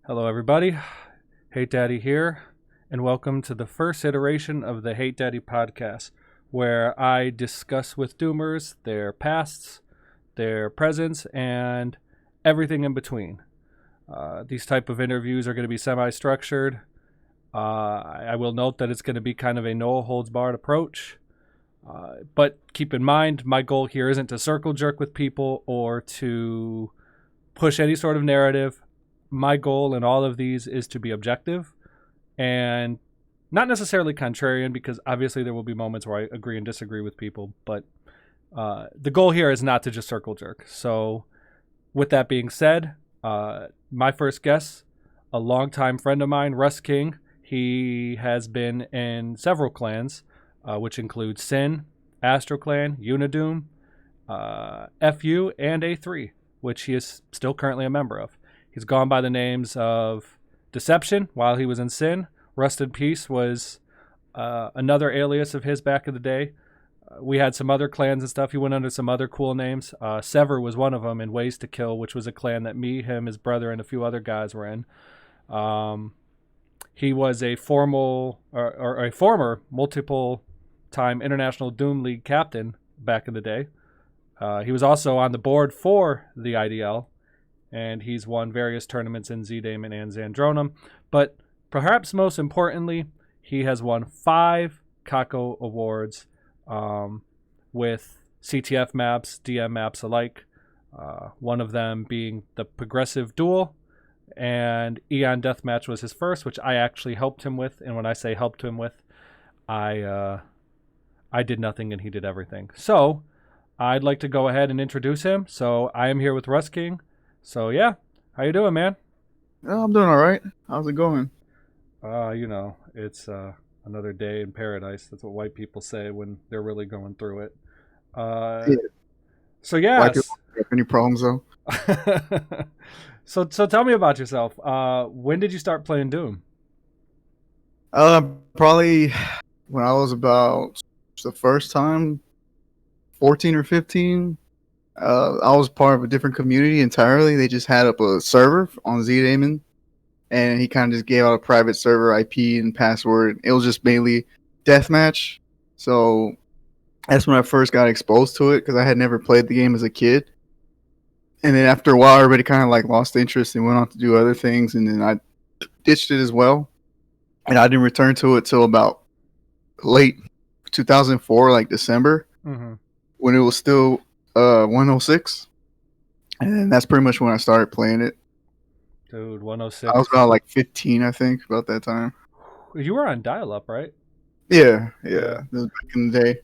Hello, everybody. Hate Daddy here, and welcome to the first iteration of the Hate Daddy podcast, where I discuss with Doomers their pasts, their presents, and everything in between. These type of interviews are going to be semi-structured. I will note that it's going to be kind of a no-holds-barred approach. But keep in mind, my goal here isn't to circle jerk with people or to push any sort of narrative. My goal in all of these is to be objective and not necessarily contrarian, because obviously there will be moments where I agree and disagree with people, but the goal here is not to just circle jerk. So with that being said, my first guest, a longtime friend of mine, Ru5tK1ng. He has been in several clans, which include Sin, Astro Clan, Unidoom, FU, and A3, which he is still currently a member of. He's gone by the names of Deception while he was in Sin. Rust in Peace was another alias of his back in the day. We had some other clans and stuff. He went under some other cool names. Sever was one of them in Ways to Kill, which was a clan that me, him, his brother, and a few other guys were in. He was a former multiple-time International Doom League captain back in the day. He was also on the board for the IDL, and he's won various tournaments in Z-Damon and Zandronum. But perhaps most importantly, he has won 5 Kako awards with CTF maps, DM maps alike. One of them being the Progressive Duel, and Eon Deathmatch was his first, which I actually helped him with. And when I say helped him with, I did nothing and he did everything. So I'd like to go ahead and introduce him. So I am here with Ru5tK1ng. So yeah, how you doing, man? Oh, I'm doing all right. How's it going? It's another day in paradise. That's what white people say when they're really going through it. Yeah. So White yes. people have any problems though? So tell me about yourself. When did you start playing Doom? Probably when I was about the first time, 14 or 15. I was part of a different community entirely. They just had up a server on Z-Damon, and he kind of just gave out a private server IP and password. It was just mainly deathmatch. So that's when I first got exposed to it, because I had never played the game as a kid. And then after a while, everybody kind of like lost interest and went on to do other things, and then I ditched it as well. And I didn't return to it till about late 2004, like December, when it was still 106. And that's pretty much when I started playing it. Dude, 106. I was about like 15, I think, about that time. You were on dial-up, right? Yeah. This was back in the day.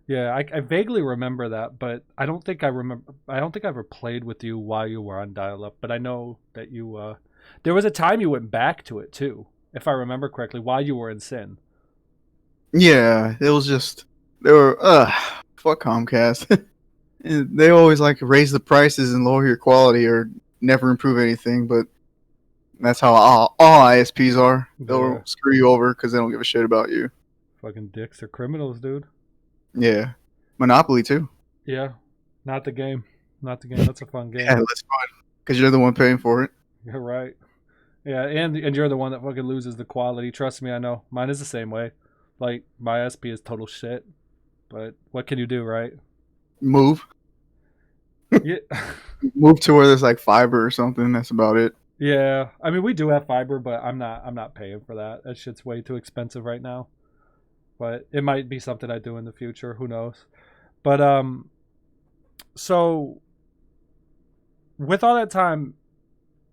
Yeah, I vaguely remember that, but I don't think I ever played with you while you were on dial-up. But I know that you. There was a time you went back to it too, if I remember correctly, while you were in Sin. Yeah, it was just they were fuck Comcast. They always like raise the prices and lower your quality or never improve anything, but that's how all ISPs are. They'll screw you over because they don't give a shit about you. Fucking dicks are criminals, dude. Yeah. Monopoly too. Yeah. Not the game. That's a fun game. Yeah, that's fun because you're the one paying for it. You're right. Yeah, and you're the one that fucking loses the quality. Trust me, I know. Mine is the same way. Like, my SP is total shit. But what can you do, right? Move. Yeah. Move to where there's like fiber or something. That's about it. Yeah. I mean, we do have fiber, but I'm not paying for that. That shit's way too expensive right now. But it might be something I do in the future. Who knows? But so with all that time,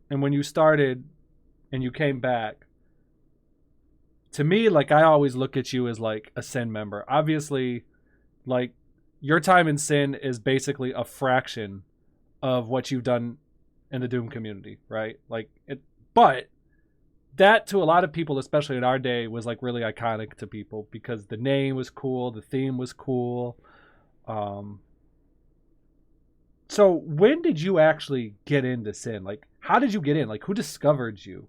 and when you started, and you came back, to me, like, I always look at you as like a Sin member. Obviously, like, your time in Sin is basically a fraction of what you've done in the Doom community, right? Like it, but that to a lot of people, especially in our day, was like really iconic to people because the name was cool, the theme was cool. So when did you actually get into Sin? Like, how did you get in? Like, who discovered you?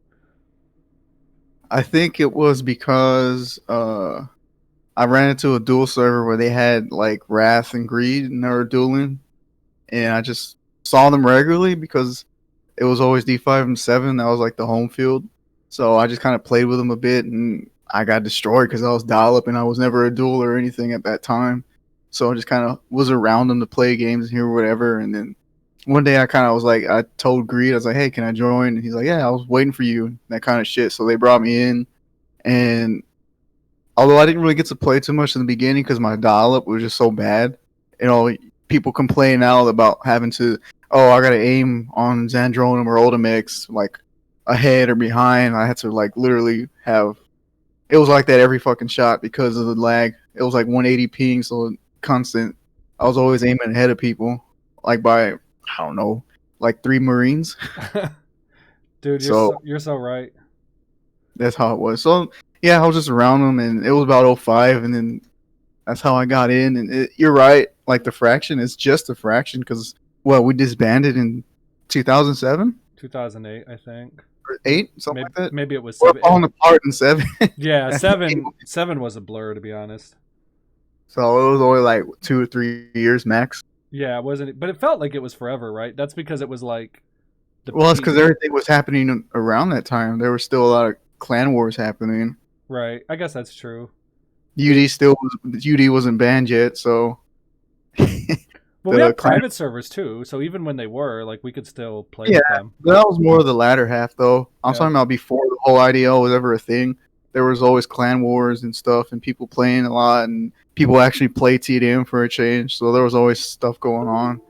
I think it was because I ran into a duel server where they had like Wrath and Greed and they were dueling, and I just saw them regularly because it was always D5 and 7. That was like the home field. So I just kind of played with them a bit, and I got destroyed because I was dial up and I was never a duel or anything at that time. So I just kind of was around them to play games here or whatever. And then one day I kind of was like, I told Greed, I was like, hey, can I join? And he's like, yeah, I was waiting for you, that kind of shit. So they brought me in. And although I didn't really get to play too much in the beginning because my dial up was just so bad, you know, people complain now about having to, oh, I got to aim on Zandronum or Ultimex, like ahead or behind. I had to like literally have, it was like that every fucking shot because of the lag. It was like 180 ping, so constant. I was always aiming ahead of people, like by, I don't know, like 3 Marines. Dude, So you're so right. that's how it was. So yeah, I was just around them, and it was about '05, and then that's how I got in. And you're right, like the fraction is just a fraction because well, we disbanded in 2007, 2008, I think. or 8, something Maybe like that. maybe it was We're 7. falling apart in 7. Yeah, I think 8 seven was a blur, to be honest. So it was only like 2 or 3 years max. Yeah, it wasn't, but it felt like it was forever, right? That's because it was like the Well, it's peak, because everything was happening around that time. There was still a lot of clan wars happening. right? I guess that's true. UD wasn't banned yet, so Well, we the had clan. private servers too, so even when they were, like, we could still play Yeah, with them. that was more of the latter half, though. I'm Yeah, talking about before the whole IDL was ever a thing. There was always clan wars and stuff, and people playing a lot, and people actually play TDM for a change. So there was always stuff going on.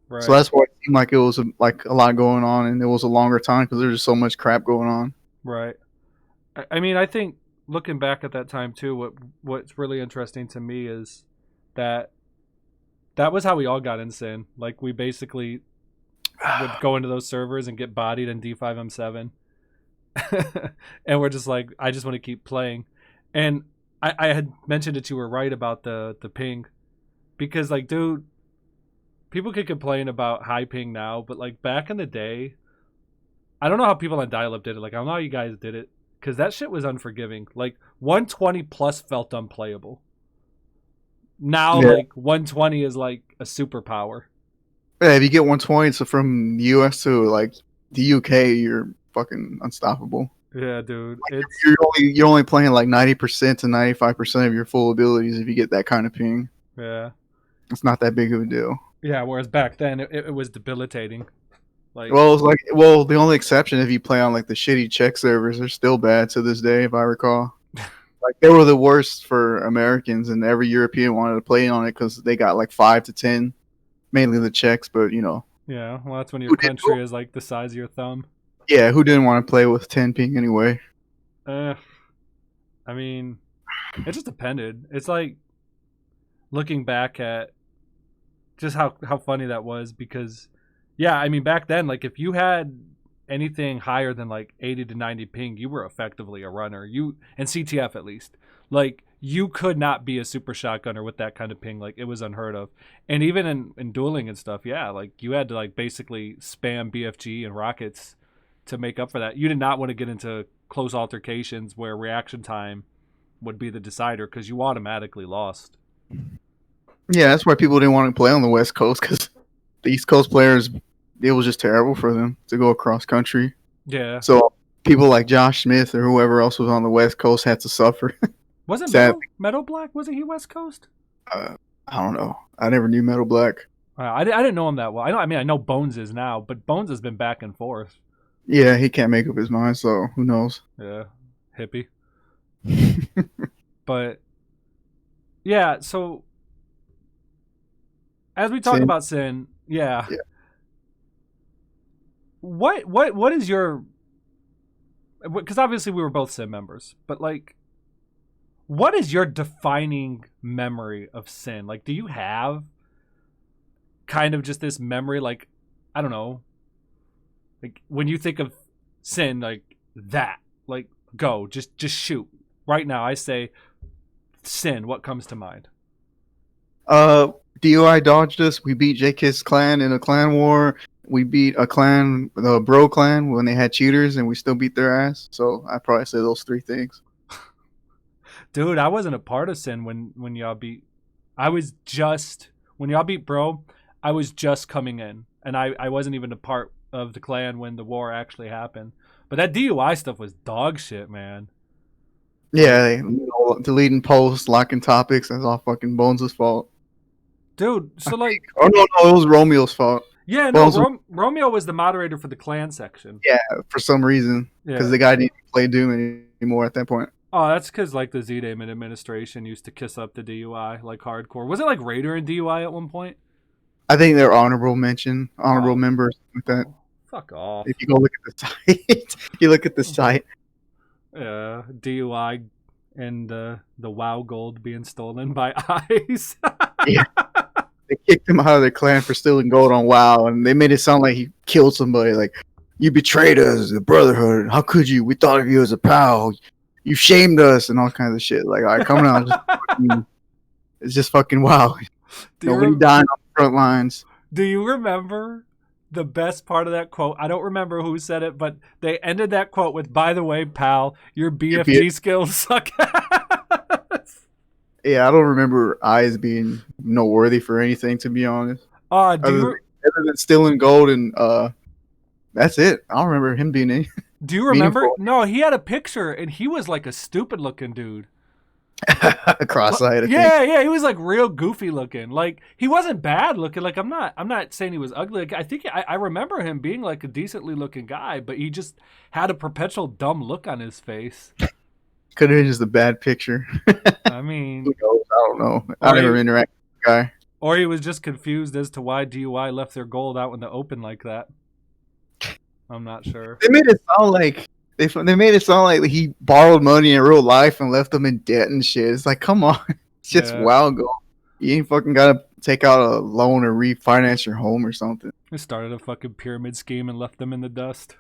So right, that's why it seemed like it was like a lot going on, and it was a longer time because there was just so much crap going on. right. I mean, I think looking back at that time too, what's really interesting to me is that that was how we all got in Sin. Like, we basically would go into those servers and get bodied in D5M7. And we're just like, I just want to keep playing. And I had mentioned it, you were right about the ping. Because, like, dude, people could complain about high ping now, but, like, back in the day, I don't know how people on dial-up did it. Like, I don't know how you guys did it. Because that shit was unforgiving. Like, 120 plus felt unplayable. Now, Yeah. like, 120 is like a superpower. Yeah, if you get 120, so from the US to like the UK, you're fucking unstoppable. Yeah, dude. It's You're only playing like 90% to 95% of your full abilities if you get that kind of ping. yeah. It's not that big of a deal. Yeah, whereas back then it was debilitating. Like, Well, it's like the only exception if you play on like the shitty Czech servers, they're still bad to this day, if I recall. Like they were the worst for Americans, and every European wanted to play on it because they got like 5 to 10, mainly the Czechs. But you know, yeah, well, that's when your who did? country is like the size of your thumb. Yeah, who didn't want to play with 10 ping anyway? Uh, I mean, it just depended. It's like looking back at just how funny that was because, yeah, I mean, back then, like, if you had anything higher than like 80 to 90 ping, you were effectively a runner. You and CTF at least, like, you could not be a super shotgunner with that kind of ping. Like, it was unheard of. And even in dueling and stuff, yeah, like, you had to like basically spam BFG and rockets to make up for that. You did not want to get into close altercations where reaction time would be the decider because you automatically lost. Yeah, that's why people didn't want to play on the West Coast because the East Coast players, it was just terrible for them to go across country. Yeah. So people like Josh Smith or whoever else was on the West Coast had to suffer. Wasn't Sadly. Metal Black? Wasn't he West Coast? I don't know. I never knew Metal Black. I didn't know him that well. I know Bones is now, but Bones has been back and forth. Yeah, he can't make up his mind, so who knows? Yeah, hippie. But yeah, so as we talk Sin. about Sin, yeah. Yeah. What is your? Because obviously we were both Sin members, but like, what is your defining memory of Sin? Like, do you have kind of just this memory? Like, I don't know. Like, when you think of Sin, like that, like, go, just shoot right now. I say Sin. What comes to mind? DOI dodged us. We beat J-Kiss clan in a clan war. We beat a clan, the Bro clan, when they had cheaters, and we still beat their ass. So I probably say those 3 things. Dude, I wasn't a part of Sin when y'all beat. I was just when y'all beat Bro. I was just coming in, and I wasn't even a part of the clan when the war actually happened. But that DUI stuff was dog shit, man. Yeah, deleting posts, locking topics. That's all fucking Bones' fault. Dude, so like, Oh no, it was Romeo's fault. yeah, no, Bones was, Romeo was the moderator for the clan section. yeah, for some reason, because Yeah. the guy didn't play Doom anymore at that point. Oh, that's because like the Z-Damon administration used to kiss up the DUI like hardcore. Was it like Raider and DUI at one point? I think they're honorable members with that. Fuck off. If you go look at the site, you look at the site. Yeah, DUI and the WoW gold being stolen by ICE. Yeah. They kicked him out of their clan for stealing gold on WoW, and they made it sound like he killed somebody. Like, you betrayed us, the Brotherhood. How could you? We thought of you as a pal. You shamed us, and all kinds of shit. Like, all right, come on. It's just fucking WoW. Nobody dying on the front lines. Do you remember the best part of that quote? I don't remember who said it, but they ended that quote with, "By the way, pal, your BFG skills suck ass." Yeah, I don't remember Eyes being noteworthy for anything, to be honest. Other than stealing gold, and that's it. I don't remember him being any. Do you remember? No, he had a picture, and he was like a stupid looking dude. Cross-eyed. Yeah, he was like real goofy looking. Like he wasn't bad looking. Like I'm not saying he was ugly. Like, I think I remember him being like a decently looking guy, but he just had a perpetual dumb look on his face. Could have been just a bad picture. I mean, who knows? I don't know. I never interacted with the guy. Or he was just confused as to why DUI left their gold out in the open like that. I'm not sure. They made it sound like he borrowed money in real life and left them in debt and shit. It's like, come on, it's just WoW gold. You ain't fucking gotta take out a loan or refinance your home or something. They started a fucking pyramid scheme and left them in the dust.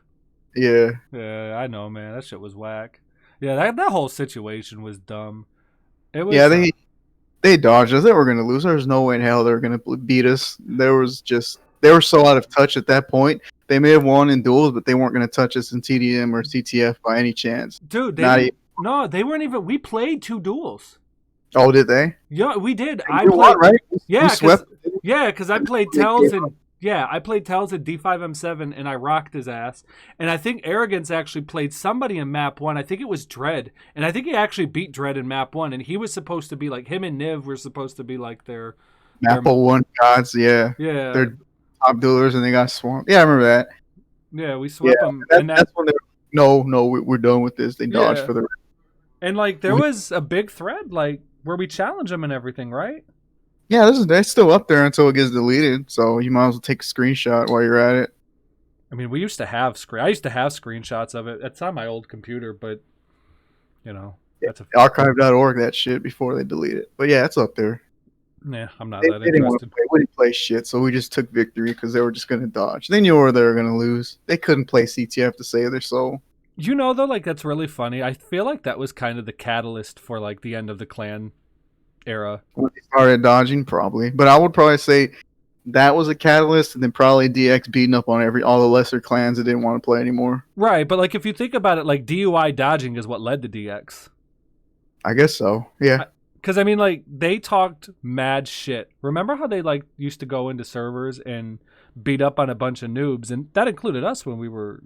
Yeah. Yeah, I know, man. That shit was whack. Yeah, that whole situation was dumb. It was. Yeah, they dodged us. They were gonna lose. There was no way in hell they were gonna beat us. They were so out of touch at that point. They may have won in duels, but they weren't going to touch us in TDM or CTF by any chance. Dude, they weren't even. We played 2 duels. Oh, did they? Yeah, we did. I played, right? Yeah, because I played Tells and I played Tells at D5M7 and I rocked his ass. And I think Arrogance actually played somebody in Map 1. I think it was Dread, and I think he actually beat Dread in Map 1. And he was supposed to be like him and Niv were supposed to be like their Map 1 gods. Yeah, yeah. They're top duelers and they got swamped. Yeah, I remember that. Yeah, we swept them. That's when they were we're done with this. They dodged for the rest. And like there was a big thread like where we challenge them and everything, right? Yeah, it's still up there until it gets deleted. So you might as well take a screenshot while you're at it. I mean, I used to have screenshots of it. It's on my old computer, but that's archive.org that shit before they delete it. But yeah, it's up there. Yeah, I'm not that interested. We didn't play shit, so we just took victory because they were just going to dodge. They knew where they were going to lose. They couldn't play CTF to save their soul. Though, like, that's really funny. I feel like that was kind of the catalyst for, like, the end of the clan era. When they started dodging, probably. But I would probably say that was a catalyst, and then probably DX beating up on all the lesser clans that didn't want to play anymore. Right, but, like, if you think about it, like, DUI dodging is what led to DX. I guess so, yeah. Because, I mean, like, they talked mad shit. Remember how they, like, used to go into servers and beat up on a bunch of noobs? And that included us when we were,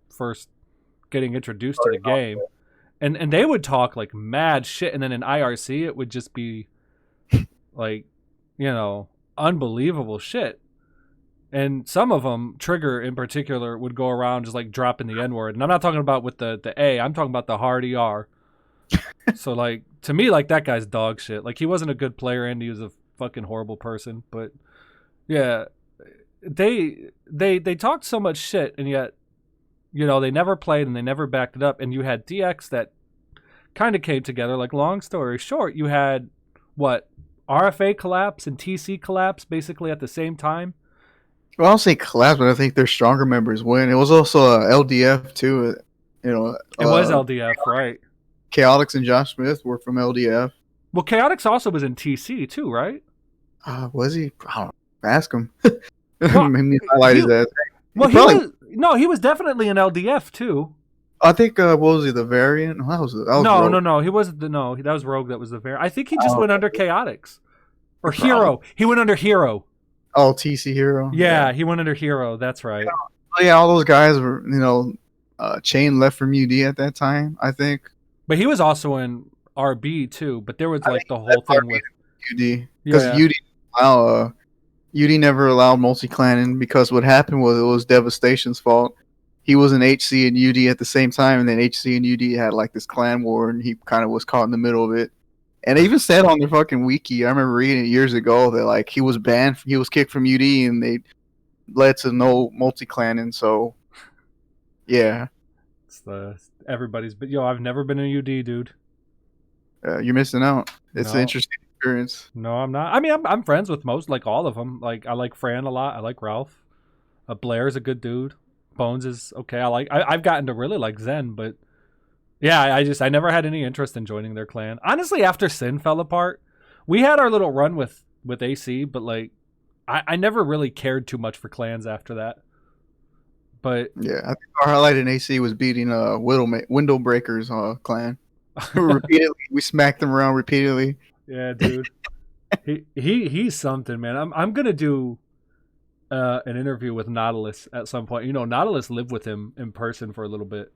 first getting introduced to the game. And they would talk, like, mad shit. And then in IRC, it would just be, like, unbelievable shit. And some of them, Trigger in particular, would go around just, like, dropping the N-word. And I'm not talking about with the A. I'm talking about the hard ER. So, like, to me, like, that guy's dog shit. Like, he wasn't a good player and he was a fucking horrible person. But, yeah, they talked so much shit, and yet, they never played and they never backed it up. And you had DX that kind of came together. Like, long story short, you had, RFA collapse and TC collapse basically at the same time? Well, I'll say collapse, but I think their stronger members win. It was also LDF, too. It was LDF, right? Chaotix and Josh Smith were from LDF. Well, Chaotix also was in TC too, right? Was he? I don't know. Ask him. Maybe highlight his ass. Well, he was definitely in LDF too. I think what was he, the variant? That was no. He wasn't that was Rogue. That was the variant. I think he just went under Chaotix or Hero. He went under Hero. Oh, TC Hero. Yeah, he went under Hero. That's right. Oh, yeah, all those guys were, Chain left from UD at that time, I think. But he was also in RB too. But there was I think like the he whole left thing with UD because yeah. UD never allowed multi-clanning because what happened was it was Devastation's fault. He was in HC and UD at the same time, and then HC and UD had like this clan war, and he kind of was caught in the middle of it. And they even said on their fucking wiki, I remember reading it years ago, that like he was banned, he was kicked from UD, and they led to no multi-clanning. So yeah, It's the everybody's. But yo, I've never been in UD, dude. you're missing out. It's an No, interesting experience. no, I'm not. I mean, I'm friends with most, like all of them. Like I like Fran a lot. I like Ralph. Blair's a good dude. Bones is okay. I've gotten to really like Zen, but yeah, I never had any interest in joining their clan. Honestly, after Sin fell apart, we had our little run with AC, but like I never really cared too much for clans after that. But Yeah, I think our highlight in AC was beating Window Breakers clan. Repeatedly, we smacked them around repeatedly. yeah, dude, he's something, man. I'm gonna do an interview with Nautilus at some point. You know, Nautilus lived with him in person for a little bit.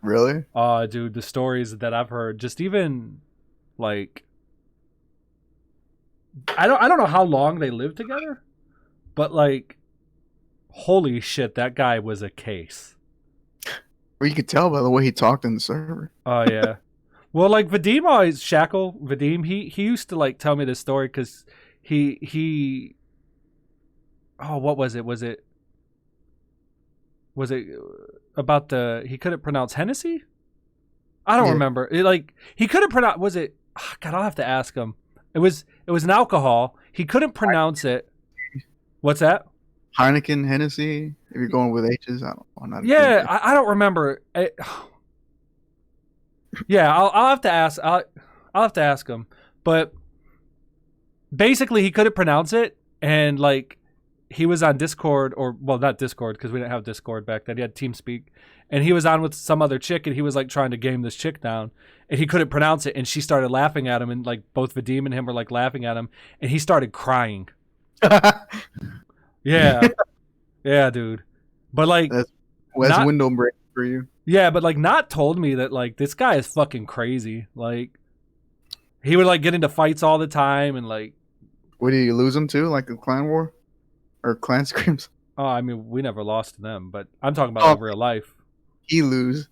Really? Dude, the stories that I've heard, just even like I don't know how long they lived together, but like holy shit, that guy was a case. Well, you could tell by the way he talked in the server. Oh yeah. Well, like Vadim always Vadim. He used to like tell me this story because he. Oh, what was it? Was it about the he couldn't pronounce Hennessy? I don't Yeah. remember. Like he couldn't pronounce. Was it? Oh, God, I'll have to ask him. It was an alcohol. He couldn't pronounce it. What's that? Heineken, Hennessy. If you're going with H's, I don't. I'm not. Yeah, I don't remember. Yeah, I'll have to ask. I'll have to ask him. But basically, he couldn't pronounce it, and like he was on Discord, or well, not Discord because we didn't have Discord back then. He had TeamSpeak, and he was on with some other chick, and he was like trying to game this chick down, and he couldn't pronounce it, and she started laughing at him, and like both Vadim and him were like laughing at him, and he started crying. Yeah, yeah, dude. But like, That's not window break for you. yeah, but like, not told me that like this guy is fucking crazy. Like, he would like get into fights all the time, and like, What did you lose them to? Like the clan war or clan screams? oh, I mean, we never lost to them, but I'm talking about Oh, like real life. he lose.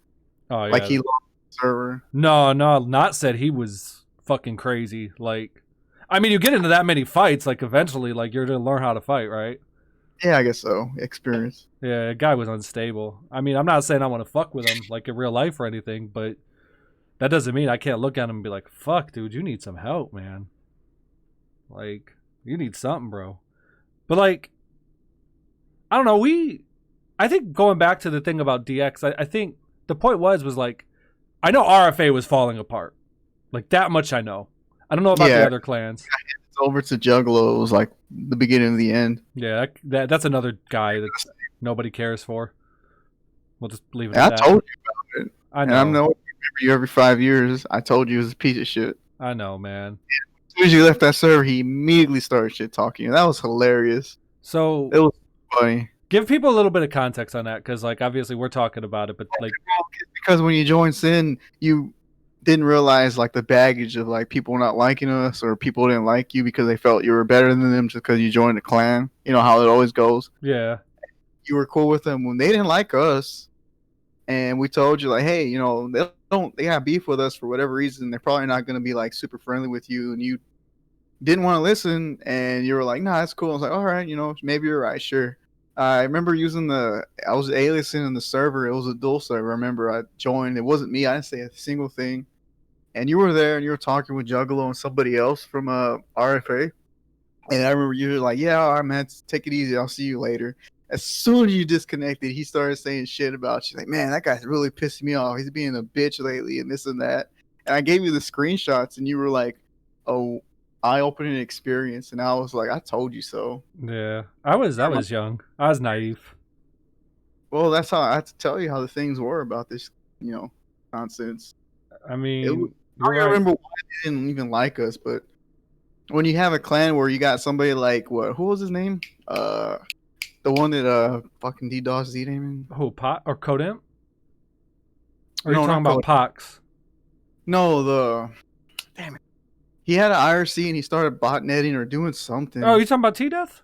Oh Like yeah, he lost the server. no, not said he was fucking crazy. Like, I mean, you get into that many fights, like eventually, like you're gonna learn how to fight, right? Yeah, I guess so. Experience. Yeah, the guy was unstable. I mean, I'm not saying I want to fuck with him like in real life or anything, but that doesn't mean I can't look at him and be like, "Fuck, dude, you need some help, man. Like, you need something, bro." But like, I don't know. I think going back to the thing about DX, I think the point was like, I know RFA was falling apart, like that much I know. I don't know about the other clans. It's over to Juggalo. It was like the beginning of the end. Yeah, that's another guy that nobody cares for. We'll just leave it And at I that. told you about it. I And know. I'm no you every 5 years. I told you it was a piece of shit. I know, man. As soon as you left that server, he immediately started shit talking. And that was hilarious. So It was funny. give people a little bit of context on that, because like obviously we're talking about it, but like Because when you joined Sin, you didn't realize like the baggage of like people not liking us or people didn't like you because they felt you were better than them just because you joined a clan. You know how it always goes. yeah, You were cool with them when they didn't like us, and we told you like, hey, they got beef with us for whatever reason. They're probably not going to be like super friendly with you, and you didn't want to listen, and you were like, nah, that's cool. I was like, all right, maybe you're right, sure. I remember I was aliasing in the server. It was a dual server. I remember I joined. It wasn't me. I didn't say a single thing. And you were there, and you were talking with Juggalo and somebody else from RFA. And I remember you were like, yeah, all right, man, take it easy. I'll see you later. As soon as you disconnected, he started saying shit about you. Like, man, that guy's really pissing me off. He's being a bitch lately and this and that. And I gave you the screenshots, and you were like, oh, eye-opening experience. And I was like, I told you so. yeah. I was young. I was naive. Well, that's how I had to tell you how the things were about this, nonsense. I mean, I don't you're right. remember why they didn't even like us, but when you have a clan where you got somebody like who was his name? The one that fucking DDoS Z Damon. Who, Pot or Codimp? Or are you No, talking not about Code. Pox? No, the damn it. He had an IRC and he started botnetting or doing Oh, something. you talking about T-Death?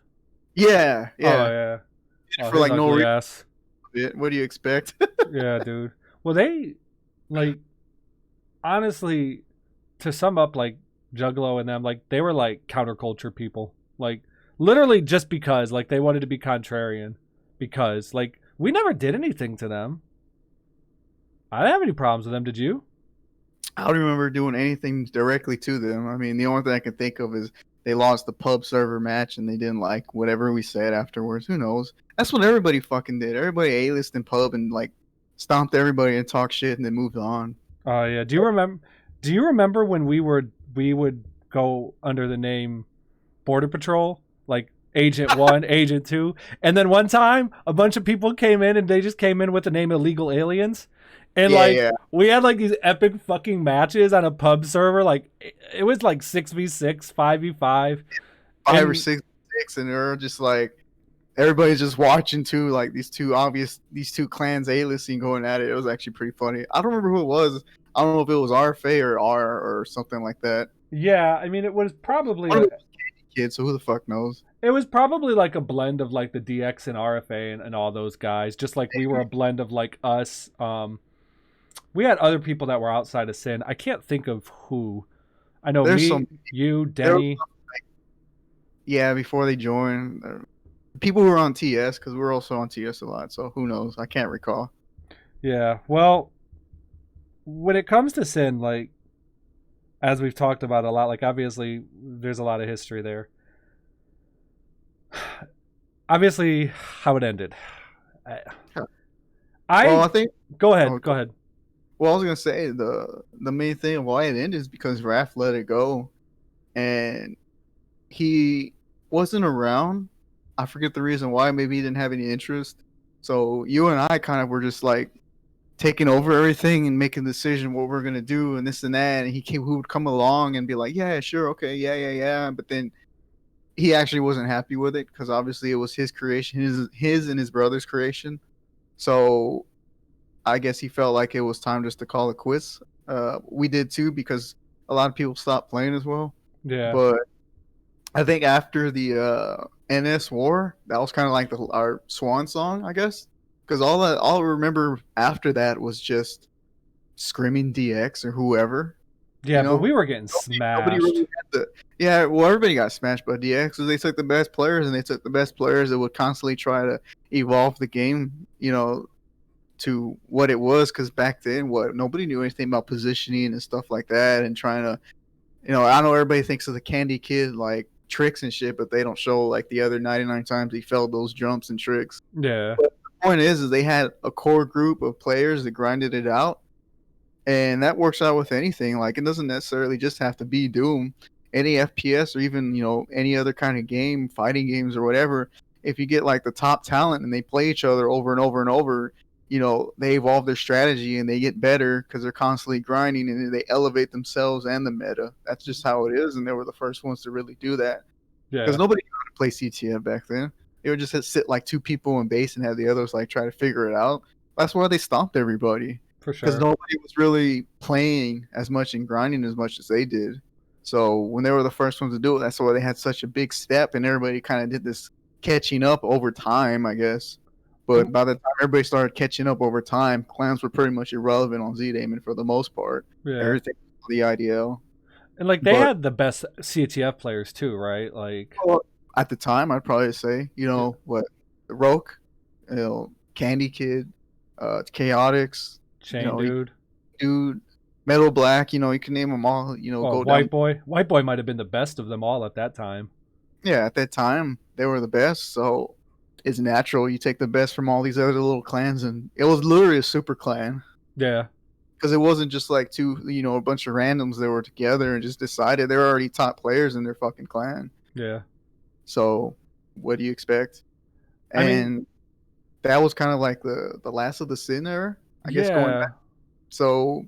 Yeah, Oh, yeah. yeah. Oh, For his like no ugly reason. ass. What do you expect? Yeah, dude. Well, they, like, honestly, to sum up, like, Juggalo and them, like, they were, like, counterculture people. Like, literally just because, like, they wanted to be contrarian. Because, like, we never did anything to them. I didn't have any problems with them, did you? I don't remember doing anything directly to them. I mean, the only thing I can think of is they lost the pub server match and they didn't like whatever we said afterwards. Who knows? That's what everybody fucking did. Everybody A-list in pub and like stomped everybody and talked shit and then moved on. Oh, yeah. Do you remember when we would go under the name Border Patrol? Like, Agent 1, Agent 2. And then one time, a bunch of people came in and they just came in with the name Illegal Aliens. And, Yeah, like, yeah. we had, like, these epic fucking matches on a pub server. Like, it was, like, 6v6, 5v5. Five or And, six, and they're just like everybody's just watching too, like these two clans A-listing going at it. It was actually pretty funny. I don't remember who it was. I don't know if it was RFA or R or something like that. yeah, I mean, it was probably One of it was Kid, so who the fuck knows? it was probably, like, a blend of, like, the DX and RFA and all those guys. Just like we were a blend of, like, us. We had other people that were outside of Sin. I can't think of who. I know There's me, some you, there, Denny. yeah, before they joined. People who were on TS, because we're also on TS a lot, so who knows? I can't recall. Yeah. Well, when it comes to Sin, like, as we've talked about a lot, like, obviously there's a lot of history there. Obviously, how it ended. I, Well, I I think. go ahead. Oh, Go ahead. well, I was gonna say the main thing of why it ended is because Raph let it go, and he wasn't around. I forget the reason why. Maybe he didn't have any interest. So you and I kind of were just like taking over everything and making the decision what we're gonna do and this and that. And he would come along and be like, yeah, sure, okay, yeah, yeah, yeah. But then he actually wasn't happy with it because obviously it was his creation, his and his brother's creation. So I guess he felt like it was time just to call it quits. We did too because a lot of people stopped playing as well. Yeah. But I think after the NS War, that was kind of like our swan song, I guess, because all I remember after that was just screaming DX or whoever, Yeah, you but know. we were getting Nobody really smashed. had the yeah. Well, everybody got smashed by DX because they took the best players and they took the best players that would constantly try to evolve the game, to what it was. Because back then, what nobody knew anything about positioning and stuff like that, and trying to I know everybody thinks of the Candy Kid like tricks and shit, but they don't show like the other 99 times he failed those jumps and tricks. Yeah. But the point is they had a core group of players that grinded it out, and that works out with anything. Like it doesn't necessarily just have to be Doom. Any FPS or even any other kind of game, fighting games or whatever. If you get like the top talent and they play each other over and over and over, they evolve their strategy and they get better because they're constantly grinding and they elevate themselves and the meta. That's just how it is, and they were the first ones to really do that because Yeah. nobody knew how to play CTF back then. They would just sit like two people in base and have the others like try to figure it out. That's why they stomped everybody For because sure. nobody was really playing as much and grinding as much as they did. So when they were the first ones to do it, that's why they had such a big step, and everybody kind of did this catching up over time, I guess. But And by the time everybody started catching up over time, clans were pretty much irrelevant on Z-Damon for the most part. yeah. Everything was the IDL. And, like, they But had the best CTF players too, right? Like, well, at the time, I'd probably say, yeah, what, Roke, Candy Kid, Chaotix, you Chain know, Dude. Dude, Metal Black, you can name them all, Oh, go down. White Boy. White Boy might have been the best of them all at that time. Yeah, at that time, they were the best. So it's natural. You take the best from all these other little clans, and it was literally a super clan. Yeah. Because it wasn't just like a bunch of randoms that were together and just decided they were already top players in their fucking clan. Yeah. So what do you expect? I mean, And that was kind of like the last of the Sin era, I guess, going yeah. back. So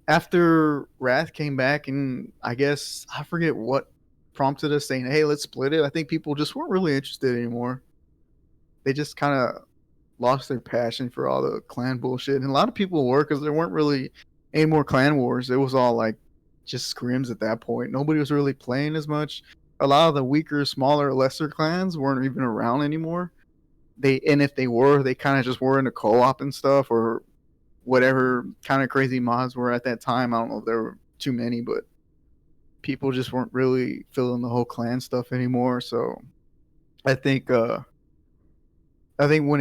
after Wrath came back, and I guess I forget what prompted us saying, "Hey, let's split it." I think people just weren't really interested anymore. they just kind of lost their passion for all the clan bullshit. And a lot of people were, because there weren't really any more clan wars. It was all like just scrims at that point. Nobody was really playing as much. A lot of the weaker, smaller, lesser clans weren't even around anymore. And if they were, they kind of just were into co-op and stuff, or whatever kind of crazy mods were at that time. I don't know if there were too many, but people just weren't really feeling the whole clan stuff anymore. So I think when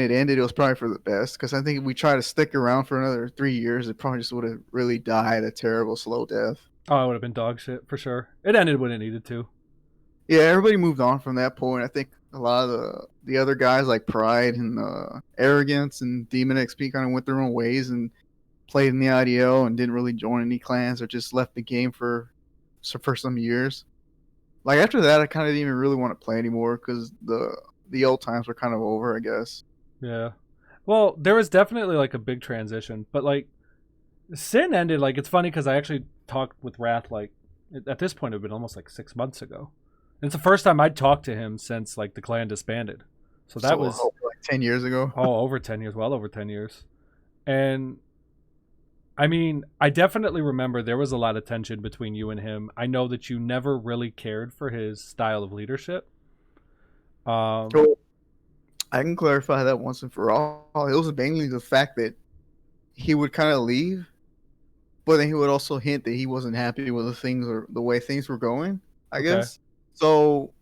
it ended, it was probably for the best, because I think if we tried to stick around for another 3 years, it probably just would have really died a terrible slow death. Oh, it would have been dog shit for sure. It ended when it needed to. Yeah, everybody moved on from that point. I think a lot of the other guys like Pride and Arrogance and Demon XP kind of went their own ways and played in the IDL and didn't really join any clans, or just left the game for some years. Like after that, I kind of didn't even really want to play anymore, because the old times were kind of over, I guess. Yeah. Well, there was definitely like a big transition, but like Sin ended, like it's funny because I actually talked with Wrath like at this point it had been almost like 6 months ago. And it's the first time I'd talked to him since like the clan disbanded. So that was like 10 years ago. over 10 years, well over 10 years. And I mean, I definitely remember there was a lot of tension between you and him. I know that you never really cared for his style of leadership. So I can clarify that once and for all. It was mainly the fact that he would kind of leave, but then he would also hint that he wasn't happy with the things or the way things were going, I guess. So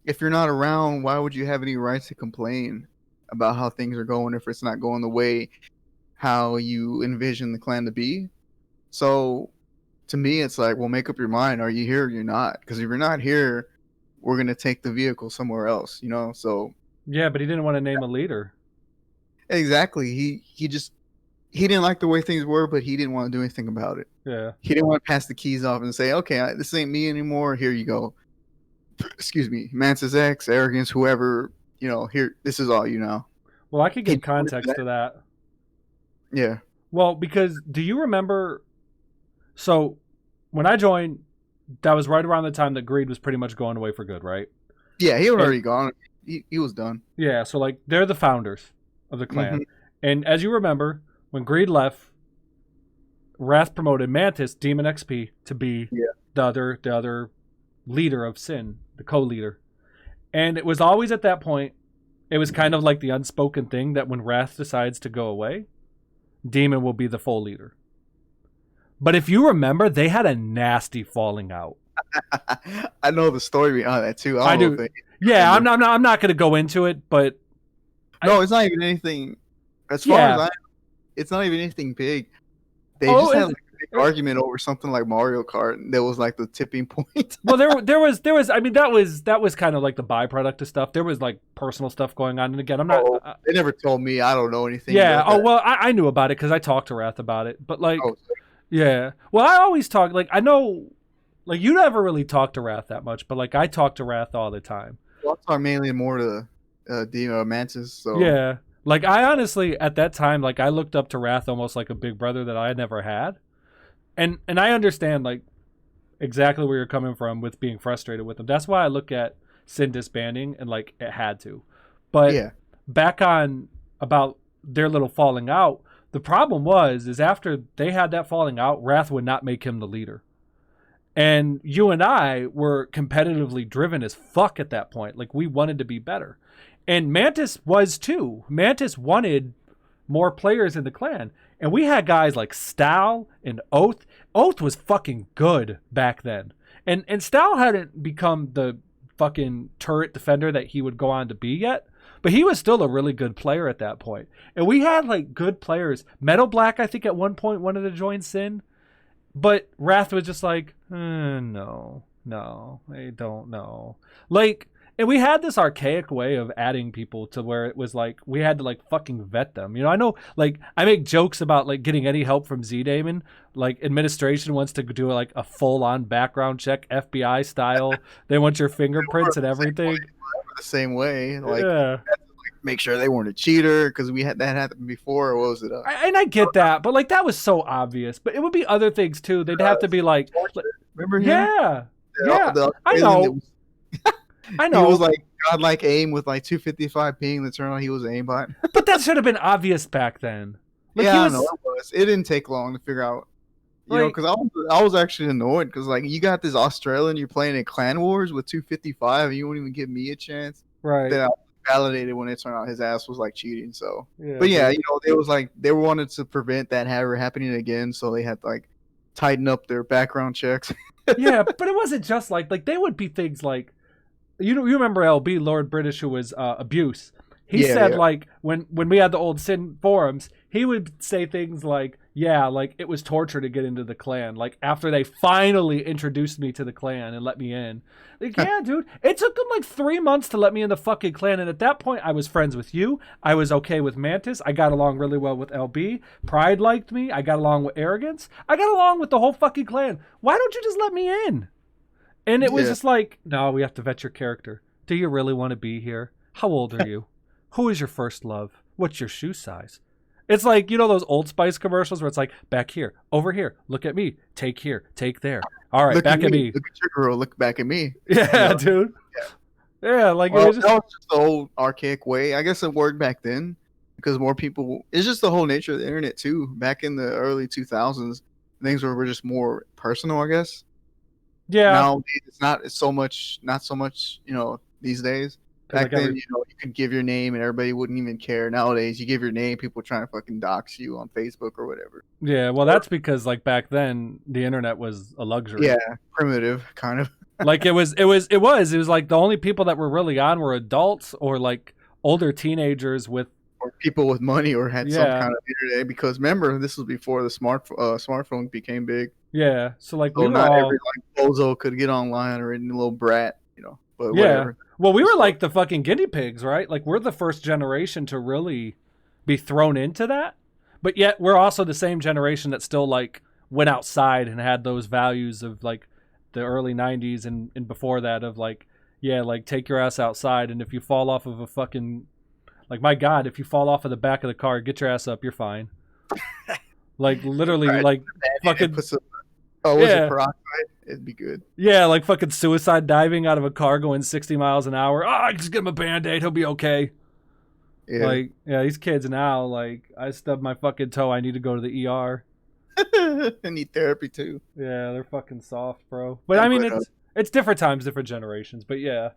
if you're not around, why would you have any rights to complain about how things are going if it's not going the way how you envision the clan to be? So to me, it's like, well, make up your mind. Are you here or you're not? Because if you're not here, we're going to take the vehicle somewhere else, you know? So yeah, but he didn't want to name a leader. Exactly. He didn't like the way things were, but he didn't want to do anything about it. Yeah. He didn't want to pass the keys off and say, okay, this ain't me anymore. Here you go. Excuse me. Mantis X, Arrogance, whoever, you know, here, this is all you know. Well, I could give context to that. Yeah. Well, because do you remember? So when I joined, that was right around the time that Greed was pretty much going away for good, right? Yeah, he was already gone. He was done. Yeah, so like they're the founders of the clan. Mm-hmm. And as you remember, when Greed left, Wrath promoted Mantis, Demon XP, to be the other leader of Sin, the co-leader. And it was always at that point, it was kind of like the unspoken thing that when Wrath decides to go away, Demon will be the full leader. But if you remember, they had a nasty falling out. I know the story behind that too. I do. Yeah, I'm not going to go into it, but no, it's not even anything. As far as I know, it's not even anything big. They just had like a big argument over something like Mario Kart, and that was like the tipping point. Well, there was. I mean, that was kind of like the byproduct of stuff. There was like personal stuff going on, and again, I'm not. They never told me. I don't know anything. Yeah. About that. Well, I knew about it because I talked to Wrath about it. But like, yeah. Well, I always talk. Like, I know. Like, you never really talk to Wrath that much, but like I talk to Wrath all the time. Well, I talk mainly more to Mantis. So yeah. Like, I honestly, at that time, like, I looked up to Wrath almost like a big brother that I had never had. And I understand, like, exactly where you're coming from with being frustrated with him. That's why I look at Sin disbanding and, like, it had to. But back on about their little falling out, the problem is after they had that falling out, Wrath would not make him the leader. And you and I were competitively driven as fuck at that point. Like, we wanted to be better. And Mantis was too. Mantis wanted more players in the clan. And we had guys like Stal and Oath. Oath was fucking good back then. And Stal hadn't become the fucking turret defender that he would go on to be yet. But he was still a really good player at that point. And we had like good players. Metal Black, I think at one point wanted to join Sin. But Wrath was just like, no, I don't know. Like, and we had this archaic way of adding people to where it was like we had to like fucking vet them. You know, I know like I make jokes about like getting any help from Z-Damon. Like administration wants to do like a full-on background check, FBI style. They want your fingerprints and everything. The same way, like make sure they weren't a cheater because we had that happen before. Or what was it? And I get that, but like that was so obvious. But it would be other things too. They'd have to be like, remember him? Yeah, I know. I know. He was like godlike aim with like 255 ping. That turned out he was an aimbot. But that should have been obvious back then. Like, Yeah, he I was, know it was. It didn't take long to figure out. You know, like, because I was actually annoyed because like you got this Australian, you're playing in Clan Wars with 255, and you won't even give me a chance. right. Then I was validated when it turned out his ass was like cheating. So, Yeah, but yeah, dude. you know, they was like they wanted to prevent that ever happening again, so they had to like tighten up their background checks. Yeah, but it wasn't just like they would be things like, you remember LB Lord British, who was abuse. He Yeah, said yeah. like when we had the old Sin forums, he would say things like, yeah, like it was torture to get into the clan. Like after they finally introduced me to the clan and let me in. Like, yeah, dude, it took them like 3 months to let me in the fucking clan, and at that point I was friends with you. I was okay with Mantis. I got along really well with LB. Pride liked me. I got along with Arrogance. I got along with the whole fucking clan. Why don't you just let me in? And it was Yeah. just like, no, we have to vet your character. Do you really want to be here? How old are you? Who is your first love? What's your shoe size? It's like, you know those Old Spice commercials where it's like, back here, over here, look at me, take here, take there. All right, Look back at me. Look at your girl. Look back at me. Yeah, You know? dude. Yeah, like Well, it was just, that was just the old archaic way. I guess it worked back then because more people. It's just the whole nature of the internet too. Back in the early 2000s, things were just more personal. I guess yeah. now it's not so much. Not so much. You know, these days. 'Cause, Back like, then, you know, you could give your name and everybody wouldn't even care. Nowadays, you give your name, people trying to fucking dox you on Facebook or whatever. Yeah, well, that's because like back then the internet was a luxury. Yeah, primitive kind of. Like it was like the only people that were really on were adults or like older teenagers with, Or people with money or had some Yeah. kind of internet. Because remember, this was before the smartphone became big. yeah. So like So we were not all, every like bozo could get online or any little brat, you know. But yeah. whatever. Well, we were So- like the fucking guinea pigs, right? Like we're the first generation to really be thrown into that. But yet we're also the same generation that still like went outside and had those values of like the early 90s and before that of like, yeah, like take your ass outside, and if you fall off of a fucking, like, my God, if you fall off of the back of the car, get your ass up, you're fine. Like literally Right. like fucking, Put some, was Yeah. it peroxide? It'd be good. yeah, like fucking suicide diving out of a car going 60 miles an hour. Oh, just give him a Band-Aid, he'll be okay. Yeah. Like, yeah, these kids now, like, I stubbed my fucking toe, I need to go to the ER. I need therapy too. Yeah, they're fucking soft, bro. But Yeah, I mean, but, it's different times, different generations. But yeah,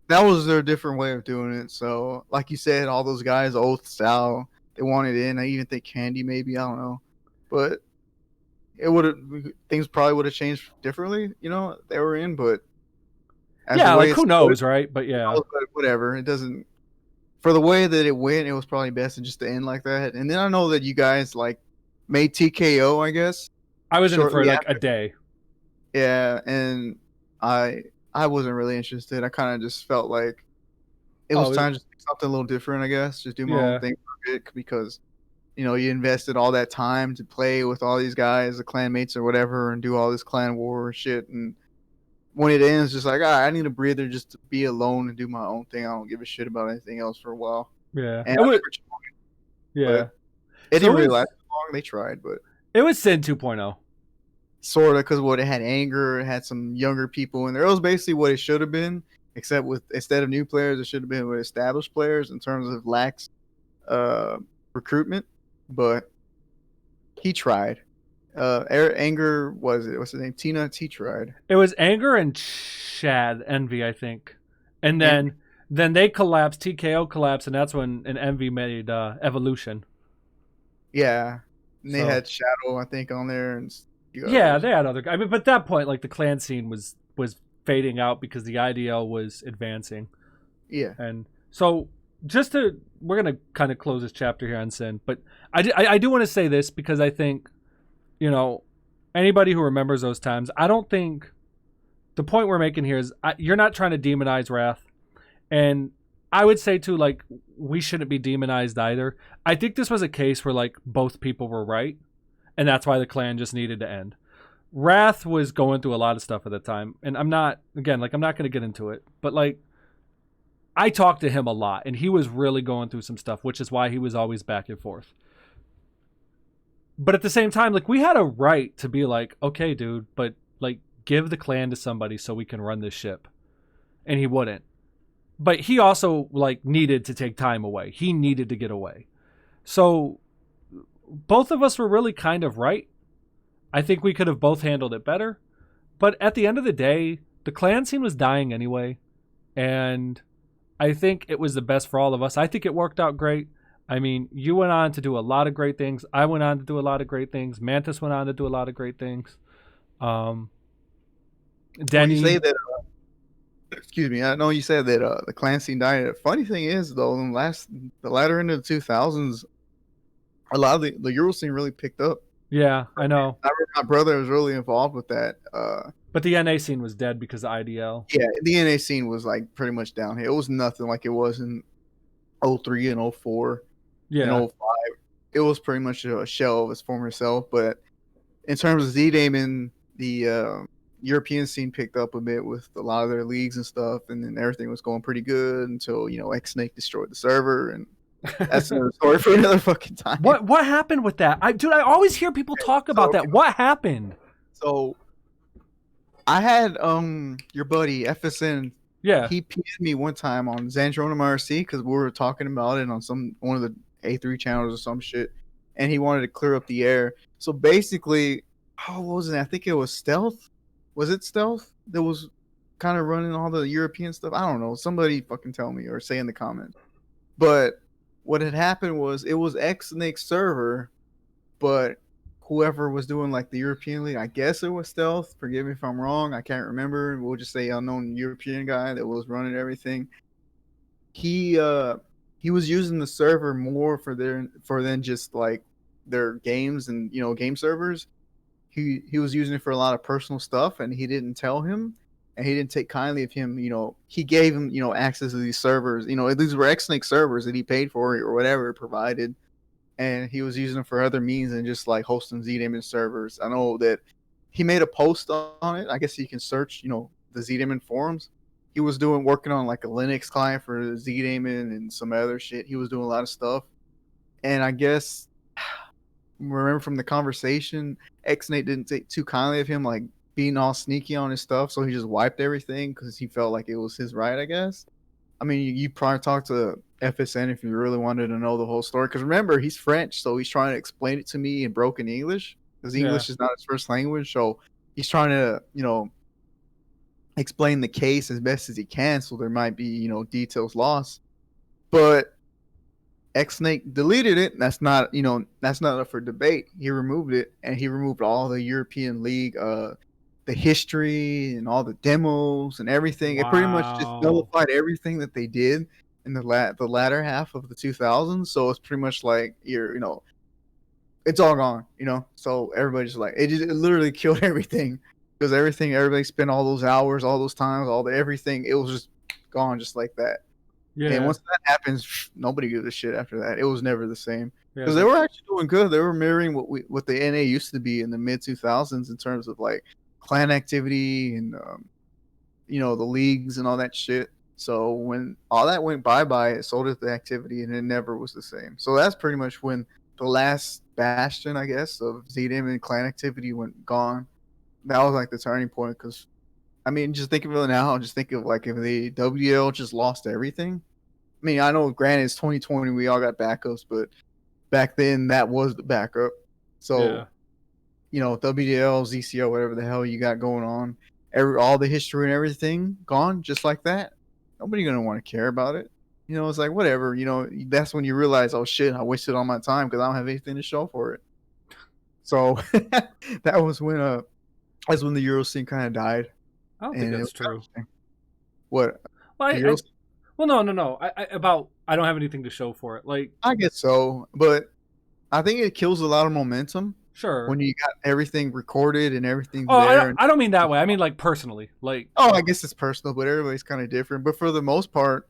That was their different way of doing it. So, like you said, all those guys, old style, they wanted in. I even think Candy, maybe, I don't know, but it would have things probably would have changed differently. You know, they were in, but as yeah, the way like it's who put, knows, right? But yeah, whatever. It doesn't. For the way that it went, it was probably best to just to end like that. And then I know that you guys like made TKO, I guess. I was in it for shortly like a day. Yeah, and I wasn't really interested. I kind of just felt like it was time to do something a little different, I guess. Just do my Yeah. own thing for a bit because, you know, you invested all that time to play with all these guys, the clanmates or whatever, and do all this clan war shit. And when it ends, just like, I need a breather just to be alone and do my own thing. I don't give a shit about anything else for a while. Yeah, And it I was, never joined, yeah, it So didn't really it's- last long. They tried, but it was Sin 2.0. sort of because what it had anger, it had some younger people in there. It was basically what it should have been, except with instead of new players, it should have been with established players in terms of lax recruitment. But he tried. Anger was it? What's his name? Tina. He tried. It was Anger and Chad Envy, I think, and then they collapsed. TKO collapsed, and that's when an Envy made Evolution. Yeah, and they So- had Shadow, I think, on there, and Yeah, they had other. I mean, but at that point, like the clan scene was fading out because the IDL was advancing, yeah. and so we're gonna kind of close this chapter here on Sin, but I do want to say this because I think, you know, anybody who remembers those times, I don't think the point we're making here is you're not trying to demonize Wrath, and I would say too, like, we shouldn't be demonized either. I think this was a case where like both people were right, and that's why the clan just needed to end. Wrath was going through a lot of stuff at the time, and I'm not going to get into it, but like, I talked to him a lot, and he was really going through some stuff, which is why he was always back and forth. But at the same time, like, we had a right to be like, okay, dude, but like, give the clan to somebody so we can run this ship. And he wouldn't. but he also like needed to take time away. He needed to get away. So both of us were really kind of right. I think we could have both handled it better. But at the end of the day, the clan scene was dying anyway. And I think it was the best for all of us. I think it worked out great. I mean, you went on to do a lot of great things. I went on to do a lot of great things. Mantis went on to do a lot of great things. Denny. When you say that, excuse me, I know you said that the clan scene died. The funny thing is, though, in the latter end of the 2000s, a lot of the Euro scene really picked up. Yeah, I know. I remember my brother was really involved with that. But the NA scene was dead because of IDL. Yeah, the NA scene was like pretty much downhill. It was nothing like it was in 03 and 04 and 05. It was pretty much a shell of its former self. But in terms of Z-Damon, the European scene picked up a bit with a lot of their leagues and stuff, and then everything was going pretty good until X-Snake destroyed the server, and that's another story for another fucking time. What happened with that? I always hear people talk about that. What happened? So I had your buddy FSN. Yeah. He PM'd me one time on Zandronum RC because we were talking about it on one of the A3 channels or some shit, and he wanted to clear up the air. So basically, what was it? I think it was Stealth. Was it Stealth that was kind of running all the European stuff? I don't know. Somebody fucking tell me or say in the comments. But what had happened was it was X-Snake's server, but whoever was doing like the European league, I guess it was Stealth. Forgive me if I'm wrong. I can't remember. We'll just say unknown European guy that was running everything. He was using the server more for than just like their games and game servers. He was using it for a lot of personal stuff, and he didn't tell him, and he didn't take kindly of him. He gave him access to these servers. These were X-Snake servers that he paid for or whatever provided. And he was using them for other means than just like hosting Z-Damon servers. I know that he made a post on it. I guess you can search, the Z-Damon forums. He was working on like a Linux client for Z-Damon and some other shit. He was doing a lot of stuff. And I guess, remember from the conversation, X-Nate didn't take too kindly of him, like being all sneaky on his stuff. So he just wiped everything because he felt like it was his right, I guess. I mean, you probably talked to FSN if you really wanted to know the whole story. Because remember, he's French, so he's trying to explain it to me in broken English. Because English is not his first language, so he's trying to, explain the case as best as he can. So there might be, details lost. But X-Snake deleted it. That's not up for debate. He removed it, and he removed all the European League, the history and all the demos and everything. Wow. It pretty much just nullified everything that they did in the latter half of the 2000s. So it's pretty much like it's all gone. So everybody's like, it literally killed everything because everybody spent all those hours, all those times, everything. It was just gone, just like that. Yeah. And once that happens, nobody gives a shit after that. It was never the same because they were actually doing good. They were mirroring what the NA used to be in the mid 2000s in terms of like clan activity and the leagues and all that shit. So when all that went bye, so did the activity, and it never was the same. So that's pretty much when the last bastion, I guess, of Z-Damon and clan activity went gone. That was like the turning point. Because I mean, just think of it now. Just think of like if the WL just lost everything. I mean, I know, granted, it's 2020, we all got backups, but back then that was the backup. So WDL, ZCO, whatever the hell you got going on, all the history and everything gone just like that. Nobody gonna want to care about it. It's like whatever. That's when you realize, oh shit, I wasted all my time because I don't have anything to show for it. So that was when the Euro scene kind of died. I don't think that's true. What? Well, no. I don't have anything to show for it. Like, I guess so, but I think it kills a lot of momentum. Sure. When you got everything recorded and everything there. I don't mean that way. I mean like personally. Like, I guess it's personal, but everybody's kind of different. But for the most part,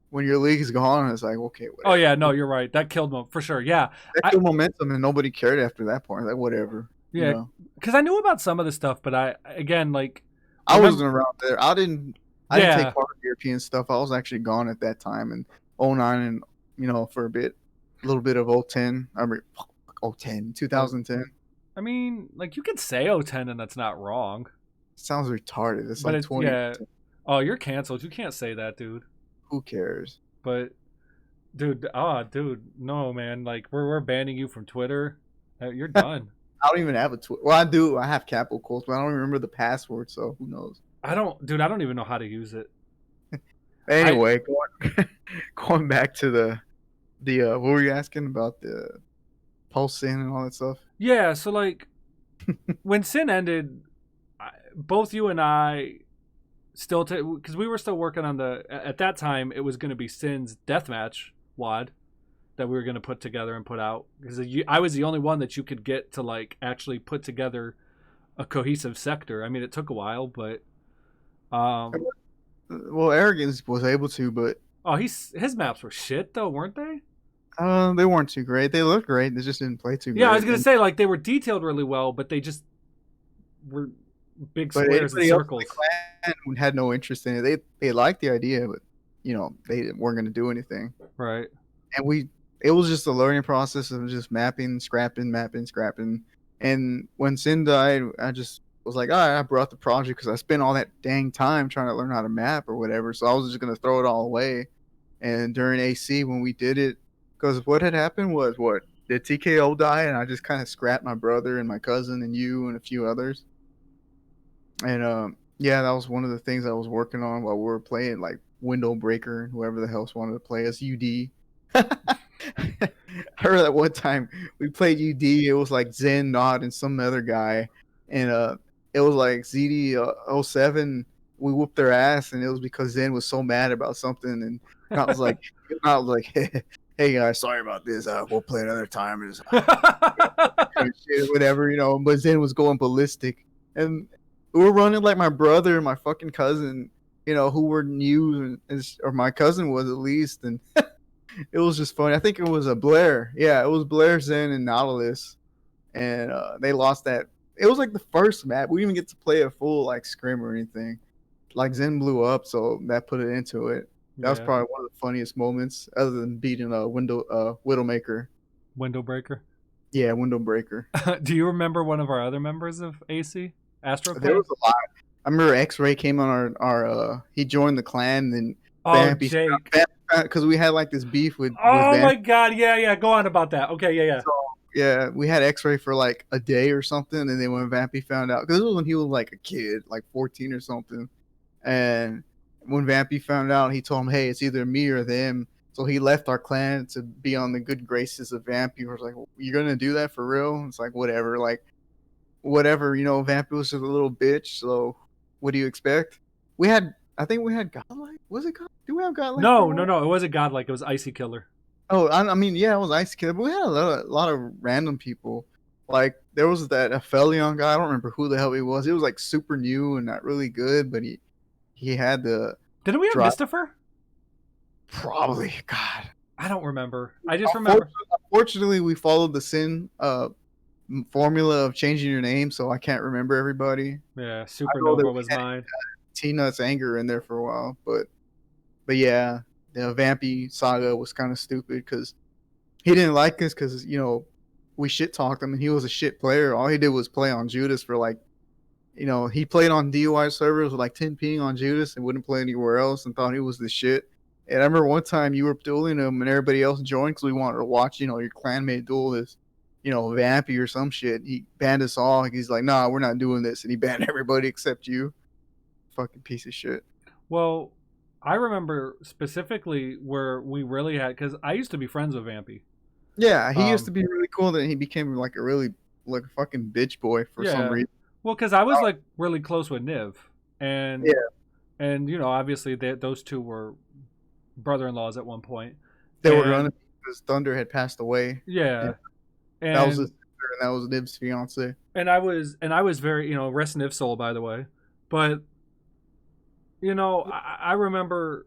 when your league is gone, it's like, okay, whatever. Oh yeah, no, you're right. That killed for sure. Yeah. That killed momentum, and nobody cared after that point. Like, whatever. Yeah. Because I knew about some of the stuff, but I wasn't around there. I didn't take part in European stuff. I was actually gone at that time in 09 and for a little bit of 010. I mean 2010. I mean, like, you could say 010 and that's not wrong. It sounds retarded. It's like 20. Yeah. Oh, you're canceled. You can't say that, dude. Who cares? But dude, no, man. Like we're banning you from Twitter. You're done. I don't even have a Twitter. Well, I do. I have Capital Quotes, but I don't remember the password, so who knows? I don't even know how to use it. Anyway, going back to the what were you asking about the post sin and all that stuff? Yeah, so like when Sin ended, both you and I still because we were still working on at that time it was going to be Sin's deathmatch WAD that we were going to put together and put out because I was the only one that you could get to like actually put together a cohesive sector. I mean, it took a while, but well, Arrogance was able to, but his maps were shit though, weren't they? They weren't too great. They looked great. They just didn't play too great. Yeah, I was gonna say like they were detailed really well, but they just were big squares and circles. Else in the clan had no interest in it. They liked the idea, but they weren't gonna do anything. Right. And it was just a learning process of just mapping, scrapping. And when Sin died, I just was like, all right, I brought the project because I spent all that dang time trying to learn how to map or whatever. So I was just gonna throw it all away. And during AC when we did it. Because what had happened was, did TKO die? And I just kind of scrapped my brother and my cousin and you and a few others. And yeah, that was one of the things I was working on while we were playing, like Window Breaker and whoever the hell wanted to play as UD. I heard that one time we played UD. It was like Zen, Nod, and some other guy. And it was like ZD07. We whooped their ass, and it was because Zen was so mad about something. And I was like, hey guys, sorry about this. We'll play another time. Whatever, But Zen was going ballistic, and we were running like my brother and my fucking cousin, who were new, or my cousin was at least, and it was just funny. I think it was a Blair. Yeah, it was Blair, Zen, and Nautilus, and they lost that. It was like the first map. We didn't even get to play a full like scrim or anything. Like Zen blew up, so that put it into it. That was probably one of the funniest moments, other than beating a Widowmaker. Window Breaker? Yeah, Window Breaker. Do you remember one of our other members of AC? Astro Clan? There was a lot. I remember X-Ray came on our he joined the clan, and Jake. Because we had like this beef with my god, yeah. Go on about that. Okay, yeah. So, yeah, we had X-Ray for like a day or something, and then when Vampy found out, because this was when he was like a kid, like 14 or something, and when Vampy found out, he told him, hey, it's either me or them. So he left our clan to be on the good graces of Vampy. I was like, you're going to do that for real? It's like, whatever. Vampy was just a little bitch. So what do you expect? I think we had Godlike. Was it Godlike? Do we have Godlike? No. It wasn't Godlike. It was Icy Killer. Oh, I mean, yeah, it was Icy Killer. But we had a lot of random people. Like, there was that Aphelion guy. I don't remember who the hell he was. He was like super new and not really good, but he had the. Didn't we have Mistifer? Probably. God, I don't remember. I just remember. Unfortunately, we followed the Sin formula of changing your name, so I can't remember everybody. Yeah, Supernova was mine. T-Nut's Anger in there for a while, but yeah, the Vampy saga was kind of stupid because he didn't like us because we shit talked him and he was a shit player. All he did was play on Judas for like. He played on DUI servers with like 10 ping on Judas and wouldn't play anywhere else and thought he was the shit. And I remember one time you were dueling him and everybody else joined because we wanted to watch, your clanmate duel this, Vampy or some shit. He banned us all. He's like, nah, we're not doing this. And he banned everybody except you. Fucking piece of shit. Well, I remember specifically where we really had, because I used to be friends with Vampy. Yeah, he used to be really cool. Then he became like a fucking bitch boy for some reason. Well, because I was like really close with Niv, and obviously those two were brother-in-laws at one point. They were running because Thunder had passed away. Yeah, and that was his sister, and that was Niv's fiance. And I was very rest Niv's soul, by the way, but I remember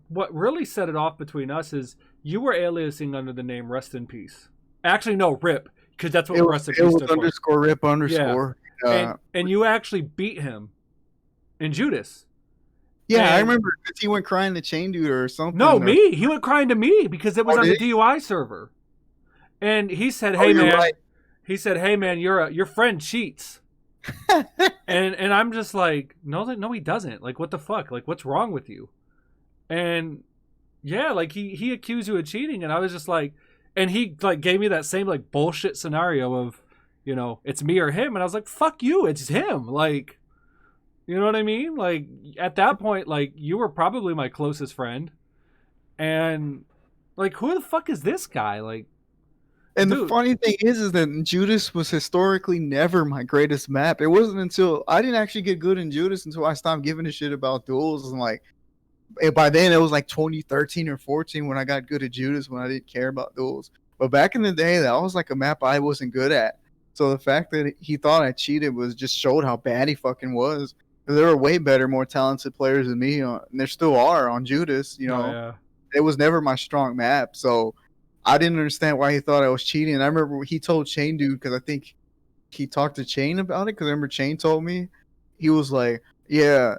what really set it off between us is you were aliasing under the name Rest in Peace. Actually, no, Rip, because that's what Rest in Peace stood for. _Rip _ and you actually beat him in Judas. Yeah, I remember because he went crying to Chain Dude or something. No, me. He went crying to me because it was on the DUI server. And he said, "Hey man," right. He said, "Hey man, your friend cheats." and I'm just like, no, he doesn't. Like, what the fuck? Like, what's wrong with you? And yeah, like he accused you of cheating, and I was just like, and he like gave me that same like bullshit scenario of, it's me or him, and I was like, fuck you, it's him. Like, you know what I mean? Like at that point, like you were probably my closest friend, and like who the fuck is this guy? Like, And the dude. funny thing is that Judas was historically never my greatest map. It wasn't until I didn't actually get good in Judas until I stopped giving a shit about duels. And like, by then it was like 2013 or 14 when I got good at Judas, when I didn't care about duels. But back in the day, that was like a map I wasn't good at. So the fact that he thought I cheated was just showed how bad he fucking was. There were way better, more talented players than me, and there still are on Judas. Oh yeah. It was never my strong map, so I didn't understand why he thought I was cheating. And I remember he told Chain Dude, because I think he talked to Chain about it, because I remember Chain told me, he was like, yeah,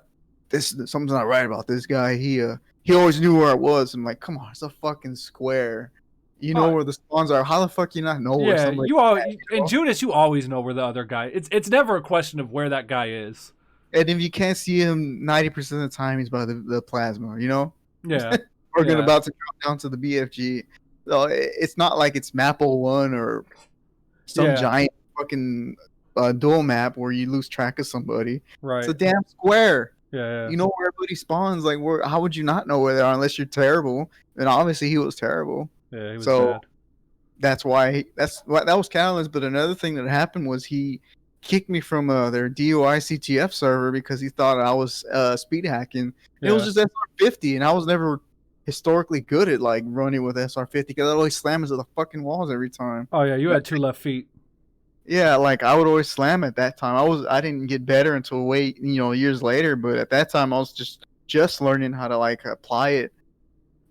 something's not right about this guy. He always knew where I was. I'm like, come on, it's a fucking square. You know where the spawns are. How the fuck you not know where somebody in Judas, you always know where the other guy. It's never a question of where that guy is. And if you can't see him 90% of the time, he's by the plasma, Yeah. We're about to drop down to the BFG. So it's not like it's map 01 or some giant fucking dual map where you lose track of somebody. Right. It's a damn square. Yeah. You know where everybody spawns. Like, how would you not know where they are unless you're terrible? And obviously he was terrible. Yeah, he was so bad. That's why that was Catalyst. But another thing that happened was he kicked me from their DUI CTF server because he thought I was speed hacking. It was just SR50, and I was never historically good at like running with SR50 because I always slam into the fucking walls every time. Oh yeah, you had 2 left feet. Yeah, like I would always slam at that time. I didn't get better until years later, but at that time I was just learning how to like apply it.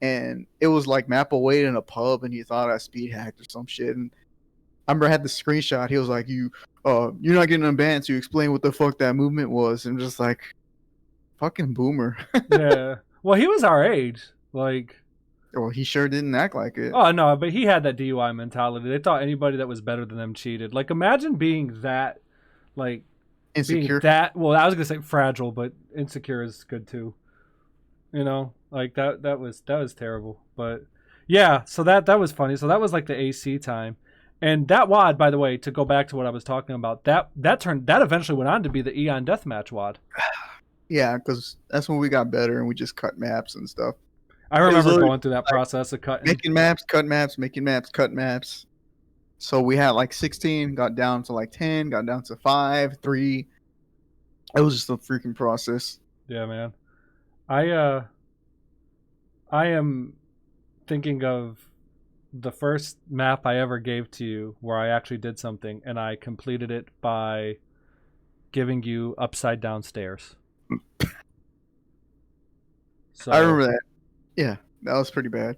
And it was like Mapple waited in a pub and he thought I speed hacked or some shit. And I remember I had the screenshot. He was like, you're not getting unbanned, so you explain what the fuck that movement was. And I'm just like, fucking boomer. Yeah. Well, he was our age. Like, well, he sure didn't act like it. Oh no, but he had that DUI mentality. They thought anybody that was better than them cheated. Like, imagine being that, like, insecure. Well, I was gonna say fragile, but insecure is good too. Like that was terrible. But yeah, so that was funny. So that was like the AC time. And that WOD, by the way, to go back to what I was talking about, that eventually went on to be the Eon Deathmatch WOD. Yeah, because that's when we got better and we just cut maps and stuff. I remember going through that process of cutting. Making maps, cut maps, making maps, cut maps. So we had like 16, got down to like 10, got down to 5, 3. It was just a freaking process. Yeah, man. I am thinking of the first map I ever gave to you where I actually did something, and I completed it by giving you upside down stairs. So I remember that. Yeah, that was pretty bad.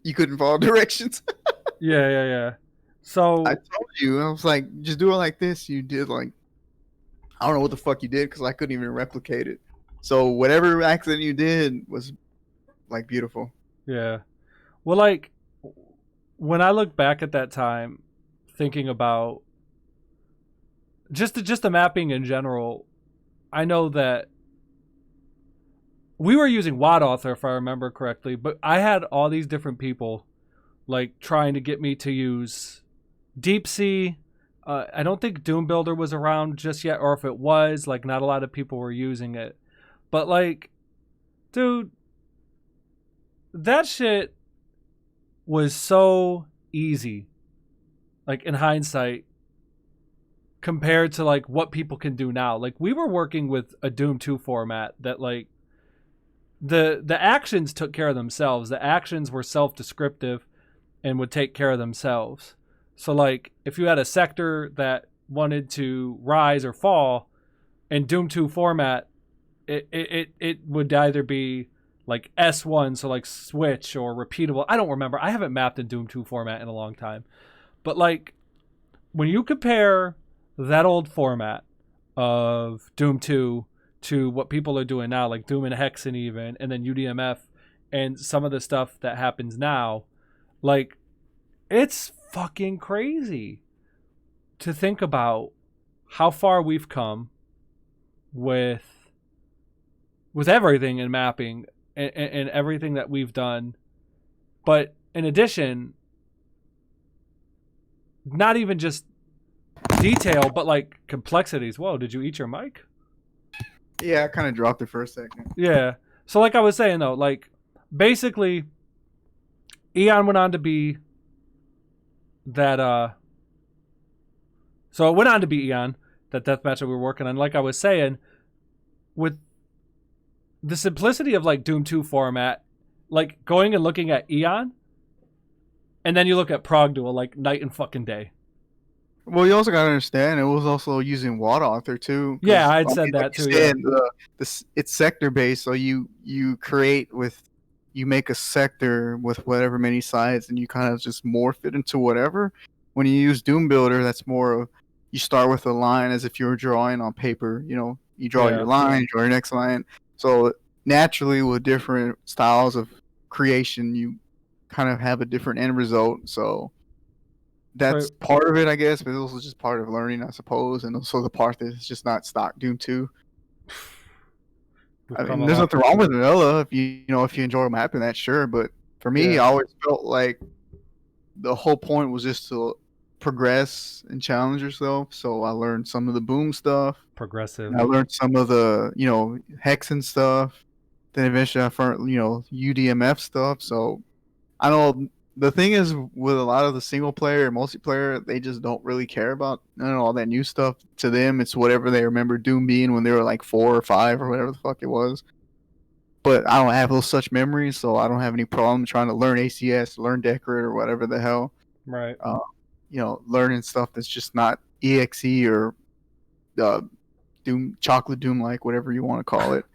You couldn't follow directions. Yeah. So I told you, I was like, just do it like this. You did like, I don't know what the fuck you did because I couldn't even replicate it. So whatever accident you did was like beautiful. Yeah. Well, like when I look back at that time, thinking about just the mapping in general, I know that we were using WOD Author, if I remember correctly, but I had all these different people like trying to get me to use Deep Sea. I don't think Doom Builder was around just yet, or if it was, like not a lot of people were using it. But like, dude, that shit was so easy, like in hindsight, compared to like what people can do now. Like we were working with a Doom 2 format that like the actions took care of themselves. The actions were self-descriptive and would take care of themselves. So like if you had a sector that wanted to rise or fall in Doom 2 format, it would either be like S1, so like switch or repeatable. I don't remember. I haven't mapped in Doom 2 format in a long time. But like when you compare that old format of Doom 2 to what people are doing now, like Doom and Hexen even, and then UDMF and some of the stuff that happens now, like it's fucking crazy to think about how far we've come with everything in mapping. and everything that we've done. But in addition, not even just detail, but like complexities. Whoa, did you eat your mic? Yeah, I kind of dropped it for a second. Yeah. So like I was saying though, like basically Eon went on to be that so it went on to be Eon, that deathmatch that we were working on. Like I was saying, with the simplicity of like Doom 2 format, like going and looking at Eon, and then you look at Prog Duel, like night and fucking day. Well, you also gotta understand it was also using WAD author too. Yeah, I'd said that like too. you said, it's sector based, so you make a sector with whatever many sides, and you kind of just morph it into whatever. When you use Doom Builder, that's more of you start with a line as if you were drawing on paper. You know, you draw your line, you draw your next line. So naturally, with different styles of creation, you kind of have a different end result. So that's part of it, I guess, but it's also just part of learning, I suppose, and also the part that is just not stock Doom 2. I mean, there's nothing wrong with vanilla if you enjoy mapping that, sure. But for me, I always felt like the whole point was just to progress and challenge yourself. So I learned some of the boom stuff. Progressive. I learned some of the hexen stuff. Then eventually I learned UDMF stuff. So I know the thing is with a lot of the single player and multiplayer, they just don't really care about all that new stuff. To them, it's whatever they remember Doom being when they were like 4 or 5 or whatever the fuck it was. But I don't have those such memories, so I don't have any problem trying to learn ACS, learn Decorate or whatever the hell. Right. Learning stuff that's just not EXE or Doom, Chocolate Doom, like whatever you want to call it.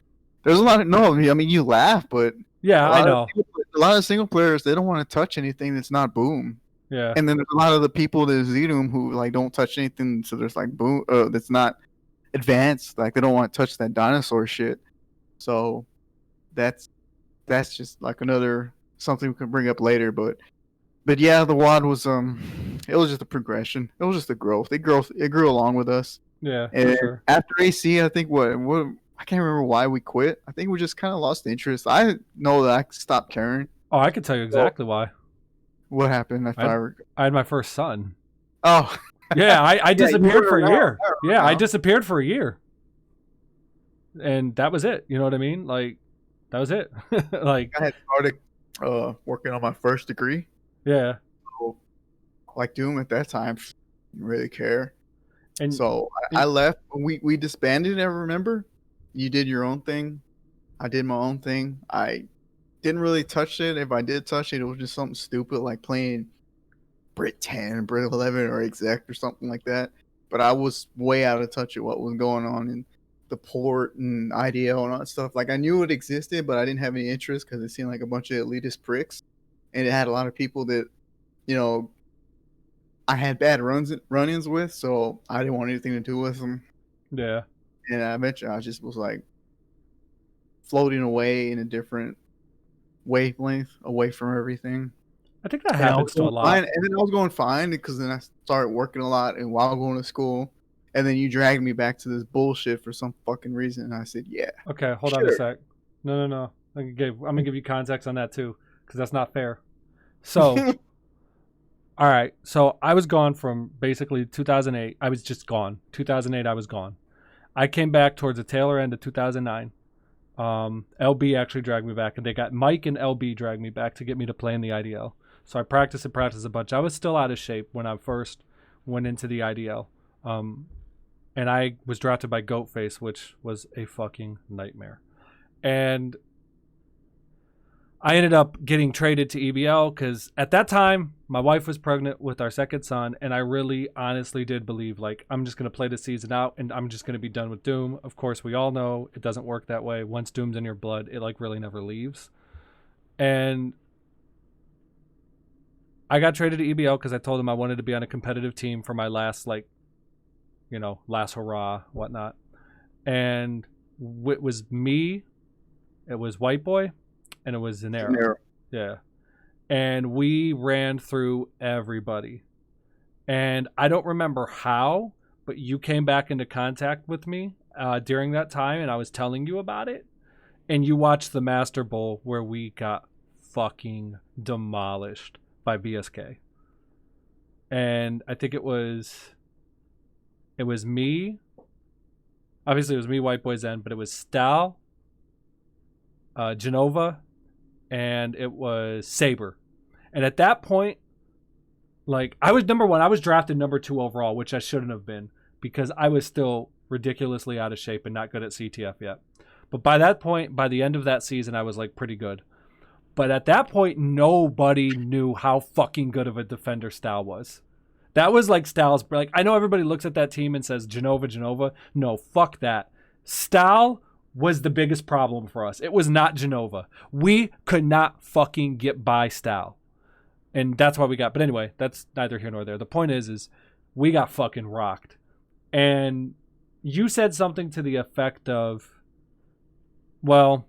There's a lot of you laugh, but yeah, I know. A lot of single players, they don't want to touch anything that's not boom. Yeah. And then there's a lot of the people that Z-Doom who like don't touch anything, so there's like boom that's not advanced. Like they don't want to touch that dinosaur shit. So that's just like another something we can bring up later. But yeah, the WAD was it was just a progression. It was just a growth. It grew along with us. Yeah, and for sure. After AC, I think what I can't remember why we quit. I think we just kind of lost interest. I know that I stopped caring. Oh, I could tell you exactly why. What happened? I had my first son. Oh. Yeah, I disappeared for a year. Yeah, I disappeared for a year. And that was it. You know what I mean? Like, that was it. Like, I had started working on my first degree. Yeah. So, like Doom at that time, didn't really care. And so I left. We disbanded, I remember. You did your own thing. I did my own thing. I didn't really touch it. If I did touch it, it was just something stupid like playing Brit 10, Brit 11, or Exec or something like that. But I was way out of touch with what was going on in the port and IDL and all that stuff. Like I knew it existed, but I didn't have any interest because it seemed like a bunch of elitist pricks. And it had a lot of people that, I had bad run-ins with, so I didn't want anything to do with them. Yeah. And eventually I just was like floating away in a different wavelength away from everything. I think that happens to a lot. And then I was going fine because then I started working a lot and while going to school. And then you dragged me back to this bullshit for some fucking reason. And I said, yeah. Okay, hold on a sec. No. I'm going to give you context on that too because that's not fair. So... All right, so I was gone from basically 2008. I was just gone. 2008, I was gone. I came back towards the tail end of 2009. LB actually dragged me back, and they got Mike and LB dragged me back to get me to play in the IDL. So I practiced a bunch. I was still out of shape when I first went into the IDL. And I was drafted by Goatface, which was a fucking nightmare. And I ended up getting traded to EBL because at that time, my wife was pregnant with our second son, and I really honestly did believe, like, I'm just going to play the season out, and I'm just going to be done with Doom. Of course, we all know it doesn't work that way. Once Doom's in your blood, it, like, really never leaves. And I got traded to EBL because I told him I wanted to be on a competitive team for my last, like, last hurrah, whatnot. And it was me, it was White Boy, and it was Zanero. Yeah. And we ran through everybody. And I don't remember how, but you came back into contact with me during that time, and I was telling you about it. and you watch the Master Bowl where we got fucking demolished by BSK. And I think it was me. Obviously, it was me, White Boy Zen, but it was Stal, Genova, and it was Saber. And at that point, like, I was number one. I was drafted number 2 overall, which I shouldn't have been because I was still ridiculously out of shape and not good at CTF yet. But by that point, by the end of that season, I was like pretty good. But at that point, nobody knew how fucking good of a defender Stal was. That was like Stal's. Like, I know everybody looks at that team and says Genova. No, fuck that. Stal was the biggest problem for us. It was not Genova. We could not fucking get by Stal. And that's why we got. But anyway, that's neither here nor there. The point is we got fucking rocked. And you said something to the effect of, well,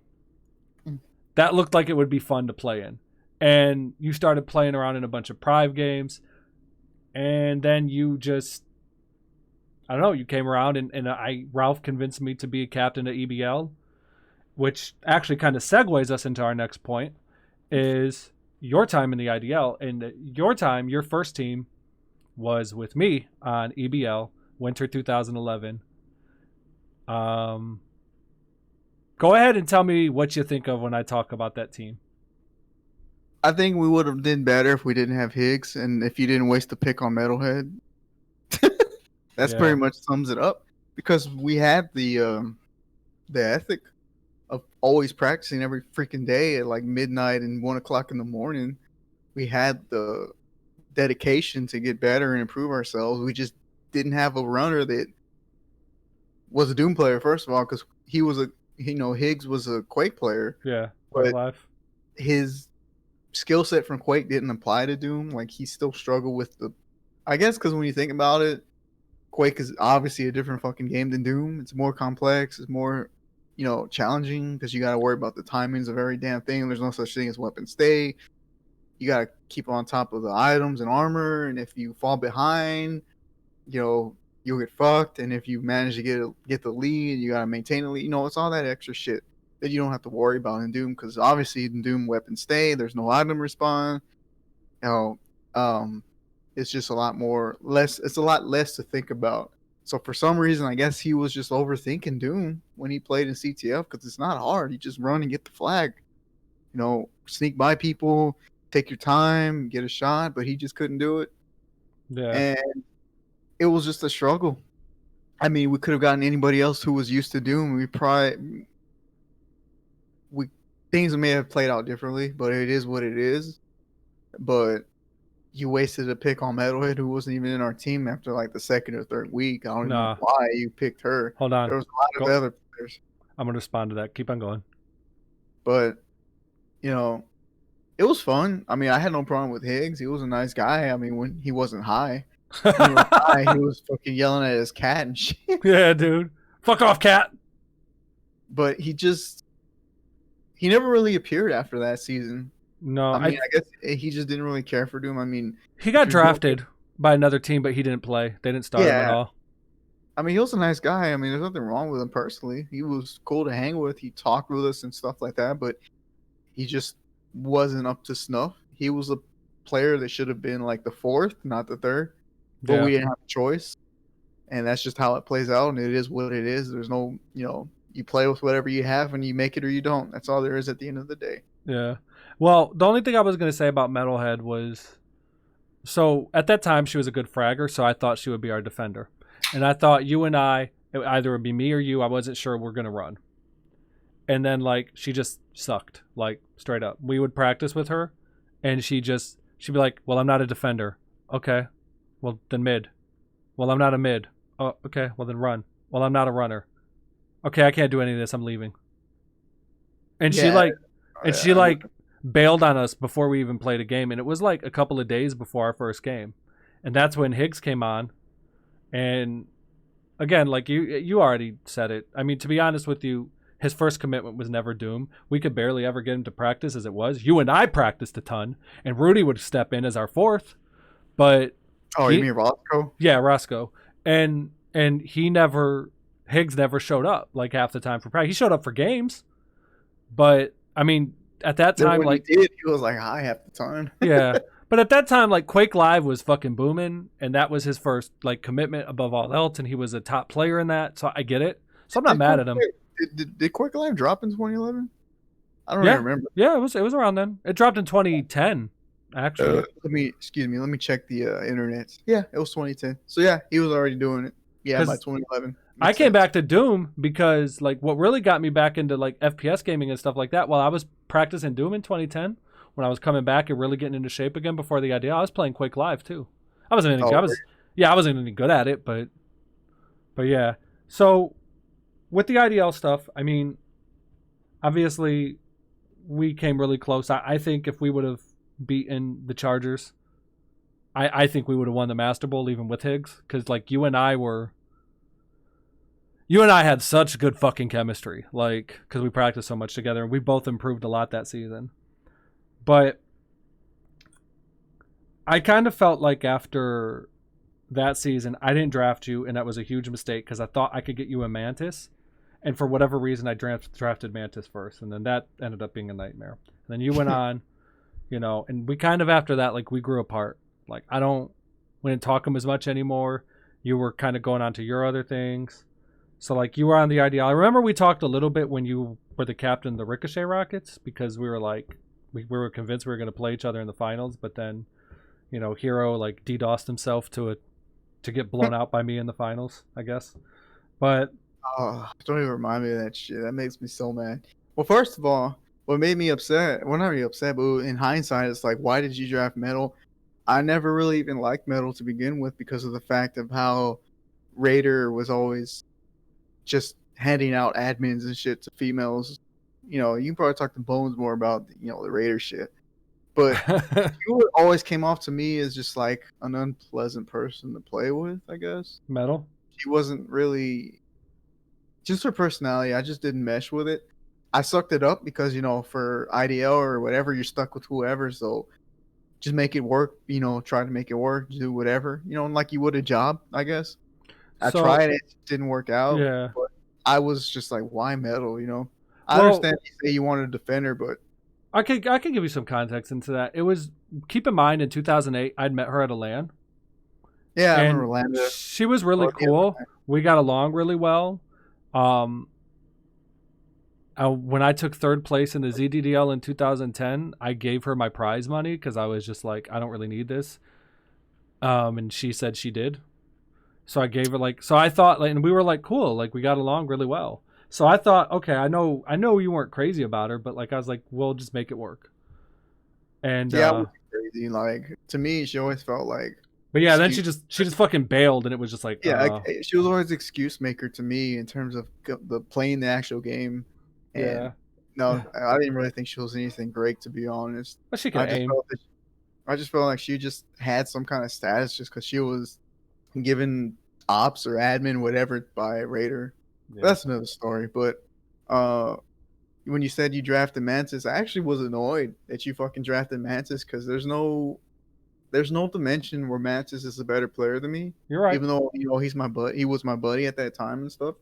that looked like it would be fun to play in. And you started playing around in a bunch of Prive games. And then you just, I don't know, you came around and Ralph convinced me to be a captain at EBL, which actually kind of segues us into our next point, is your time in the IDL. And your first team was with me on EBL, winter 2011. Go ahead and tell me what you think of when I talk about that team. I think we would have done better if we didn't have Higgs and if you didn't waste the pick on Metalhead. That's pretty much sums it up. Because we had the ethic of always practicing every freaking day at like midnight and 1 o'clock in the morning. We had the dedication to get better and improve ourselves. We just didn't have a runner that was a Doom player, first of all, because he was Higgs was a Quake player. Yeah, but his skill set from Quake didn't apply to Doom. Like, he still struggled with I guess because when you think about it, Quake is obviously a different fucking game than Doom. It's more complex. It's more, challenging because you got to worry about the timings of every damn thing. There's no such thing as weapon stay. You got to keep on top of the items and armor. And if you fall behind, you'll get fucked. And if you manage to get the lead, you got to maintain the lead. It's all that extra shit that you don't have to worry about in Doom, because obviously in Doom weapons stay. There's no item respawn. It's just a lot less. It's a lot less to think about. So for some reason, I guess he was just overthinking Doom when he played in CTF, because it's not hard. You just run and get the flag. Sneak by people, take your time, get a shot, but he just couldn't do it. Yeah. And it was just a struggle. I mean, we could have gotten anybody else who was used to Doom. Things may have played out differently, but it is what it is. But you wasted a pick on Metalhead, who wasn't even in our team after like the second or third week. I don't even know why you picked her. Hold on. There was a lot of other players. I'm going to respond to that. Keep on going. But, it was fun. I mean, I had no problem with Higgs. He was a nice guy. I mean, when he wasn't high. When he was high, he was fucking yelling at his cat and shit. Yeah, dude. Fuck off, cat. But he never really appeared after that season. No, I guess he just didn't really care for Doom. I mean, he got drafted by another team, but he didn't play. They didn't start him at all. I mean, he was a nice guy. I mean, there's nothing wrong with him personally. He was cool to hang with. He talked with us and stuff like that, but he just wasn't up to snuff. He was a player that should have been like the 4th, not the 3rd. But we didn't have a choice. And that's just how it plays out, and it is what it is. There's no, you play with whatever you have and you make it or you don't. That's all there is at the end of the day. Yeah. Well, the only thing I was going to say about Metalhead was, so at that time she was a good fragger, so I thought she would be our defender. And I thought you and I, either it would be me or you, I wasn't sure we're going to run. And then, like, she just sucked, like, straight up. We would practice with her, and she'd be like, well, I'm not a defender. Okay. Well, then mid. Well, I'm not a mid. Oh, okay. Well, then run. Well, I'm not a runner. Okay, I can't do any of this. I'm leaving. And she bailed on us before we even played a game. And it was like a couple of days before our first game. And that's when Higgs came on. And again, like you already said it. I mean, to be honest with you, his first commitment was never Doom. We could barely ever get him to practice as it was. You and I practiced a ton. And Rudy would step in as our 4th. But you mean Roscoe? Yeah, Roscoe. And Higgs never showed up like half the time for practice. He showed up for games, But I mean, at that Then time, when he like, did, he was like high half the time. yeah. But at that time, like Quake Live was fucking booming, and that was his first like commitment above all else, and he was a top player in that. So I get it. So I'm not Did mad Quick at him. did Quick Live drop in 2011? I don't even Yeah, remember. yeah. It was around then. It dropped in 2010, actually. Let me check the internet. Yeah, it was 2010. So yeah, he was already doing it. Yeah, by Because 2011. I Makes came sense. back to Doom because like what really got me back into like FPS gaming and stuff like that. While I was practicing Doom in 2010, when I was coming back and really getting into shape again before the idea, I was playing Quake Live too. I wasn't any. Oh, I was yeah, I wasn't any good at it, but yeah. So with the IDL stuff, I mean, obviously we came really close. I think if we would have beaten the Chargers, I think we would have won the Master Bowl even with Higgs because like you and I had such good fucking chemistry, like because we practiced so much together, and we both improved a lot that season. But I kind of felt like after that season, I didn't draft you, and that was a huge mistake because I thought I could get you a Mantis, and for whatever reason, I drafted Mantis first, and then that ended up being a nightmare. And then you went on, and we kind of after that, like we grew apart. Like we didn't talk as much anymore. You were kind of going on to your other things. So like you were on the IDL. I remember we talked a little bit when you were the captain of the Ricochet Rockets because we were like we were convinced we were going to play each other in the finals, but then Hero like DDoSed himself to get blown out by me in the finals, I guess. But oh, don't even remind me of that shit. That makes me so mad. Well, first of all, what made me upset, well, not really upset, but in hindsight, it's like, why did you draft Metal? I never really even liked Metal to begin with because of the fact of how Raider was always just handing out admins and shit to females. You can probably talk to Bones more about, the Raider shit. But you always came off to me as just like an unpleasant person to play with, I guess. Metal. She wasn't really just her personality. I just didn't mesh with it. I sucked it up because for IDL or whatever, you're stuck with whoever. So just make it work. Try to make it work. Do whatever. Like you would a job, I guess. I So tried it, didn't work out. yeah. But I was just like, why Metal? I Well, understand you say you wanted a defender, but I could give you some context into that. It was keep in mind in 2008 I'd met her at a LAN, yeah, I remember and Lambda. she was really Or the other cool. guy. We got along really well. Um, when I took third place in the ZDDL in 2010, I gave her my prize money because I was just like, I don't really need this. And she said she did. So I gave her so I thought and we were like cool, like we got along really well. So I thought, okay, I know you weren't crazy about her, but like I was like, we'll just make it work. And Yeah, I was crazy. Like to me, she always felt like but yeah, then excuse. she just fucking bailed, and it was just like, Yeah, she was always excuse maker to me in terms of the playing the actual game. And yeah. no, I didn't really think she was anything great, to be honest. But she can I just aim. felt that I just felt like she just had some kind of status just because she was given ops or admin whatever by Raider. Yeah. That's another story. But uh, when you said you drafted Mantis, I actually was annoyed that you fucking drafted Mantis because there's no dimension where Mantis is a better player than me. You're right. Even though he was my buddy at that time and stuff.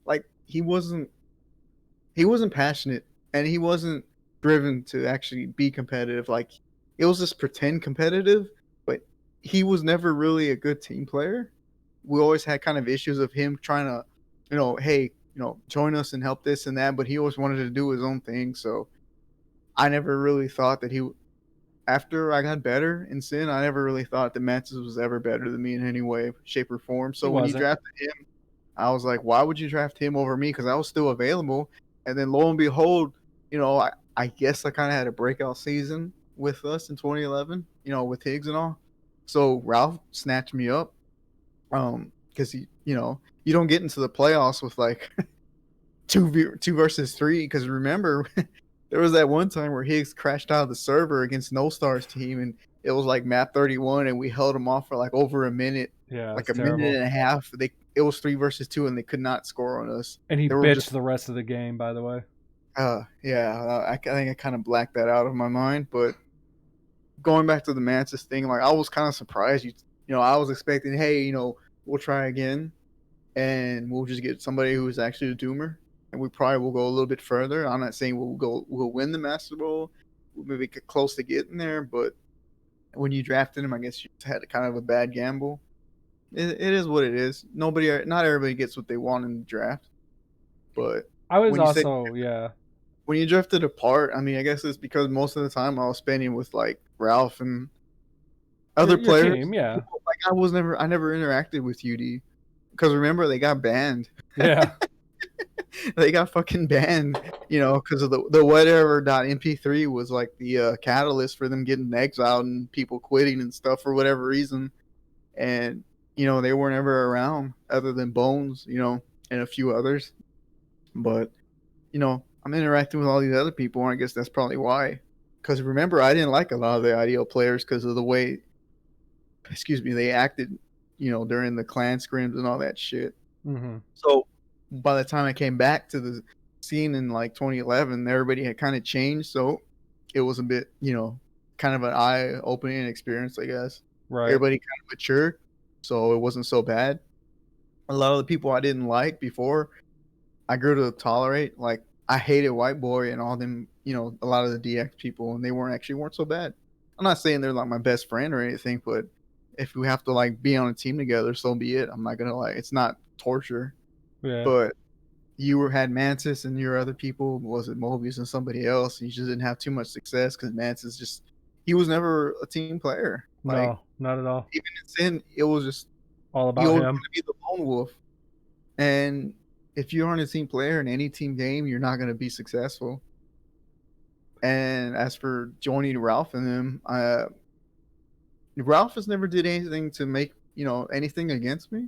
Like he wasn't passionate and he wasn't driven to actually be competitive. Like it was just pretend competitive, but he was never really a good team player. We always had kind of issues of him trying to, hey, join us and help this and that, but he always wanted to do his own thing. So I never really thought that after I got better in Sin, I never really thought that Mantis was ever better than me in any way, shape, or form. He So when you wasn't. drafted him, I was like, why would you draft him over me? Because I was still available. And then lo and behold, I guess I kind of had a breakout season with us in 2011, with Higgs and all. So Ralph snatched me up because you don't get into the playoffs with like two versus three. Because remember, there was that one time where Higgs crashed out of the server against No Stars team, and it was like map 31, and we held them off for like over a minute, Yeah, like it's a minute terrible. and a half. It was 3 versus 2, and they could not score on us. And he They were bitched just the rest of the game, by the way. yeah. I think I kind of blacked that out of my mind. But going back to the Mantis thing, like I was kind of surprised. I was expecting, hey, we'll try again, and we'll just get somebody who's actually a doomer. and we probably will go a little bit further. I'm not saying we'll win the Master Bowl. We'll maybe get close to getting there, but when you drafted him, I guess you had kind of a bad gamble. It is what it is. Not everybody gets what they want in the draft, but I was when you say also, yeah. when you drifted apart, I mean, I guess it's because most of the time I was spending with like Ralph and other Your players. team, yeah. Like I never interacted with UD because remember they got banned. Yeah. They got fucking banned, because of the whatever .mp3 was like the catalyst for them getting exiled and people quitting and stuff for whatever reason. And they weren't ever around other than Bones, and a few others. But I'm interacting with all these other people, and I guess that's probably why. Because remember, I didn't like a lot of the IDL players because of the way, they acted, during the clan scrims and all that shit. Mm-hmm. So by the time I came back to the scene in like 2011, everybody had kind of changed. So it was a bit, kind of an eye-opening experience, I guess. Right. Everybody kind of matured, so it wasn't so bad. A lot of the people I didn't like before, I grew to tolerate. Like I hated White Boy and all them, a lot of the DX people, and they weren't so bad. I'm not saying they're like my best friend or anything, but if we have to like be on a team together, so be it. I'm not gonna it's not torture. Yeah. But you had Mantis and your other people, was it Mobius and somebody else? You just didn't have too much success because Mantis he was never a team player. Like, no, not at all. even in Sin, it was just All about you were him. going to be the lone wolf. And if you aren't a team player in any team game, you're not going to be successful. And as for joining Ralph and them, Ralph has never did anything to make anything against me.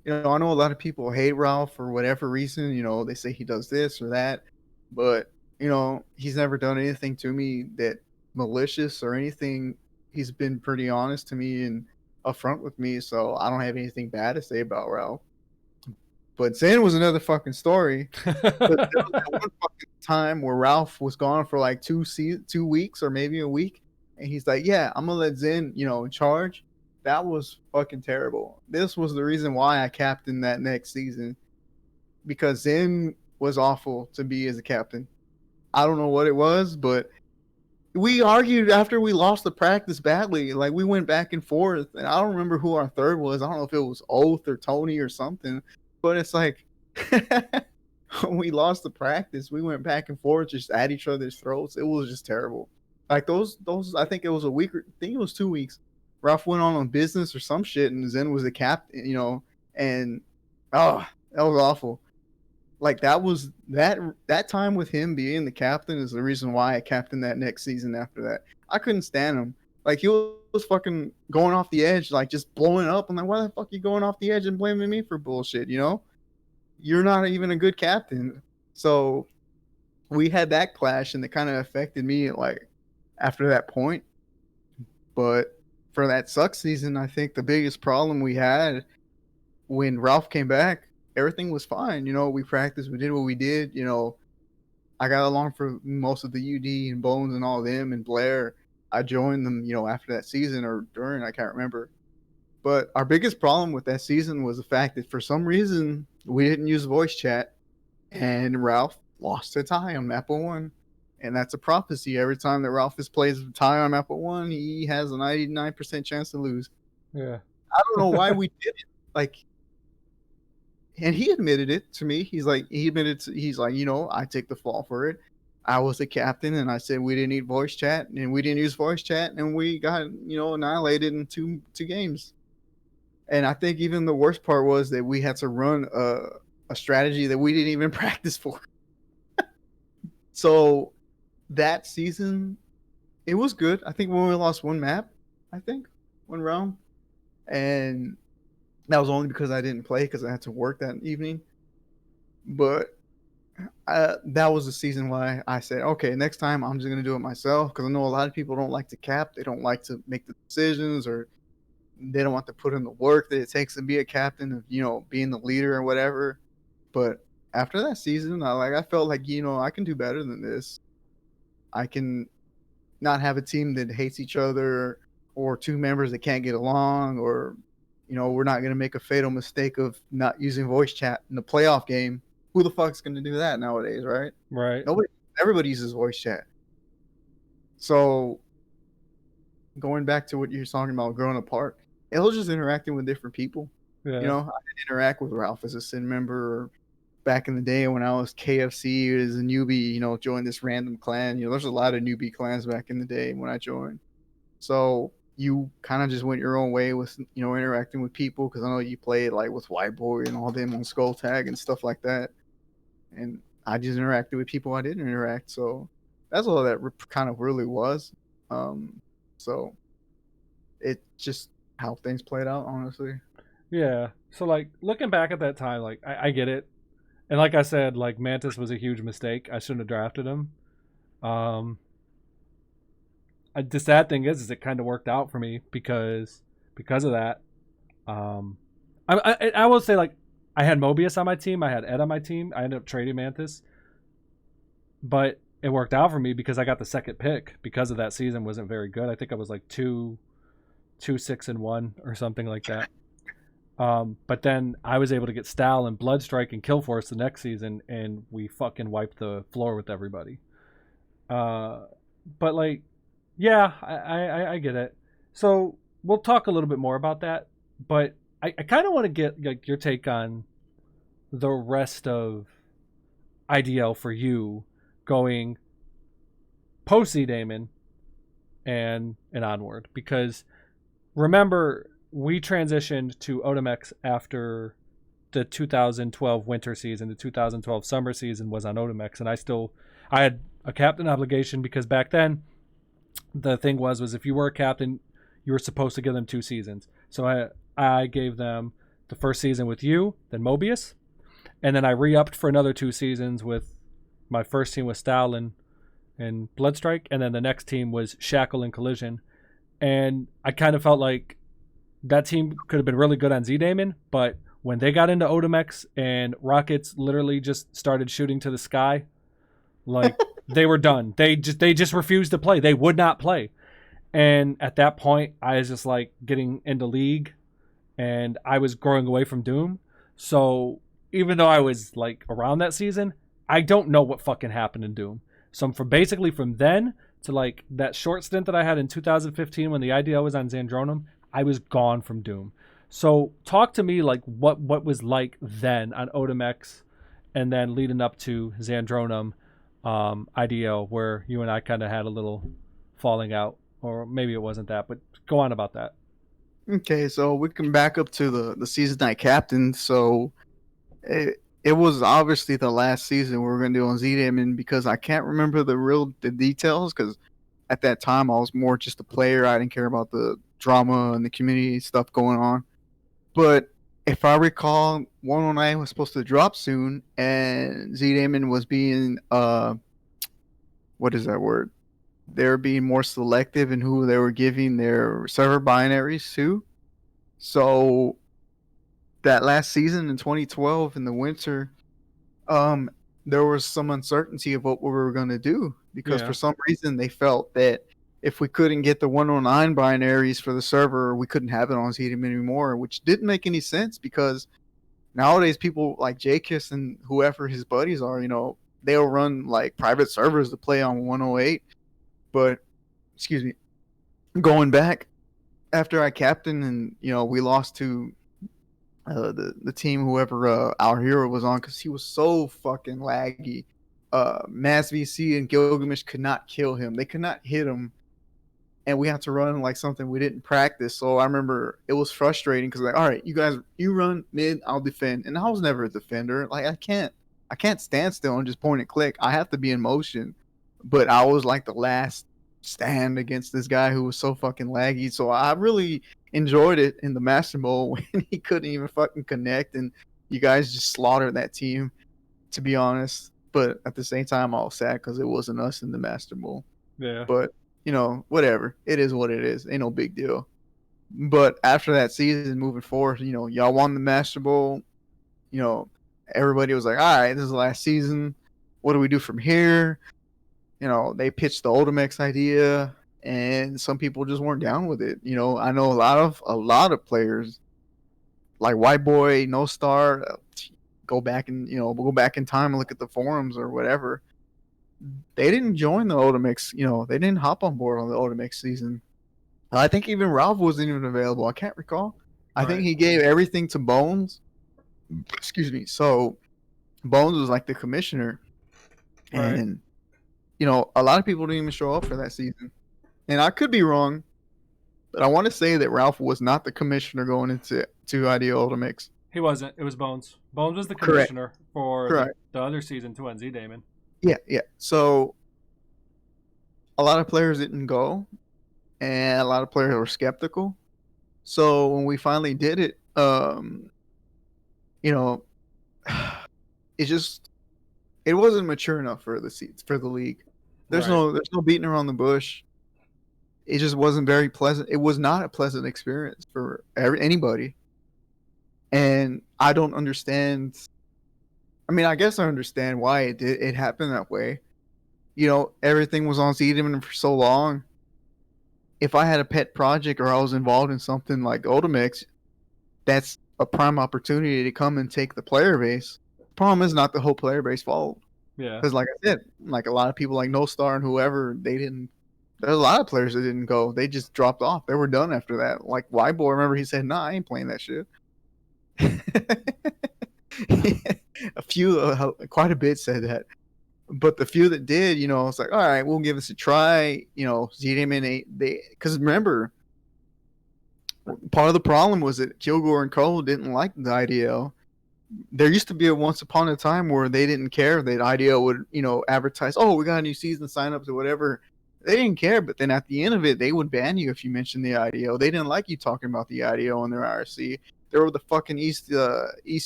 I know a lot of people hate Ralph for whatever reason. They say he does this or that, but he's never done anything to me that malicious or anything. He's been pretty honest to me and upfront with me, so I don't have anything bad to say about Ralph. But Zen was another fucking story. But there was that one fucking time where Ralph was gone for like 2 weeks or maybe a week, and he's like, "Yeah, I'm gonna let Zen, in charge." That was fucking terrible. This was the reason why I captained that next season, because Zen was awful to be as a captain. I don't know what it was, but we argued after we lost the practice badly. Like we went back and forth, and I don't remember who our third was. I don't know if it was Oath or Tony or something, but it's like when we lost the practice, we went back and forth just at each other's throats. It was just terrible. Like those I think it was a week, I think it was 2 weeks. Ralph went on business or some shit, and Zen was the captain, and that was awful. Like that was that time with him being the captain is the reason why I captained that next season after that. I couldn't stand him. Like he was fucking going off the edge, like just blowing up. I'm like, why the fuck are you going off the edge and blaming me for bullshit? You're not even a good captain. So we had that clash, and it kind of affected me like after that point. But for that suck season, I think the biggest problem we had when Ralph came back, everything was fine. We practiced, we did what we did. I got along for most of the UD and Bones and all of them and Blair. I joined them, after that season or during, I can't remember. But our biggest problem with that season was the fact that for some reason we didn't use voice chat, and Ralph lost a tie on map 1. And that's a prophecy. Every time that Ralph plays a tie on map 1, he has a 99% chance to lose. Yeah. I don't know why we did it. Like, and he admitted it to me. He's like, I take the fall for it. I was the captain, and I said we didn't need voice chat, and we didn't use voice chat, and we got, annihilated in two games. And I think even the worst part was that we had to run a strategy that we didn't even practice for. So that season, it was good. I think we only lost one map, one round. And that was only because I didn't play because I had to work that evening. But that was the season why I said, okay, next time I'm just going to do it myself, because I know a lot of people don't like to cap. They don't like to make the decisions, or they don't want to put in the work that it takes to be a captain of, being the leader or whatever. But after that season, I felt like, I can do better than this. I can not have a team that hates each other, or 2 members that can't get along, or, we're not going to make a fatal mistake of not using voice chat in the playoff game Who the fuck's gonna do that nowadays, right? Right. Nobody. Everybody uses voice chat. So going back to what you're talking about, growing apart, it was just interacting with different people. You Yeah. know, I didn't interact with Ralph as a Sin member, or back in the day when I was KFC as a newbie. You know, joined this random clan. You know, there's a lot of newbie clans back in the day when I joined. So you kind of just went your own way with, you know, interacting with people, because I know you played like with White Boy and all them on Skull Tag and stuff like that. And I just interacted with people I didn't interact. So that's all that kind of really was. So it just how things played out, honestly. Yeah. So like looking back at that time, like I get it. And like I said, like Mantis was a huge mistake. I shouldn't have drafted him. Um the sad thing is it kind of worked out for me because of that. Um I will say, like, I had Mobius on my team, I had Ed on my team. I ended up trading Mantis. But it worked out for me because I got the second pick because of that season wasn't very good. I think I was like 2-6-1 or something like that. But then I was able to get Stal and Bloodstrike and Killforce the next season, and we fucking wiped the floor with everybody. But like, yeah, I get it. So we'll talk a little bit more about that. But I kind of want to get like your take on the rest of IDL for you going post Z Damon and onward, because remember we transitioned to Otomex after the 2012 winter season. The 2012 summer season was on Otomex, and I had a captain obligation, because back then the thing was if you were a captain, you were supposed to give them 2 seasons. So I gave them the first season with you, then Mobius, and then I re-upped for another 2 seasons with my first team with Stalin and Bloodstrike, and then the next team was Shackle and Collision. And I kind of felt like that team could have been really good on Z-Damon, but when they got into Otomex and rockets literally just started shooting to the sky, like they were done. They just refused to play. They would not play. And at that point, I was just like getting into League, and I was growing away from Doom. So even though I was like around that season, I don't know what fucking happened in Doom. So from then to like that short stint that I had in 2015 when the IDL was on Zandronum, I was gone from Doom. So talk to me like what was like then on Otomex, and then leading up to Zandronum, IDL, where you and I kind of had a little falling out, or maybe it wasn't that, but go on about that. Okay, so we can back up to the season I captained. So it was obviously the last season we were going to do on Z-Damon, because I can't remember the details, because at that time I was more just a player. I didn't care about the drama and the community stuff going on. But if I recall, 109 was supposed to drop soon, and Z-Damon was being what is that word? They were being more selective in who they were giving their server binaries to. So that last season in 2012 in the winter, um, there was some uncertainty of what we were going to do, because Yeah. for some reason they felt that if we couldn't get the 109 binaries for the server, we couldn't have it on ZDM anymore, which didn't make any sense, because nowadays people like Jakis and whoever his buddies are, you know, they'll run like private servers to play on 108. But excuse me, going back after I captained and, you know, we lost to the team, whoever our hero was on, because he was so fucking laggy. Mass VC and Gilgamesh could not kill him. They could not hit him, and we had to run like something we didn't practice. So I remember it was frustrating, because like, all right, you guys, you run mid, I'll defend. And I was never a defender. Like I can't stand still and just point and click. I have to be in motion. But I was like the last stand against this guy who was so fucking laggy. So I really enjoyed it in the Master Bowl when he couldn't even fucking connect, and you guys just slaughtered that team, to be honest. But at the same time, I was sad because it wasn't us in the Master Bowl. Yeah. But, you know, whatever. It is what it is. Ain't no big deal. But after that season, moving forward, you know, y'all won the Master Bowl. You know, everybody was like, all right, this is the last season. What do we do from here? You know, they pitched the Ultimax idea, and some people just weren't down with it. You know, I know a lot of players like White Boy, No Star, go back and go back in time and look at the forums or whatever. They didn't join the Ultimix. They didn't hop on board on the Ultimix season. I think even Ralph wasn't even available. I can't recall. I think he gave everything to Bones. Excuse me. So Bones was like the commissioner, and a lot of people didn't even show up for that season. And I could be wrong, but I want to say that Ralph was not the commissioner going into Idea Ultimix. He wasn't. It was Bones. Bones was the commissioner for the other season too on Z Damon. Yeah. So a lot of players didn't go, and a lot of players were skeptical. So when we finally did it, it wasn't mature enough for the league. There's no beating around the bush. It just wasn't very pleasant. It was not a pleasant experience for anybody. And I don't understand. I mean, I guess I understand why it happened that way. Everything was on Zedeman for so long. If I had a pet project or I was involved in something like Ultimix, that's a prime opportunity to come and take the player base. The problem is not the whole player base followed. Yeah. Because like I said, like a lot of people like No Star and whoever, there's a lot of players that didn't go. They just dropped off. They were done after that. Like Y-Boy, remember he said, "Nah, I ain't playing that shit." Quite a bit said that. But the few that did, it's like, all right, we'll give this a try. Z-Damon, because remember, part of the problem was that Kilgore and Cole didn't like the IDL. There used to be once upon a time where they didn't care that IDL would, advertise, oh, we got a new season signups or whatever. They didn't care, but then at the end of it, they would ban you if you mentioned the IDO. They didn't like you talking about the IDO on their IRC. They were the fucking East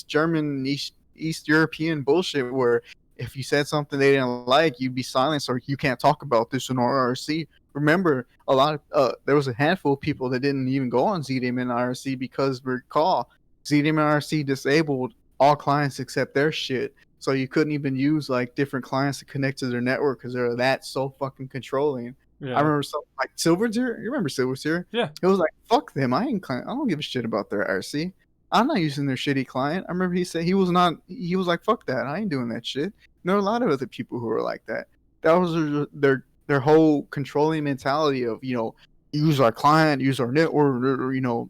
German, East European bullshit where if you said something they didn't like, you'd be silenced or you can't talk about this in our IRC. Remember, a lot of there was a handful of people that didn't even go on ZDM IRC because recall, ZDM IRC disabled all clients except their shit. So you couldn't even use like different clients to connect to their network because they're that so fucking controlling. Yeah. I remember something like Silver's here. You remember Silver's here? Yeah. It was like, fuck them. I don't give a shit about their IRC. I'm not using their shitty client. I remember he said he was like, fuck that. I ain't doing that shit. And there were a lot of other people who were like that. That was their whole controlling mentality of, use our client, use our network, or,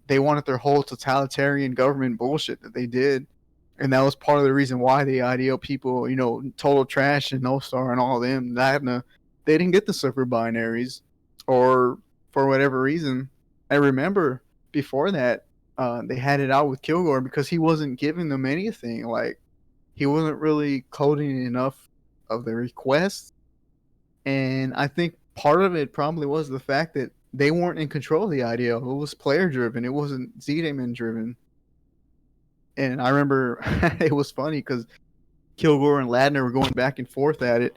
they wanted their whole totalitarian government bullshit that they did. And that was part of the reason why the IDO people, Total Trash and No Star and all of them, they didn't get the server binaries or for whatever reason. I remember before that, they had it out with Kilgore because he wasn't giving them anything. Like, he wasn't really coding enough of the requests. And I think part of it probably was the fact that they weren't in control of the IDO. It was player driven. It wasn't Z-Damon driven. And I remember it was funny because Kilgore and Ladner were going back and forth at it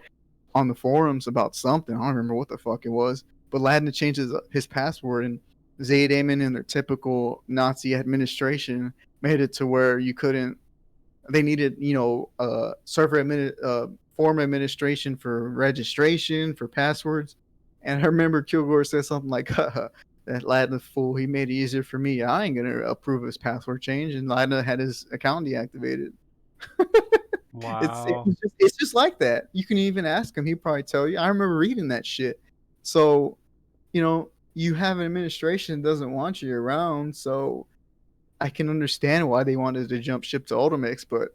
on the forums about something. I don't remember what the fuck it was. But Ladner changed his password, and Z-Damon and their typical Nazi administration made it to where you couldn't. They needed, server form administration for registration, for passwords. And I remember Kilgore said something like, that Ladna fool, he made it easier for me. I ain't gonna approve his password change, and Ladna had his account deactivated. Wow. It's just like that. You can even ask him; he'd probably tell you. I remember reading that shit. So, you have an administration that doesn't want you around. So, I can understand why they wanted to jump ship to Ultimix, but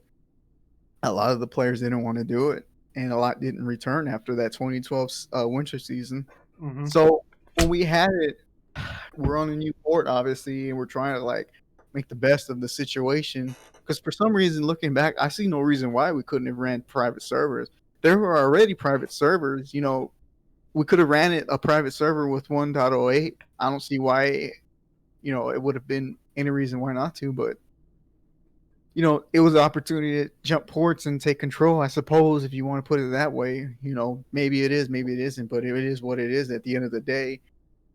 a lot of the players didn't want to do it, and a lot didn't return after that 2012 winter season. Mm-hmm. So when we had it, we're on a new port, obviously, and we're trying to make the best of the situation. Because for some reason, looking back, I see no reason why we couldn't have ran private servers. There were already private servers. We could have ran a private server with 1.08. I don't see why, it would have been any reason why not to. But it was an opportunity to jump ports and take control, I suppose, if you want to put it that way. Maybe it is, maybe it isn't, but it is what it is at the end of the day.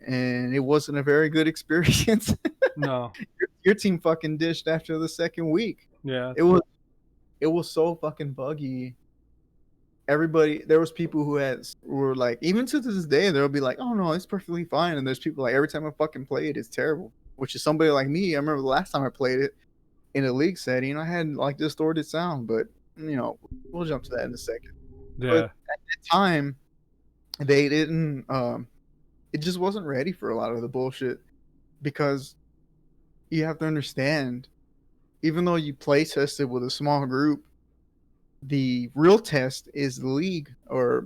And it wasn't a very good experience. No. Your team fucking dished after the second week. Yeah. It was so fucking buggy. Everybody, there was people who were like, even to this day, they'll be like, oh no, it's perfectly fine. And there's people like, every time I fucking play it, it's terrible. Which is somebody like me. I remember the last time I played it, in a league setting, I had like distorted sound, but we'll jump to that in a second. But Yeah. at the time, they didn't. It just wasn't ready for a lot of the bullshit because you have to understand, even though you play tested with a small group, the real test is the league or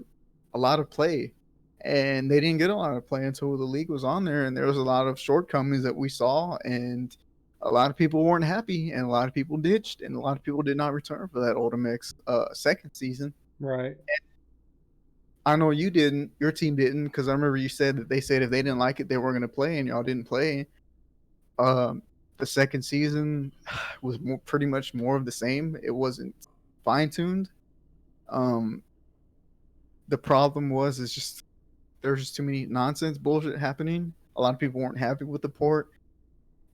a lot of play. And they didn't get a lot of play until the league was on there, and there was a lot of shortcomings that we saw, and a lot of people weren't happy, and a lot of people ditched, and a lot of people did not return for that Ultimax second season. Right. I know you didn't, your team didn't, because I remember you said that they said if they didn't like it, they weren't going to play, and y'all didn't play. Um, the second season was pretty much more of the same. It wasn't fine tuned. Um, the problem was is just there's just too many nonsense bullshit happening. A lot of people weren't happy with the port.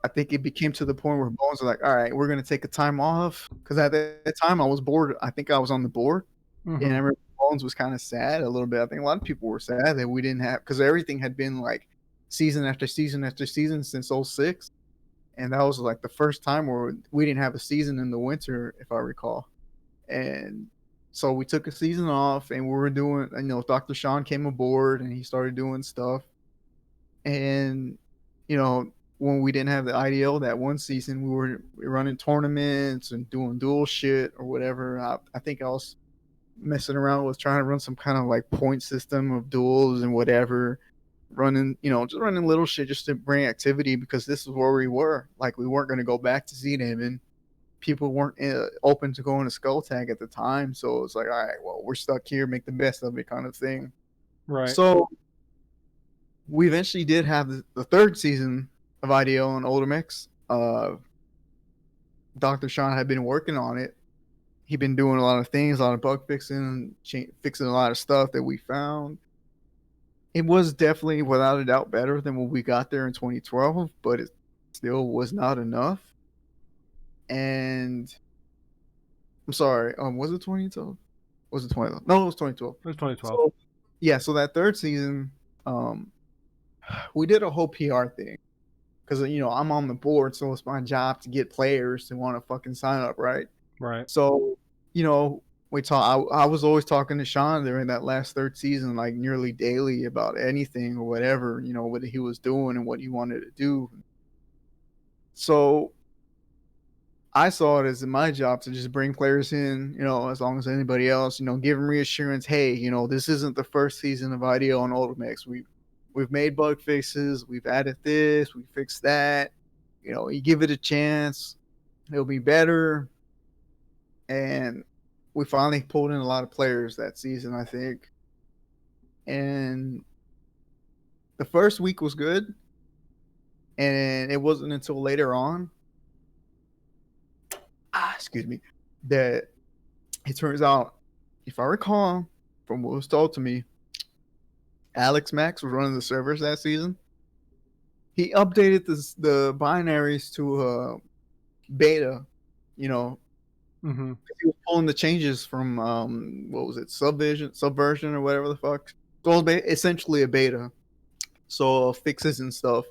I think it became to the point where Bones was like, "All right, we're gonna take a time off," because at that time I was bored. I think I was on the board, and I Mm-hmm. remember Bones was kind of sad a little bit. I think a lot of people were sad that we didn't have because everything had been like season after season after season since '06, and that was like the first time where we didn't have a season in the winter, if I recall. And so we took a season off, and we were doing. Dr. Sean came aboard, and he started doing stuff. And when we didn't have the IDL that one season, we were running tournaments and doing dual shit or whatever. I think I was messing around with trying to run some kind of like point system of duels and whatever. Running, just running little shit just to bring activity because this is where we were. Like we weren't going to go back to ZDM, and people weren't open to going to Skull Tag at the time. So it's like, all right, well, we're stuck here, make the best of it, kind of thing. Right. So we eventually did have the third season of IDL on Ultimax. Dr. Sean had been working on it. He'd been doing a lot of things, a lot of bug fixing, fixing a lot of stuff that we found. It was definitely, without a doubt, better than what we got there in 2012, but it still was not enough. And I'm sorry, was it 2012? Was it 2012? No, it was 2012. It was 2012. So, yeah, so that third season, we did a whole PR thing because I'm on the board, so it's my job to get players to want to fucking sign up, right? Right. So we talk. I was always talking to Sean during that last third season, like nearly daily about anything or whatever, what he was doing and what he wanted to do. So I saw it as my job to just bring players in, as long as anybody else, give them reassurance. Hey, this isn't the first season of IDO on Ultimax. We've made bug fixes. We've added this. We fixed that. You give it a chance, it'll be better. And we finally pulled in a lot of players that season, I think. And the first week was good, and it wasn't until later on, excuse me, that it turns out, if I recall from what was told to me, Alex Max was running the servers that season. He updated the binaries to beta, Mm-hmm. he was pulling the changes from what was it, subversion or whatever the fuck. So it was essentially a beta, so fixes and stuff.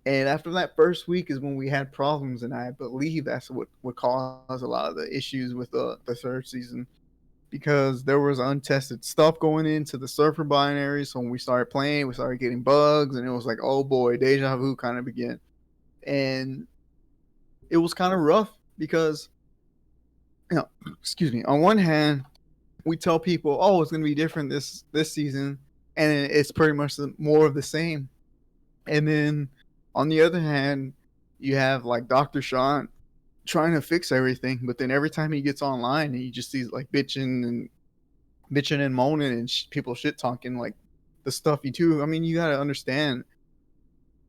And after that first week is when we had problems, and I believe that's what caused a lot of the issues with the third season, because there was untested stuff going into the server binaries. So when we started playing, we started getting bugs, and it was like, oh boy, deja vu kind of began. And it was kind of rough because, excuse me, on one hand, we tell people, oh, it's going to be different this season, and it's pretty much more of the same. And then on the other hand, you have like Dr. Sean trying to fix everything, but then every time he gets online, he just sees like bitching and moaning and people shit talking like the stuff you do. I mean, you got to understand,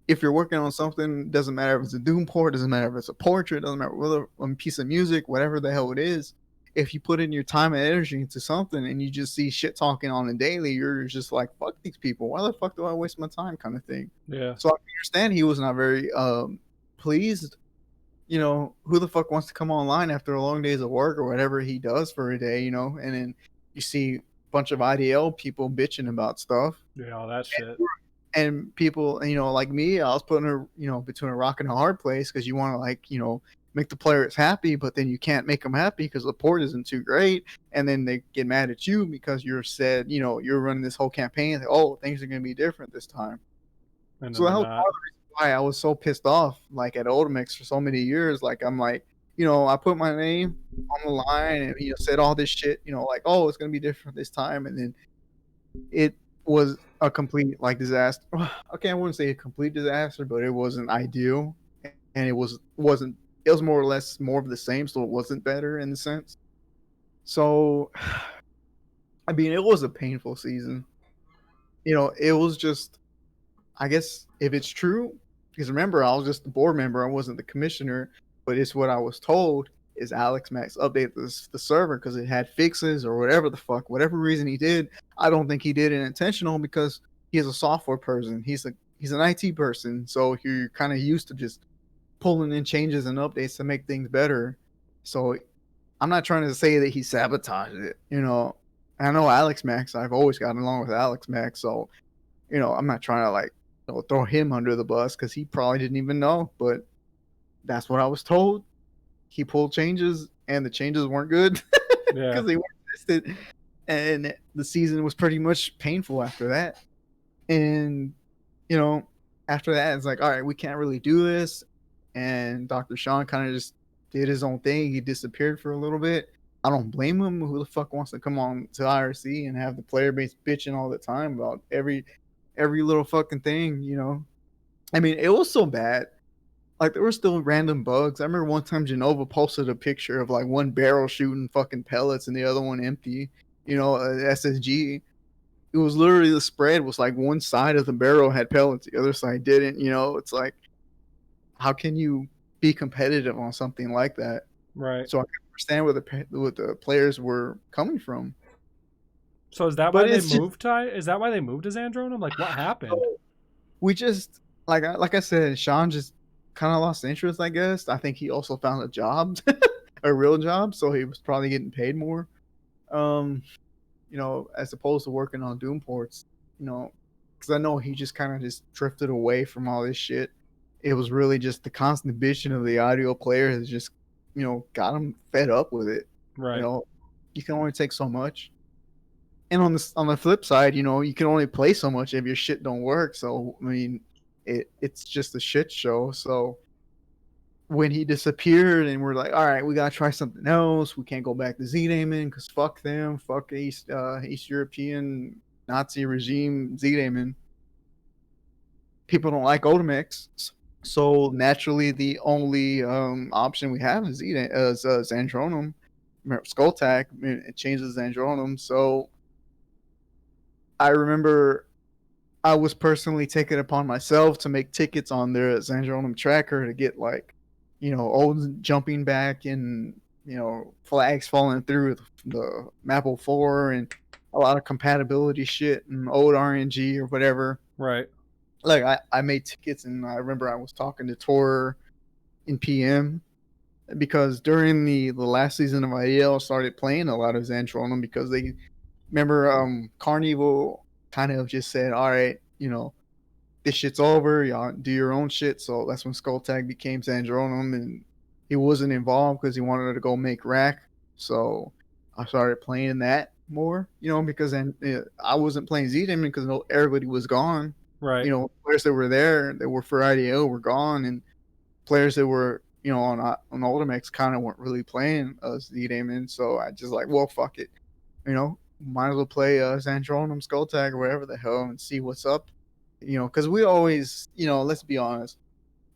if you're working on something, doesn't matter if it's a Doom port, doesn't matter if it's a portrait, doesn't matter whether a piece of music, whatever the hell it is. If you put in your time and energy into something and you just see shit talking on a daily, you're just like, fuck these people. Why the fuck do I waste my time, kind of thing. Yeah. So I understand he was not very pleased. Who the fuck wants to come online after a long days of work or whatever he does for a day, and then you see a bunch of IDL people bitching about stuff. Yeah, all that shit. And people, like me, I was putting her, between a rock and a hard place because you want to make the players happy, but then you can't make them happy because the port isn't too great, and then they get mad at you because you're said, you're running this whole campaign. Like, oh, things are going to be different this time. And So then that they're was part not. of the reason why I was so pissed off, like at Ultimax for so many years. Like I'm like, I put my name on the line and said all this shit, like, oh, it's going to be different this time, and then it was a complete like disaster. Okay, I wouldn't say a complete disaster, but it wasn't ideal, and wasn't. It was more or less more of the same, so it wasn't better in the sense. So, I mean, it was a painful season. It was just. I guess if it's true, because remember, I was just the board member, I wasn't the commissioner, but it's what I was told is Alex Max updated the server because it had fixes or whatever the fuck, whatever reason he did. I don't think he did it intentional because he's a software person. He's an IT person, so you're kind of used to just pulling in changes and updates to make things better. So I'm not trying to say that he sabotaged it. I know Alex Max. I've always gotten along with Alex Max, so I'm not trying to like throw him under the bus because he probably didn't even know. But that's what I was told. He pulled changes, and the changes weren't good Yeah. because they weren't listed. And the season was pretty much painful after that. And after that, it's like, all right, we can't really do this. And Dr. Sean kind of just did his own thing. He disappeared for a little bit. I don't blame him. Who the fuck wants to come on to IRC and have the player base bitching all the time about every little fucking thing? I mean, it was so bad. Like there were still random bugs. I remember one time Genova posted a picture of like one barrel shooting fucking pellets and the other one empty. SSG. It was literally the spread was like one side of the barrel had pellets, the other side didn't. It's like how can you be competitive on something like that? Right. So I can understand where the players were coming from. So is that why But they it's just moved to? Is that why they moved to Zandronum? Like, what happened? we just like I said, Sean just kind of lost interest. I guess I think he also found a job, a real job, so he was probably getting paid more. Um, as opposed to working on Doom ports. Because I know he just kind of just drifted away from all this shit. It was really just the constant bitching of the audio player has just got him fed up with it. Right. You can only take so much. And on the flip side, you can only play so much if your shit don't work. So I mean, it's just a shit show. So when he disappeared, and we're like, all right, we gotta try something else. We can't go back to Z-Damon because fuck them, fuck East European Nazi regime Z-Damon. People don't like Otomix, so naturally the only option we have is Zandronum. Skulltag, it changes Zandronum. So I remember I was personally taking it upon myself to make tickets on their Zandronum tracker to get like, old jumping back and, flags falling through the Maple 4 and a lot of compatibility shit and old RNG or whatever. Right. Like I made tickets, and I remember I was talking to Tor in PM because during the last season of IEL I started playing a lot of Zandronum because they remember Carnival kind of just said, all right, this shit's over, y'all do your own shit. So that's when Skulltag became Zandronum, and he wasn't involved because he wanted to go make rack. So I started playing that more, because then I wasn't playing Z-Demon because everybody was gone. Right. Players that were there that were for IDO were gone, and players that were on Ultimax kind of weren't really playing Z-Demon. So I just like, well, fuck it, might as well play Zandronum, Skulltag, or whatever the hell, and see what's up. Because we always, let's be honest,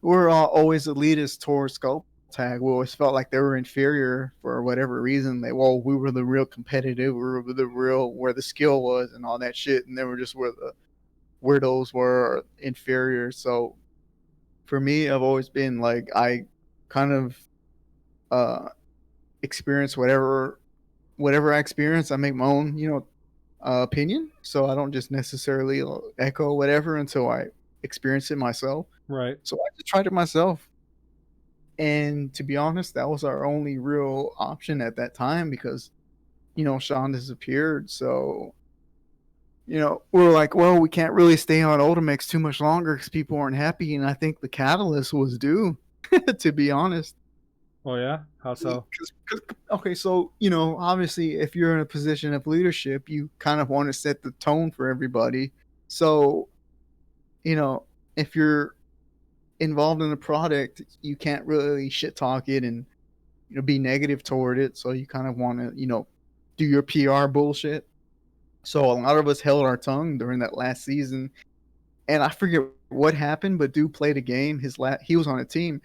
we're always elitist towards Skulltag. We always felt like they were inferior for whatever reason. We were the real competitive, we were the real where the skill was and all that shit, and they were just where the weirdos were inferior. So for me, I've always been like, I kind of experience whatever I experience. I make my own, opinion. So I don't just necessarily echo whatever until I experience it myself. Right. So I just tried it myself. And to be honest, that was our only real option at that time because, Sean disappeared. So, we were like, well, we can't really stay on Ultimax too much longer because people weren't happy. And I think the catalyst was due, to be honest. Oh yeah, how so? Okay, so obviously, if you're in a position of leadership, you kind of want to set the tone for everybody. So, you know, if you're involved in a product, you can't really shit talk it and be negative toward it. So you kind of want to do your PR bullshit. So a lot of us held our tongue during that last season, and I forget what happened, but dude played a game. He was on a team,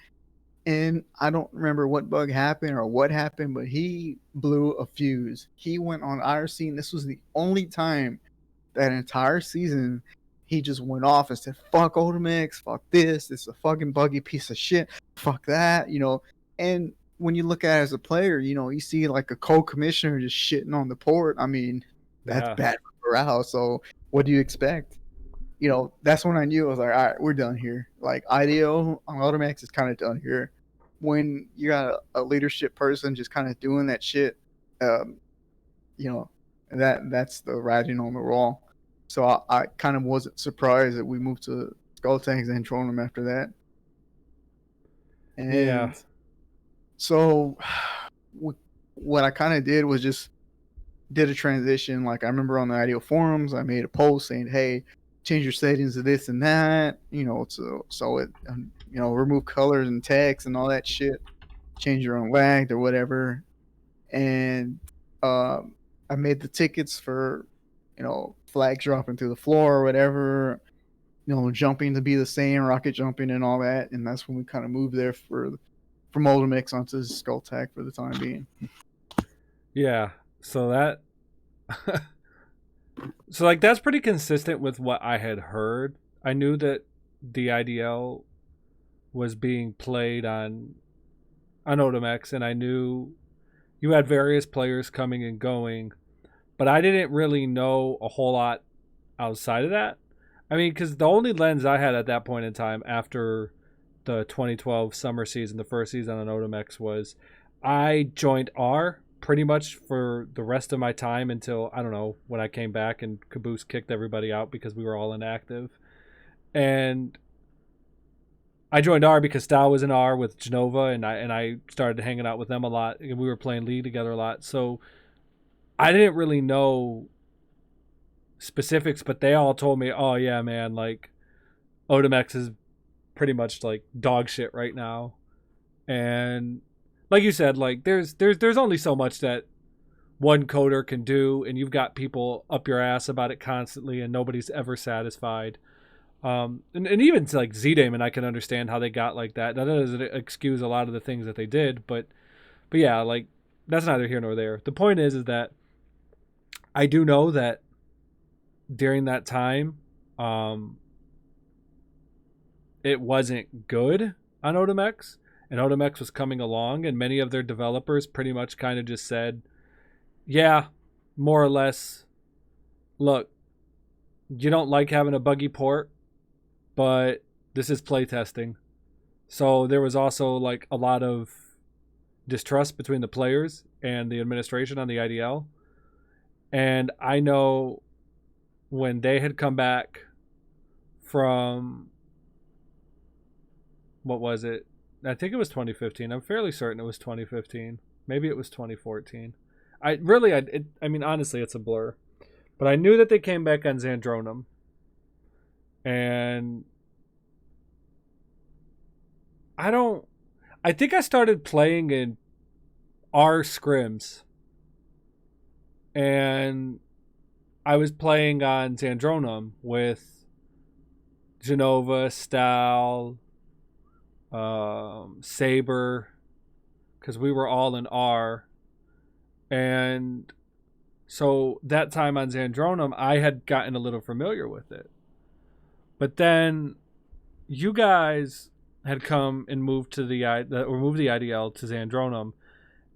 and I don't remember what bug happened or what happened, but he blew a fuse. He went on IRC, and this was the only time that entire season he just went off and said, "Fuck Odomix, fuck this. It's a fucking buggy piece of shit. Fuck that." And when you look at it as a player, you see like a co-commissioner just shitting on the port. I mean, that's Yeah. bad for morale. So what do you expect? That's when I knew. I was like, all right, we're done here. Like IDO on Automax is kind of done here. When you got a leadership person just kind of doing that shit, um, you know, that's the writing on the wall. So I kind of wasn't surprised that we moved to Skull Tanks and Tronum after that. Yeah. And so what I kind of did was just did a transition. Like I remember on the IDO forums, I made a post saying, "Hey, change your settings to this and that." So it remove colors and text and all that shit. Change your own lag or whatever. And I made the tickets for flag dropping to the floor or whatever. Jumping to be the same, rocket jumping and all that. And that's when we kind of moved there from Older onto Skull Tech for the time being. Yeah. So that so like that's pretty consistent with what I had heard. I knew that the IDL was being played on Odomex, and I knew you had various players coming and going, but I didn't really know a whole lot outside of that. I mean, because the only lens I had at that point in time after the 2012 summer season, the first season on Odomex, was I joined R pretty much for the rest of my time until, I don't know, when I came back and Caboose kicked everybody out because we were all inactive. And I joined R because Stal was in R with Genova, and I started hanging out with them a lot. And we were playing League together a lot. So I didn't really know specifics, but they all told me, "Oh yeah, man, like Odomex is pretty much like dog shit right now." And like you said, like there's only so much that one coder can do, and you've got people up your ass about it constantly, and nobody's ever satisfied. And even like Z-Damon, I can understand how they got like that. That doesn't excuse a lot of the things that they did, but yeah, like that's neither here nor there. The point is that I do know that during that time, it wasn't good on Odomex, and Odomex was coming along, and many of their developers pretty much kind of just said, yeah, more or less, look, you don't like having a buggy port, but this is playtesting. So there was also like a lot of distrust between the players and the administration on the IDL. And I know when they had come back from, what was it? I think it was 2015. I'm fairly certain it was 2015. Maybe it was 2014. I mean, honestly, it's a blur. But I knew that they came back on Zandronum. And I think I started playing in R scrims. And I was playing on Zandronum with Genova, Stal, Saber, because we were all in R. And so that time on Zandronum, I had gotten a little familiar with it. But then you guys had come and moved to moved the IDL to Zandronum,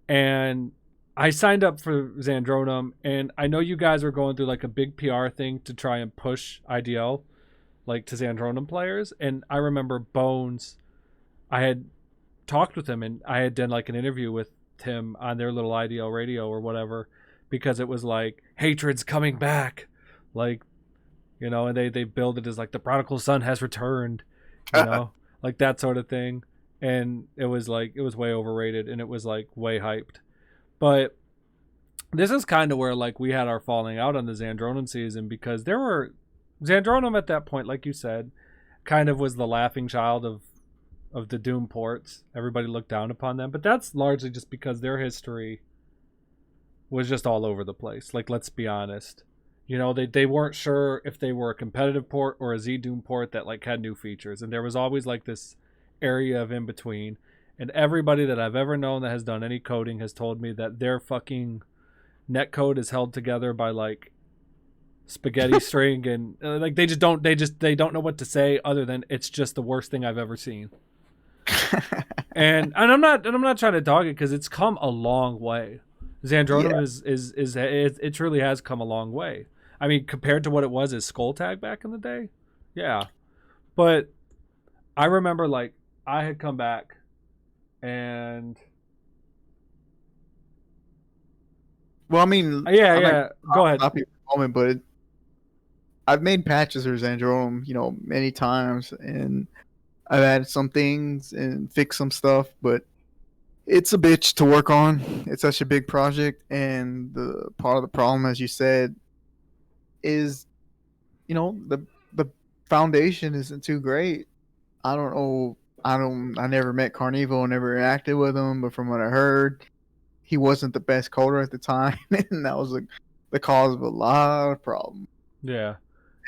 and I signed up for Zandronum, and I know you guys were going through like a big PR thing to try and push IDL like to Zandronum players. And I remember Bones, I had talked with him, and I had done like an interview with him on their little IDL radio or whatever, because it was like hatred's coming back, like, and they billed it as like the prodigal son has returned, like that sort of thing. and it was way overrated, and it was like way hyped. But this is kind of where like we had our falling out on the Zandronim season, because there were Zandronim at that point, like you said, kind of was the laughing child of the Doom ports. Everybody looked down upon them, but that's largely just because their history was just all over the place. Like, let's be honest. You know, they weren't sure if they were a competitive port or a Z Doom port that like had new features, and there was always like this area of in between. And everybody that I've ever known that has done any coding has told me that their fucking netcode is held together by like spaghetti string, and like they don't know what to say other than it's just the worst thing I've ever seen. and I'm not trying to dog it, because it's come a long way. Zandronim it truly has come a long way. I mean, compared to what it was as Skull Tag back in the day, yeah. But I remember like I had come back and well, I mean, yeah. Go ahead. Stop you for a moment, but I've made patches or Zandronim, many times, and I've added some things and fixed some stuff, but it's a bitch to work on. It's such a big project, and the part of the problem, as you said, is the foundation isn't too great. I don't know. I never met Carnival, never interacted with him, but from what I heard, he wasn't the best coder at the time, and that was the cause of a lot of problems. Yeah.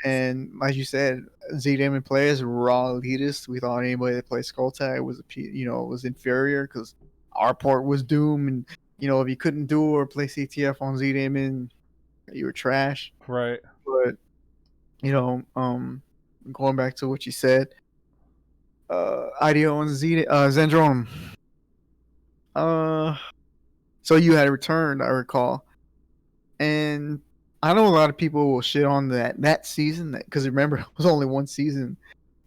And like you said, ZDM players were all elitists. We thought anybody that played Skulltag was inferior because our port was Doom, and if you couldn't do or play CTF on ZDM, you were trash. Right. But going back to what you said, IDO and Zandronim. So you had returned, I recall, and I know a lot of people will shit on that season, because remember, it was only one season.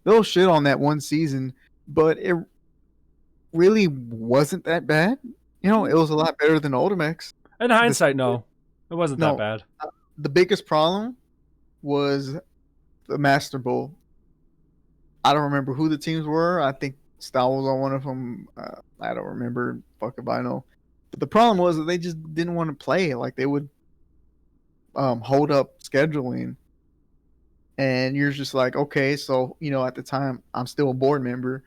They'll shit on that one season, but it really wasn't that bad. It was a lot better than Ultimax. In hindsight, no, it wasn't that bad. The biggest problem was the Master Bowl. I don't remember who the teams were. I think Style was on one of them. I don't remember. Fuck if I know. But the problem was that they just didn't want to play. Like, they would hold up scheduling, and you're just like, okay, so at the time I'm still a board member.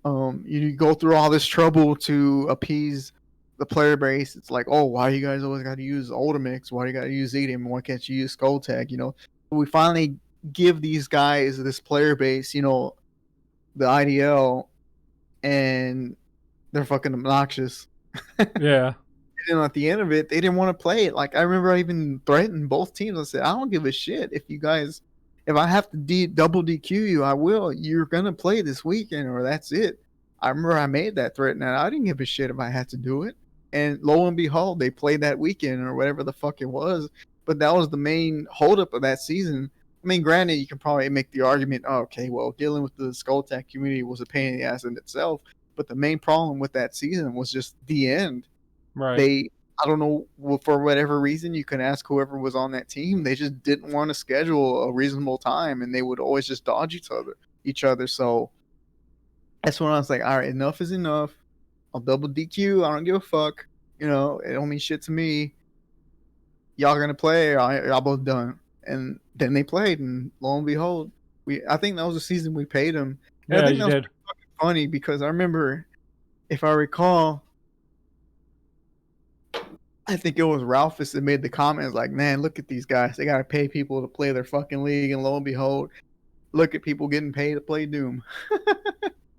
You go through all this trouble to appease the player base. It's like, oh, why you guys always got to use Ultimix? Why do you got to use Zedium? Why can't you use Skull Tag? We finally give these guys, this player base, the IDL, and they're fucking obnoxious. Yeah. And at the end of it, they didn't want to play it. Like, I remember I even threatened both teams. I said, I don't give a shit if I have to double DQ you, I will. You're going to play this weekend, or that's it. I remember I made that threat, and I didn't give a shit if I had to do it. And lo and behold, they played that weekend, or whatever the fuck it was. But that was the main holdup of that season. I mean, granted, you can probably make the argument, okay, well, dealing with the Skulltag community was a pain in the ass in itself. But the main problem with that season was just the end. Right. I don't know, for whatever reason, you can ask whoever was on that team. They just didn't want to schedule a reasonable time, and they would always just dodge each other. So that's when I was like, all right, enough is enough. I'll double DQ. I don't give a fuck. It don't mean shit to me. Y'all gonna play, or y'all both done. And then they played, and lo and behold, I think that was the season we paid them. And yeah, I think you that did. was fucking funny, because I remember, if I recall, I think it was Ralphus that made the comments like, man, look at these guys. They got to pay people to play their fucking league. And lo and behold, look at people getting paid to play Doom.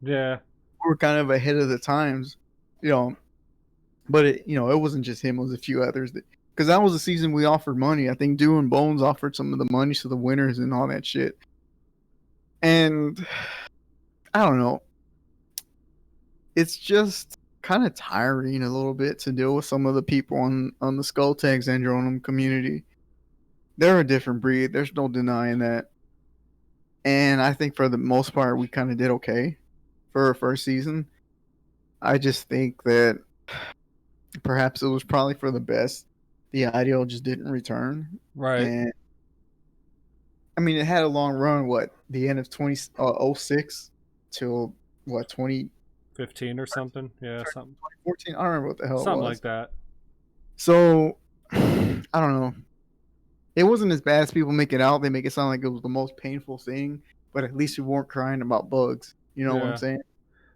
Yeah. We're kind of ahead of the times, but it wasn't just him. It was a few others because that was the season we offered money. I think Dew and Bones offered some of the money to the winners and all that shit. And I don't know. It's just kind of tiring a little bit to deal with some of the people on the Skulltag Zandronim community. They're a different breed. There's no denying that. And I think for the most part, we kind of did okay for our first season. I just think that perhaps it was probably for the best. The ideal just didn't return. Right. And I mean, it had a long run. The end of 2006 till 20 15 or something. Yeah, something 2014. I don't remember what the hell it something was. like that. So I don't know. It wasn't as bad as people make it out. They make it sound like it was the most painful thing, but at least we weren't crying about bugs. You know what I'm Yeah. saying?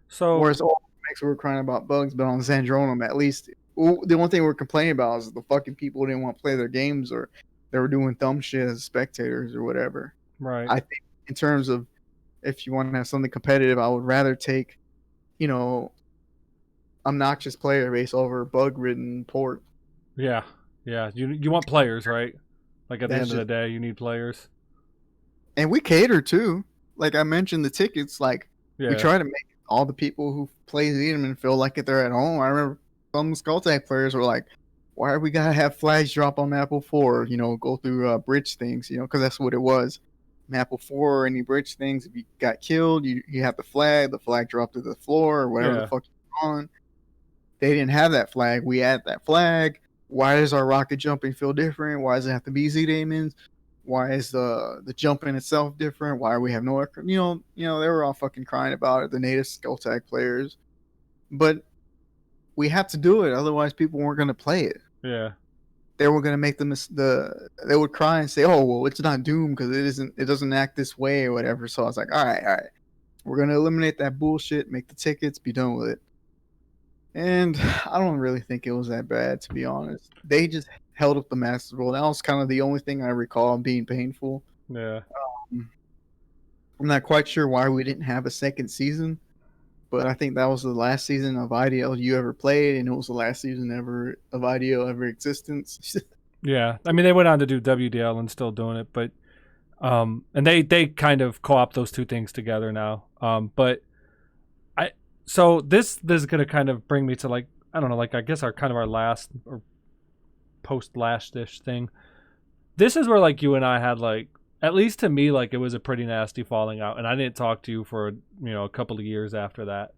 So Whereas all makes we were crying about bugs, but on Zandronum, at least the one thing we are complaining about is the fucking people didn't want to play their games or they were doing dumb shit as spectators or whatever. right. I think in terms of if you want to have something competitive, I would rather take, you know, obnoxious player base over bug ridden port. Yeah. Yeah. You want players, right? Like at the That's end of the just, day, you need players. and we cater too. Like I mentioned, the tickets, like we Yeah. try to make all the people who play Zedeman feel like if they're at home. I remember some Skulltag players were like, "Why are we gotta have flags drop on Apple 4? You know, go through bridge things. You know, because that's what it was. Apple 4 or any bridge things. If you got killed, you have the flag. The flag dropped to the floor or whatever the Yeah. fuck you're on. They didn't have that flag. We add that flag. Why does our rocket jumping feel different? Why does it have to be Z Damons? Why is the jumping itself different? Why do we have no aircraft? They were all fucking crying about it, the native Skulltag players. But we have to do it, otherwise people weren't gonna play it. Yeah. They were gonna make they would cry and say, "Oh well, it's not Doom because it doesn't act this way or whatever." So I was like, all right, we're gonna eliminate that bullshit, make the tickets, be done with it. And I don't really think it was that bad, to be honest. They just held up the Masters rule. That was kind of the only thing I recall being painful. Yeah. I'm not quite sure why we didn't have a second season, but I think that was the last season of IDL you ever played, and it was the last season ever of IDL ever existence. Yeah. I mean, they went on to do WDL and still doing it, but and they kind of co-opt those two things together now. But so this is gonna kind of bring me to like I don't know, like I guess our last or post last-ish thing. This is where like you and I had like at least to me like it was a pretty nasty falling out, and I didn't talk to you for a couple of years after that.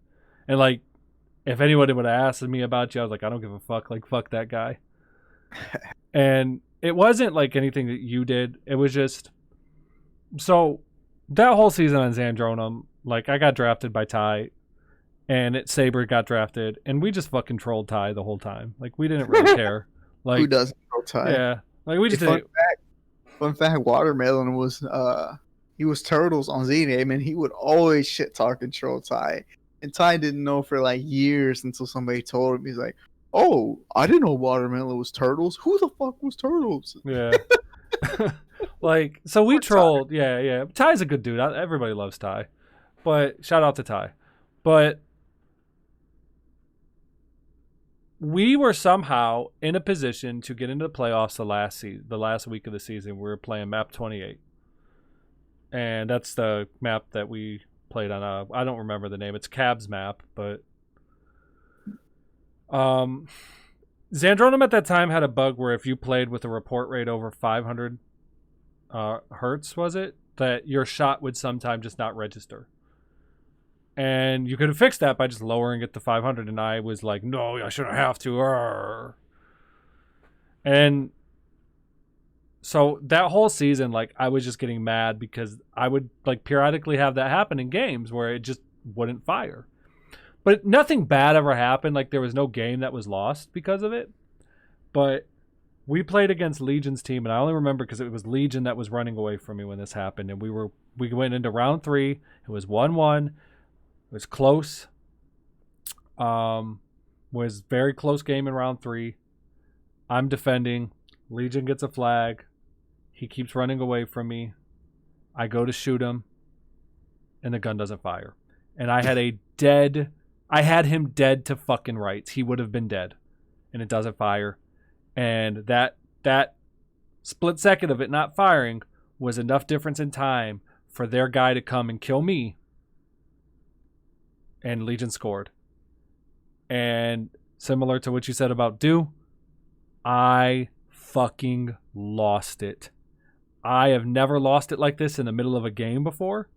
And like if anybody would have asked me about you, I was like I don't give a fuck, like fuck that guy. And it wasn't like anything that you did. It was just so that whole season on Zandronum, like I got drafted by Ty. And Saber got drafted, and we just fucking trolled Ty the whole time. Like we didn't really care. Like Who doesn't know Ty? yeah, like we just Fun didn't. fact, fun fact, Watermelon was he was Turtles on Z-Name, and he would always shit talk and troll Ty. And Ty didn't know for like years until somebody told him. He's like, "Oh, I didn't know Watermelon was Turtles. Who the fuck was Turtles?" Yeah. Like so we trolled. Yeah, yeah. Ty's a good dude. Everybody loves Ty, but shout out to Ty. But we were somehow in a position to get into the playoffs the last week of the season. We were playing map 28. And that's the map that we played on. I don't remember the name. It's Cab's map, but Zandronum at that time had a bug where if you played with a report rate over 500 hertz, was it? That your shot would sometimes just not register. And you could have fixed that by just lowering it to 500. And I was like, no, I shouldn't have to. Arr. And so that whole season, like, I was just getting mad because I would, like, periodically have that happen in games where it just wouldn't fire. But nothing bad ever happened. Like, there was no game that was lost because of it. But we played against Legion's team, and I only remember because it was Legion that was running away from me when this happened. And we went into round 3. It was 1-1. It was close. Was very close game in round 3. I'm defending. Legion gets a flag. He keeps running away from me. I go to shoot him, and the gun doesn't fire. And I had him dead to fucking rights. He would have been dead, and it doesn't fire. And that split second of it not firing was enough difference in time for their guy to come and kill me. And Legion scored. And similar to what you said about Do, I fucking lost it. I have never lost it like this in the middle of a game before,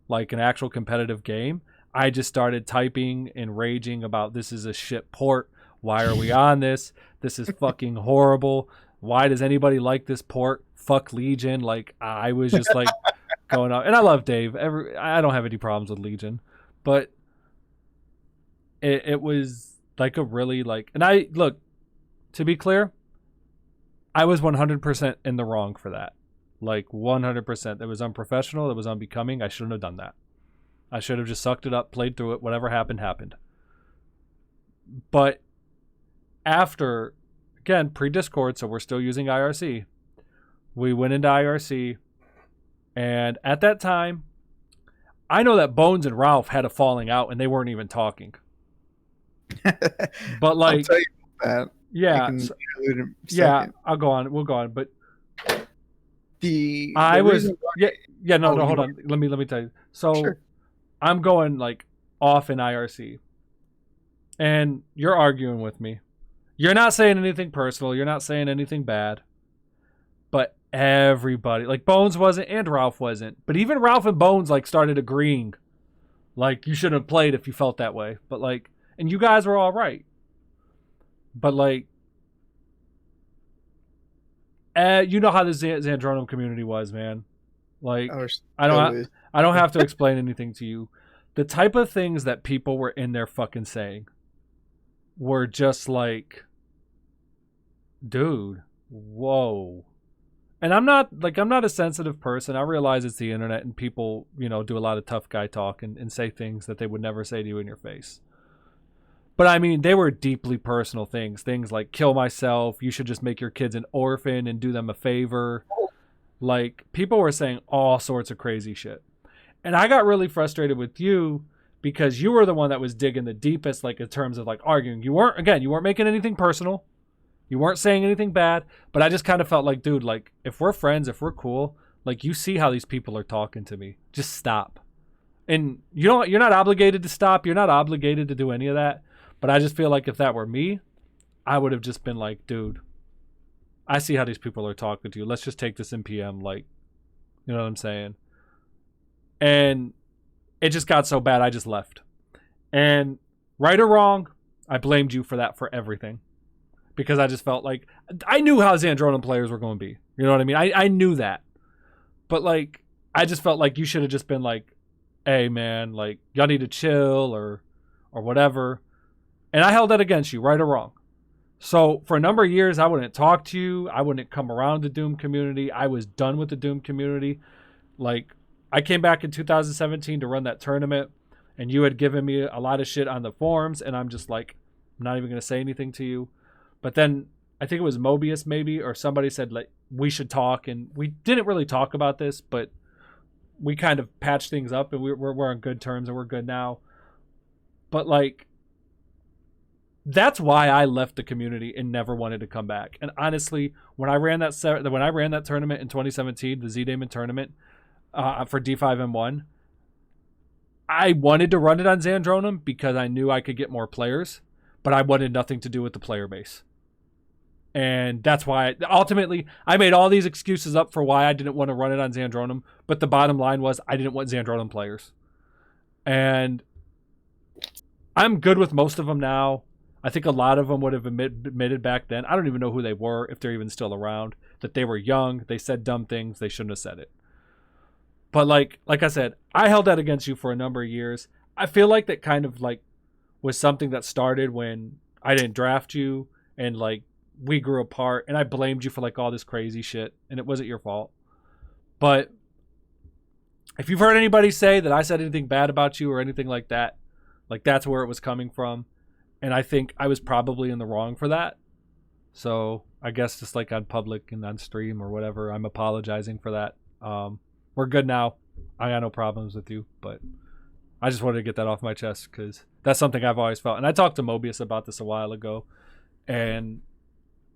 like an actual competitive game. I just started typing and raging about this is a shit port. Why are we on this? This is fucking horrible. Why does anybody like this port? Fuck Legion. Like I was just like going out. And I love Dave. I don't have any problems with Legion. But it was like a really like, and I look, to be clear, I was 100% in the wrong for that. Like 100%. It was unprofessional. It was unbecoming. I shouldn't have done that. I should have just sucked it up, played through it. Whatever happened, happened. But after, again, pre-Discord, so we're still using IRC. We went into IRC, and at that time, I know that Bones and Ralph had a falling out, and they weren't even talking. But like, I'll tell you that. yeah, yeah, I'll go on. We'll go on. But the was no, hold on. Let me tell you. So sure. I'm going like off in IRC, and you're arguing with me. You're not saying anything personal. You're not saying anything bad. But everybody, like Bones wasn't and Ralph wasn't. But even Ralph and Bones like started agreeing. Like you shouldn't have played if you felt that way. But like, and you guys were all right. But like, you know how the Zandronum community was, man. Like, I don't have to explain anything to you. The type of things that people were in there fucking saying were just like, dude, whoa. And I'm not a sensitive person. I realize it's the internet and people, you know, do a lot of tough guy talk and say things that they would never say to you in your face. But I mean, they were deeply personal things. Things like kill myself, you should just make your kids an orphan and do them a favor. Like, people were saying all sorts of crazy shit. And I got really frustrated with you because you were the one that was digging the deepest, like, in terms of, like, arguing. You weren't making anything personal. You weren't saying anything bad. But I just kind of felt like, dude, like, if we're friends, if we're cool, like, you see how these people are talking to me. Just stop. And you're not obligated to stop. You're not obligated to do any of that. But I just feel like if that were me, I would have just been like, dude, I see how these people are talking to you. Let's just take this in PM. Like, you know what I'm saying? And it just got so bad, I just left. And right or wrong, I blamed you for that, for everything. Because I just felt like, I knew how Zandronum players were going to be. You know what I mean? I knew that. But like, I just felt like you should have just been like, hey man, like, y'all need to chill or whatever. And I held that against you, right or wrong. So for a number of years, I wouldn't talk to you. I wouldn't come around the Doom community. I was done with the Doom community. Like, I came back in 2017 to run that tournament, and you had given me a lot of shit on the forums, and I'm just like, I'm not even going to say anything to you. But then I think it was Mobius maybe, or somebody said, like, we should talk, and we didn't really talk about this, but we kind of patched things up, and we're on good terms, and we're good now. But like, that's why I left the community and never wanted to come back. And honestly, when I ran that tournament in 2017, the Z-Damon tournament for D5M1, I wanted to run it on Zandronum because I knew I could get more players, but I wanted nothing to do with the player base. And that's why ultimately I made all these excuses up for why I didn't want to run it on Zandronum, but the bottom line was I didn't want Zandronum players. And I'm good with most of them now. I think a lot of them would have admitted back then, I don't even know who they were, if they're even still around, that they were young, they said dumb things, they shouldn't have said it. But like I said, I held that against you for a number of years. I feel like that kind of like was something that started when I didn't draft you and like we grew apart and I blamed you for like all this crazy shit and it wasn't your fault. But if you've heard anybody say that I said anything bad about you or anything like that, like that's where it was coming from. And I think I was probably in the wrong for that. So I guess just like on public and on stream or whatever, I'm apologizing for that. We're good now. I got no problems with you, but I just wanted to get that off my chest because that's something I've always felt. And I talked to Mobius about this a while ago. And,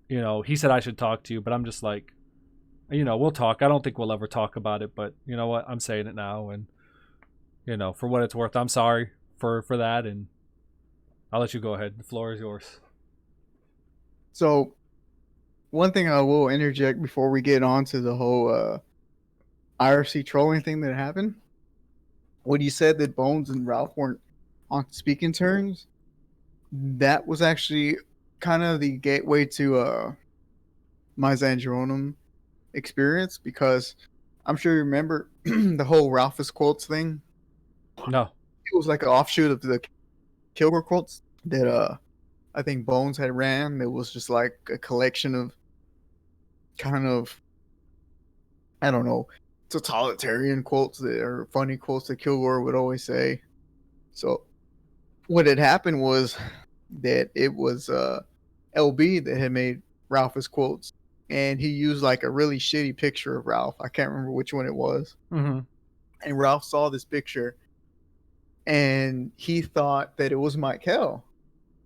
you know, he said I should talk to you, but I'm just like, you know, we'll talk. I don't think we'll ever talk about it, but you know what? I'm saying it now. And, you know, for what it's worth, I'm sorry for that. And I'll let you go ahead. The floor is yours. So, one thing I will interject before we get on to the whole IRC trolling thing that happened. When you said that Bones and Ralph weren't on speaking terms, that was actually kind of the gateway to my Zandronum experience because I'm sure you remember the whole Ralphus quotes thing. No. It was like an offshoot of the Kilgore quotes that I think Bones had ran. It was just like a collection of kind of, I don't know, totalitarian quotes that are funny quotes that Kilgore would always say. So what had happened was that it was LB that had made Ralph's quotes, and he used like a really shitty picture of Ralph. I can't remember which one it was. Mm-hmm. And Ralph saw this picture, and he thought that it was Michael.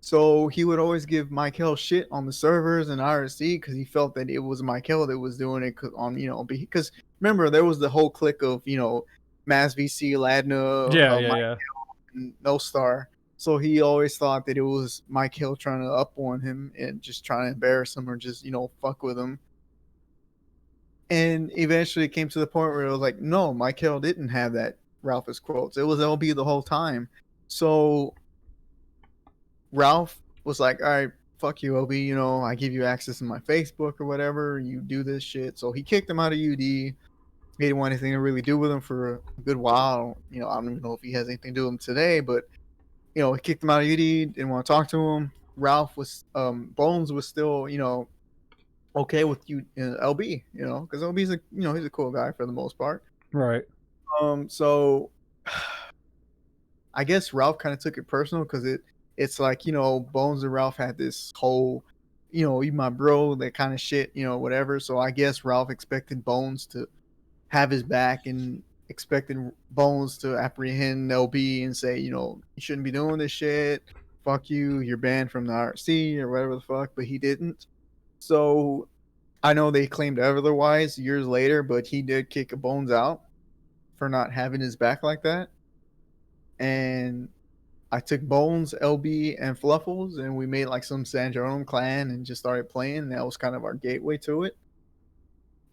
So he would always give Michael shit on the servers and IRC because he felt that it was Michael that was doing it on, because remember there was the whole clique of, Mass VC, Ladna, Yeah, yeah, Mike yeah. and No Star. So he always thought that it was Mike Hill trying to up on him and just trying to embarrass him or just, fuck with him. And eventually it came to the point where it was like, no, Mike Hill didn't have that Ralph's quotes. It was LB the whole time. So Ralph was like, all right, fuck you, LB. I give you access to my Facebook or whatever. You do this shit. So he kicked him out of UD. He didn't want anything to really do with him for a good while. I don't even know if he has anything to do with him today, but he kicked him out of UD, didn't want to talk to him. Ralph was, Bones was still, okay with you, LB, because LB's he's a cool guy for the most part. Right. So I guess Ralph kind of took it personal because it's like, Bones and Ralph had this whole, you my bro, that kind of shit, whatever. So I guess Ralph expected Bones to have his back and expecting Bones to apprehend LB and say, you shouldn't be doing this shit. Fuck you. You're banned from the RC or whatever the fuck. But he didn't. So I know they claimed otherwise years later, but he did kick Bones out for not having his back like that. And I took Bones, LB, and Fluffles, and we made like some San Jeronimo clan and just started playing. And that was kind of our gateway to it.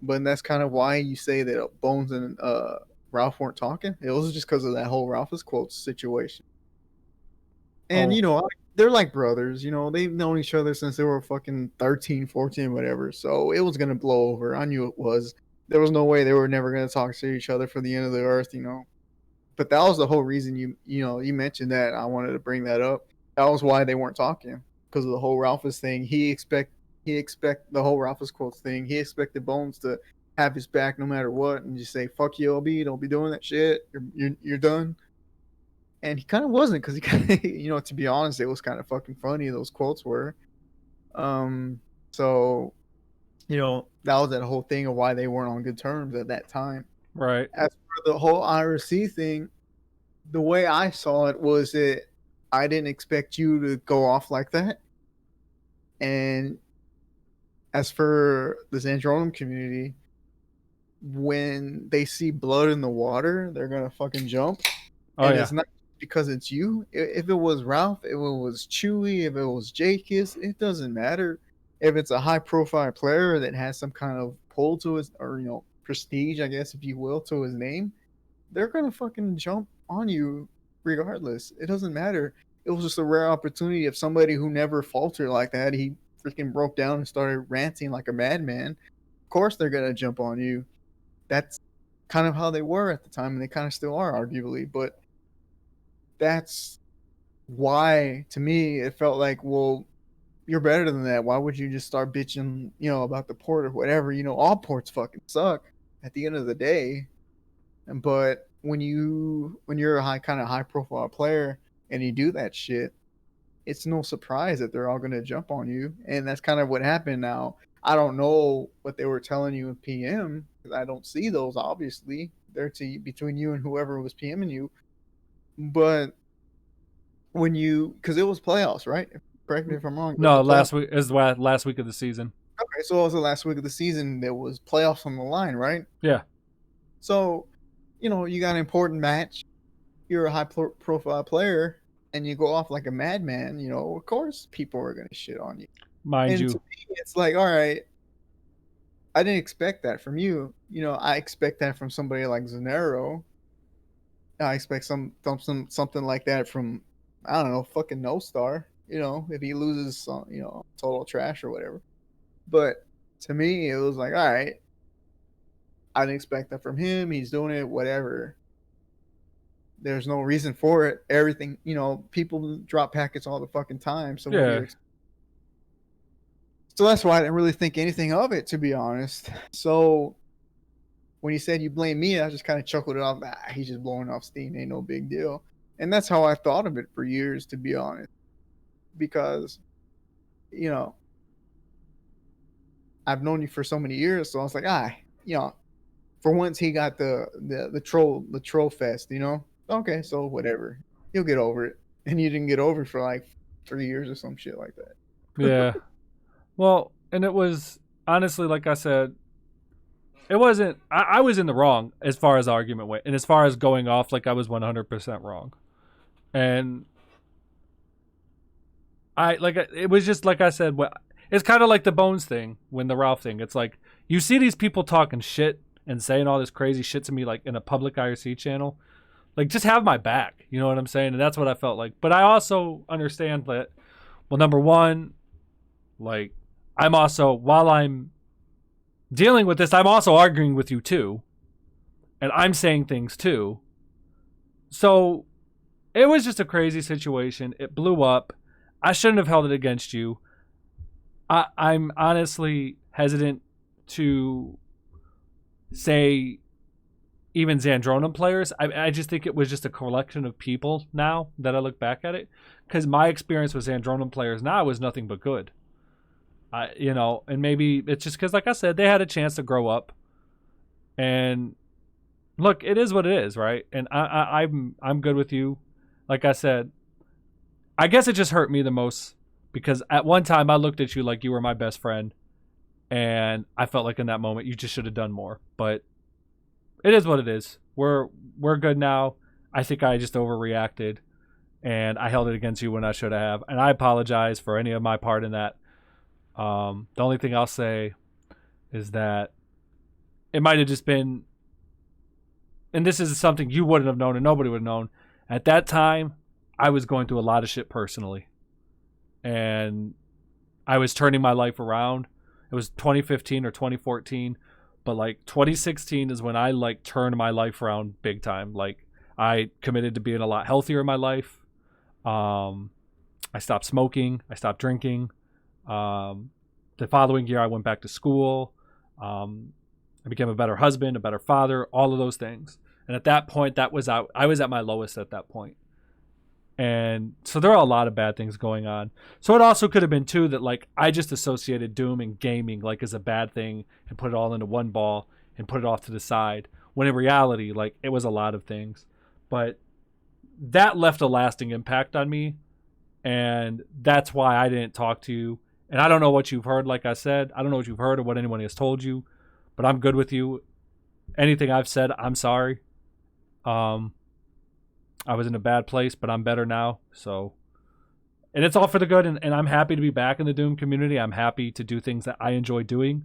But that's kind of why you say that Bones and Ralph weren't talking. It was just because of that whole Ralph's quotes situation. And, Oh, they're like brothers. They've known each other since they were fucking 13, 14, whatever. So it was going to blow over. I knew it was. There was no way they were never going to talk to each other for the end of the earth. But that was the whole reason you mentioned that. I wanted to bring that up. That was why they weren't talking, because of the whole Ralphus thing. He expect the whole Ralphus quotes thing. He expected Bones to have his back no matter what and just say fuck you, LB, don't be doing that shit. You're done. And he kind of wasn't, because he kind of to be honest, it was kind of fucking funny. Those quotes were. So that was that whole thing of why they weren't on good terms at that time. right. As for the whole IRC thing, the way I saw it was that I didn't expect you to go off like that. And as for the San Jeronimo community, when they see blood in the water, they're gonna fucking jump. Oh, And yeah. it's not because it's you. If it was Ralph, if it was Chewy, if it was Jacus, it doesn't matter. If it's a high profile player that has some kind of pull to his, or prestige, I guess, if you will, to his name, they're gonna fucking jump on you regardless. It doesn't matter. It was just a rare opportunity of somebody who never faltered like that. He freaking broke down and started ranting like a madman. Of course they're gonna jump on you. That's kind of how they were at the time, and they kind of still are, arguably. But that's why, to me, it felt like, well, you're better than that. Why would you just start bitching, about the port or whatever? All ports fucking suck at the end of the day. But when you're a high profile player and you do that shit, it's no surprise that they're all gonna jump on you. And that's kind of what happened now. I don't know what they were telling you in PM, because I don't see those, obviously. They're between you and whoever was PMing you. But because it was playoffs, right? Correct me if I'm wrong. It was No, a playoff. last week is the last week of the season. Okay, so it was the last week of the season. There was playoffs on the line, right? Yeah. So, you got an important match. You're a high profile player, and you go off like a madman. Of course people are gonna shit on you. Mind And to you. me, it's like, all right, I didn't expect that from you. I expect that from somebody like Zanero. I expect something like that from, I don't know, fucking No Star. If he loses, total trash or whatever. But to me, it was like, all right, I didn't expect that from him. He's doing it, whatever. There's no reason for it. Everything, people drop packets all the fucking time. So what do Yeah. you? So that's why I didn't really think anything of it, to be honest. So when you said you blame me, I just kind of chuckled it off. He's just blowing off steam. Ain't no big deal. And that's how I thought of it for years, to be honest. Because, you know, I've known you for so many years, so I was like, for once he got the troll fest, Okay, so whatever. You'll get over it. And you didn't get over it for like 3 years or some shit like that. Yeah. Well, and it was honestly, like I said, it wasn't. I was in the wrong as far as the argument went, and as far as going off, like I was 100% wrong, and it was just like I said. It's kind of like the Bones thing when the Ralph thing. It's like you see these people talking shit and saying all this crazy shit to me, like in a public IRC channel. Like, just have my back. You know what I'm saying? And that's what I felt like. But I also understand that. Well, number one, like, I'm also, while I'm dealing with this, I'm also arguing with you too. And I'm saying things too. So it was just a crazy situation. It blew up. I shouldn't have held it against you. I'm honestly hesitant to say even Zandronum players. I just think it was just a collection of people now that I look back at it. Because my experience with Zandronum players now was nothing but good. And maybe it's just because, like I said, they had a chance to grow up. And look, it is what it is, right? And I'm good with you. Like I said, I guess it just hurt me the most because at one time I looked at you like you were my best friend, and I felt like in that moment you just should have done more. But it is what it is. We're good now. I think I just overreacted, and I held it against you when I should have, and I apologize for any of my part in that. The only thing I'll say is that it might have just been, and this is something you wouldn't have known and nobody would have known. At that time, I was going through a lot of shit personally. And I was turning my life around. It was 2015 or 2014. But like 2016 is when I like turned my life around big time. Like I committed to being a lot healthier in my life. I stopped smoking. I stopped drinking. The following year, I went back to school. I became a better husband, a better father, all of those things. And at that point, I was at my lowest at that point. And so there are a lot of bad things going on. So it also could have been too that like I just associated Doom and gaming like as a bad thing and put it all into one ball and put it off to the side. When in reality, like it was a lot of things. But that left a lasting impact on me. And that's why I didn't talk to you. And I don't know what you've heard, like I said. I don't know what you've heard or what anyone has told you. But I'm good with you. Anything I've said, I'm sorry. I was in a bad place, but I'm better now. So, and it's all for the good. And I'm happy to be back in the Doom community. I'm happy to do things that I enjoy doing.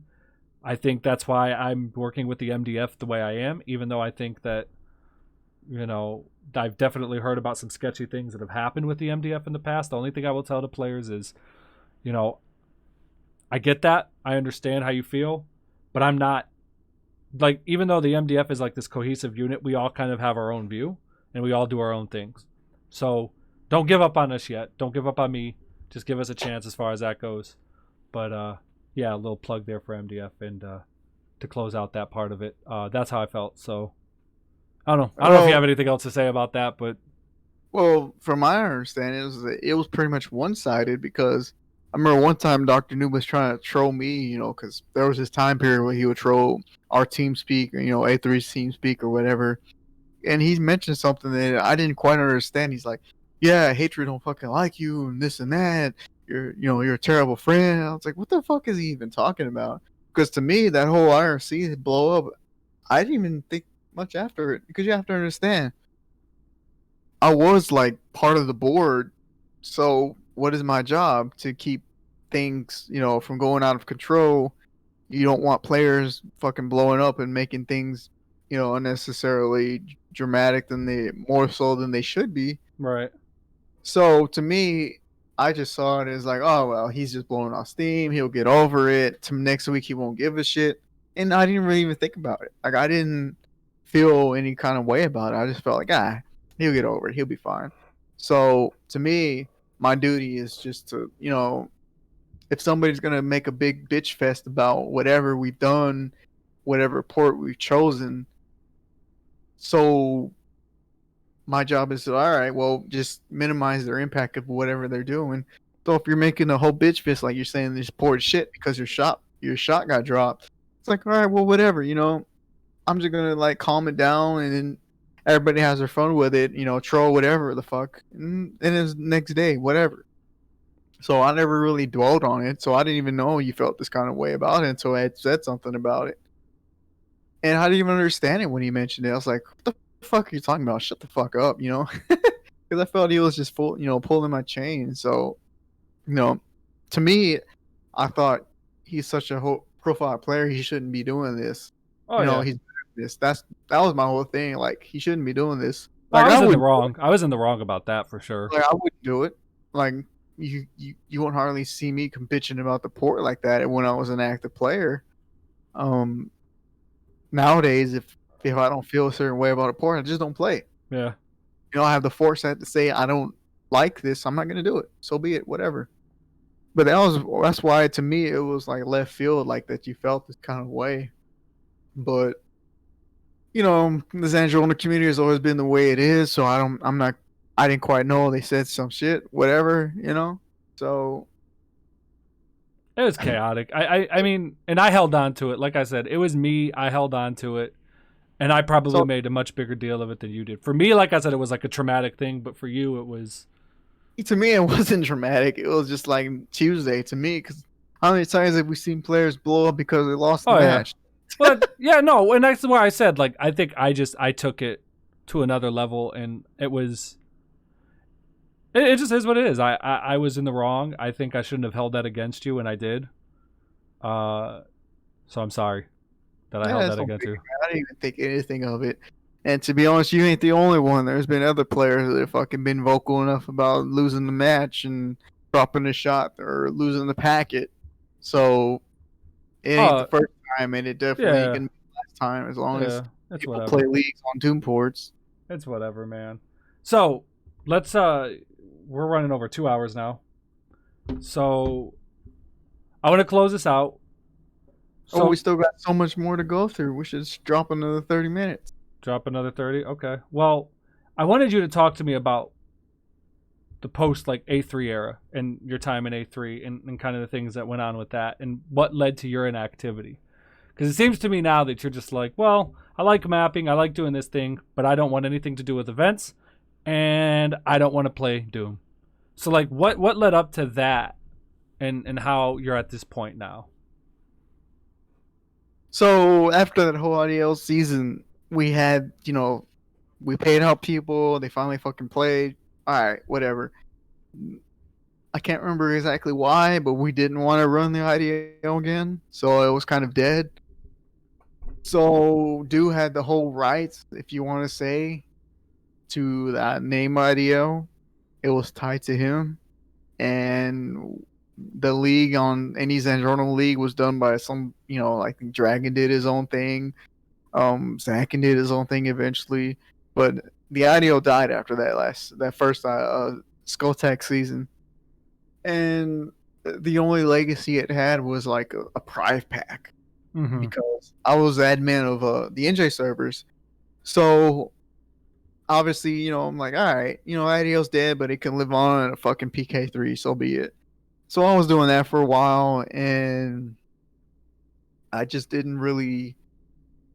I think that's why I'm working with the MDF the way I am, even though I think that, I've definitely heard about some sketchy things that have happened with the MDF in the past. The only thing I will tell the players is, I get that. I understand how you feel, but I'm not, like, even though the MDF is like this cohesive unit, we all kind of have our own view. And we all do our own things. So don't give up on us yet. Don't give up on me. Just give us a chance as far as that goes. But yeah, a little plug there for MDF and to close out that part of it. That's how I felt. So I don't know. I don't know if you have anything else to say about that, but well, from my understanding, it was pretty much one-sided because I remember one time Dr. Noob was trying to troll me, because there was this time period where he would troll our team speak, or, A3's team speak or whatever. And he mentioned something that I didn't quite understand. He's like, "Yeah, Hatred don't fucking like you and this and that. You're a terrible friend." I was like, "What the fuck is he even talking about?" Because to me, that whole IRC blow up, I didn't even think much after it. Because you have to understand, I was like part of the board. So what is my job? To keep things, from going out of control. You don't want players fucking blowing up and making things, unnecessarily dramatic more so than they should be. right. So to me, I just saw it as like, oh well, he's just blowing off steam. He'll get over it. To next week, he won't give a shit. And I didn't really even think about it. Like I didn't feel any kind of way about it. I just felt like He'll get over it. He'll be fine. So to me, my duty is just to, if somebody's gonna make a big bitch fest about whatever we've done, whatever port we've chosen, so my job is to, all right, well, just minimize their impact of whatever they're doing. So if you're making a whole bitch fest, like you're saying this port shit because your shot got dropped, it's like, all right, well, whatever, I'm just gonna like calm it down, and then everybody has their fun with it, troll whatever the fuck, and it's next day, whatever. So I never really dwelled on it. So I didn't even know you felt this kind of way about it until I had said something about it. And I didn't even understand it when he mentioned it. I was like, "What the fuck are you talking about? Shut the fuck up," Because I felt he was just pulling my chain. So, you know, to me, I thought he's such a profile player. He shouldn't be doing this. Oh yeah. He's this. That was my whole thing. Like he shouldn't be doing this. Oh, Like I was I in the would. wrong. I was in the wrong about that for sure. Like I wouldn't do it. Like you won't hardly see me bitching about the port like that when I was an active player. Um, Nowadays, if I don't feel a certain way about a port, I just don't play. Yeah. I have the foresight to say I don't like this. I'm not gonna do it. So be it. Whatever. But that's why to me it was like left field, like that you felt this kind of way. But the Zandrona community has always been the way it is. So I didn't quite know. They said some shit, whatever. So It was chaotic. I mean, and I held on to it. Like I said, it was me. I held on to it. And I probably So made a much bigger deal of it than you did. For me, like I said, it was like a traumatic thing. But for you, it was... to me, it wasn't dramatic. It was just like Tuesday to me. Because how many times have we seen players blow up because they lost the Oh, yeah. match? But, yeah, no. And that's why I said, like, I think I took it to another level. And it was... It just is what it is. I was in the wrong. I think I shouldn't have held that against you, and I did. So I'm sorry that I held That's that no against big you. deal. I didn't even think anything of it. And to be honest, you ain't the only one. There's been other players that have fucking been vocal enough about losing the match and dropping a shot or losing the packet. So it ain't the Oh, first time, and it definitely ain't yeah. gonna be the last time as long as Yeah. It's people play whatever. leagues on Doom ports. It's whatever, man. So let's we're running over 2 hours now. So I want to close this out. Oh, we So still got so much more to go through. We should just drop another 30 minutes. drop another 30. Okay. Well, I wanted you to talk to me about the post like A3 era and your time in A3 and kind of the things that went on with that and what led to your inactivity. Because it seems to me now that you're just like, well, I like mapping, I like doing this thing, but I don't want anything to do with events, and I don't want to play Doom. So like, what led up to that, and how you're at this point now? So after that whole IDL season, we had, we paid out people. They finally fucking played. All right, whatever. I can't remember exactly why, but we didn't want to run the IDL again, so it was kind of dead. So Do had the whole rights, if you want to say, to that name IDL. It was tied to him, and the league on any Zandrona league was done by some, like Dragon did his own thing. Zakin did his own thing eventually, but the IDO died after that first Skulltech season, and the only legacy it had was like a Prive pack Mm-hmm. because I was admin of the NJ servers, so obviously I'm like, all right, IDO's dead, but it can live on in a fucking PK3, so be it. So I was doing that for a while, and I just didn't really.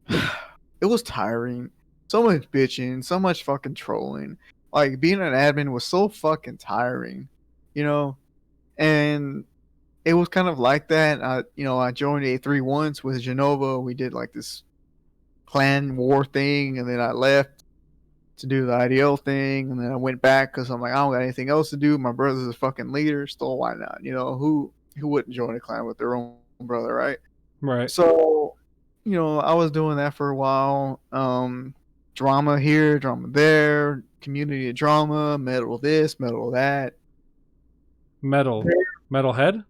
It was tiring. So much bitching, so much fucking trolling. Like being an admin was so fucking tiring, you know. And it was kind of like that. I joined A3 once with Genova. We did like this clan war thing, and then I left to do the IDL thing, and then I went back because I'm like, I don't got anything else to do. My brother's a fucking leader, so why not? Who wouldn't join a clan with their own brother, right? Right. So, I was doing that for a while. Drama here, drama there, community drama, metal this, metal that. Metalhead.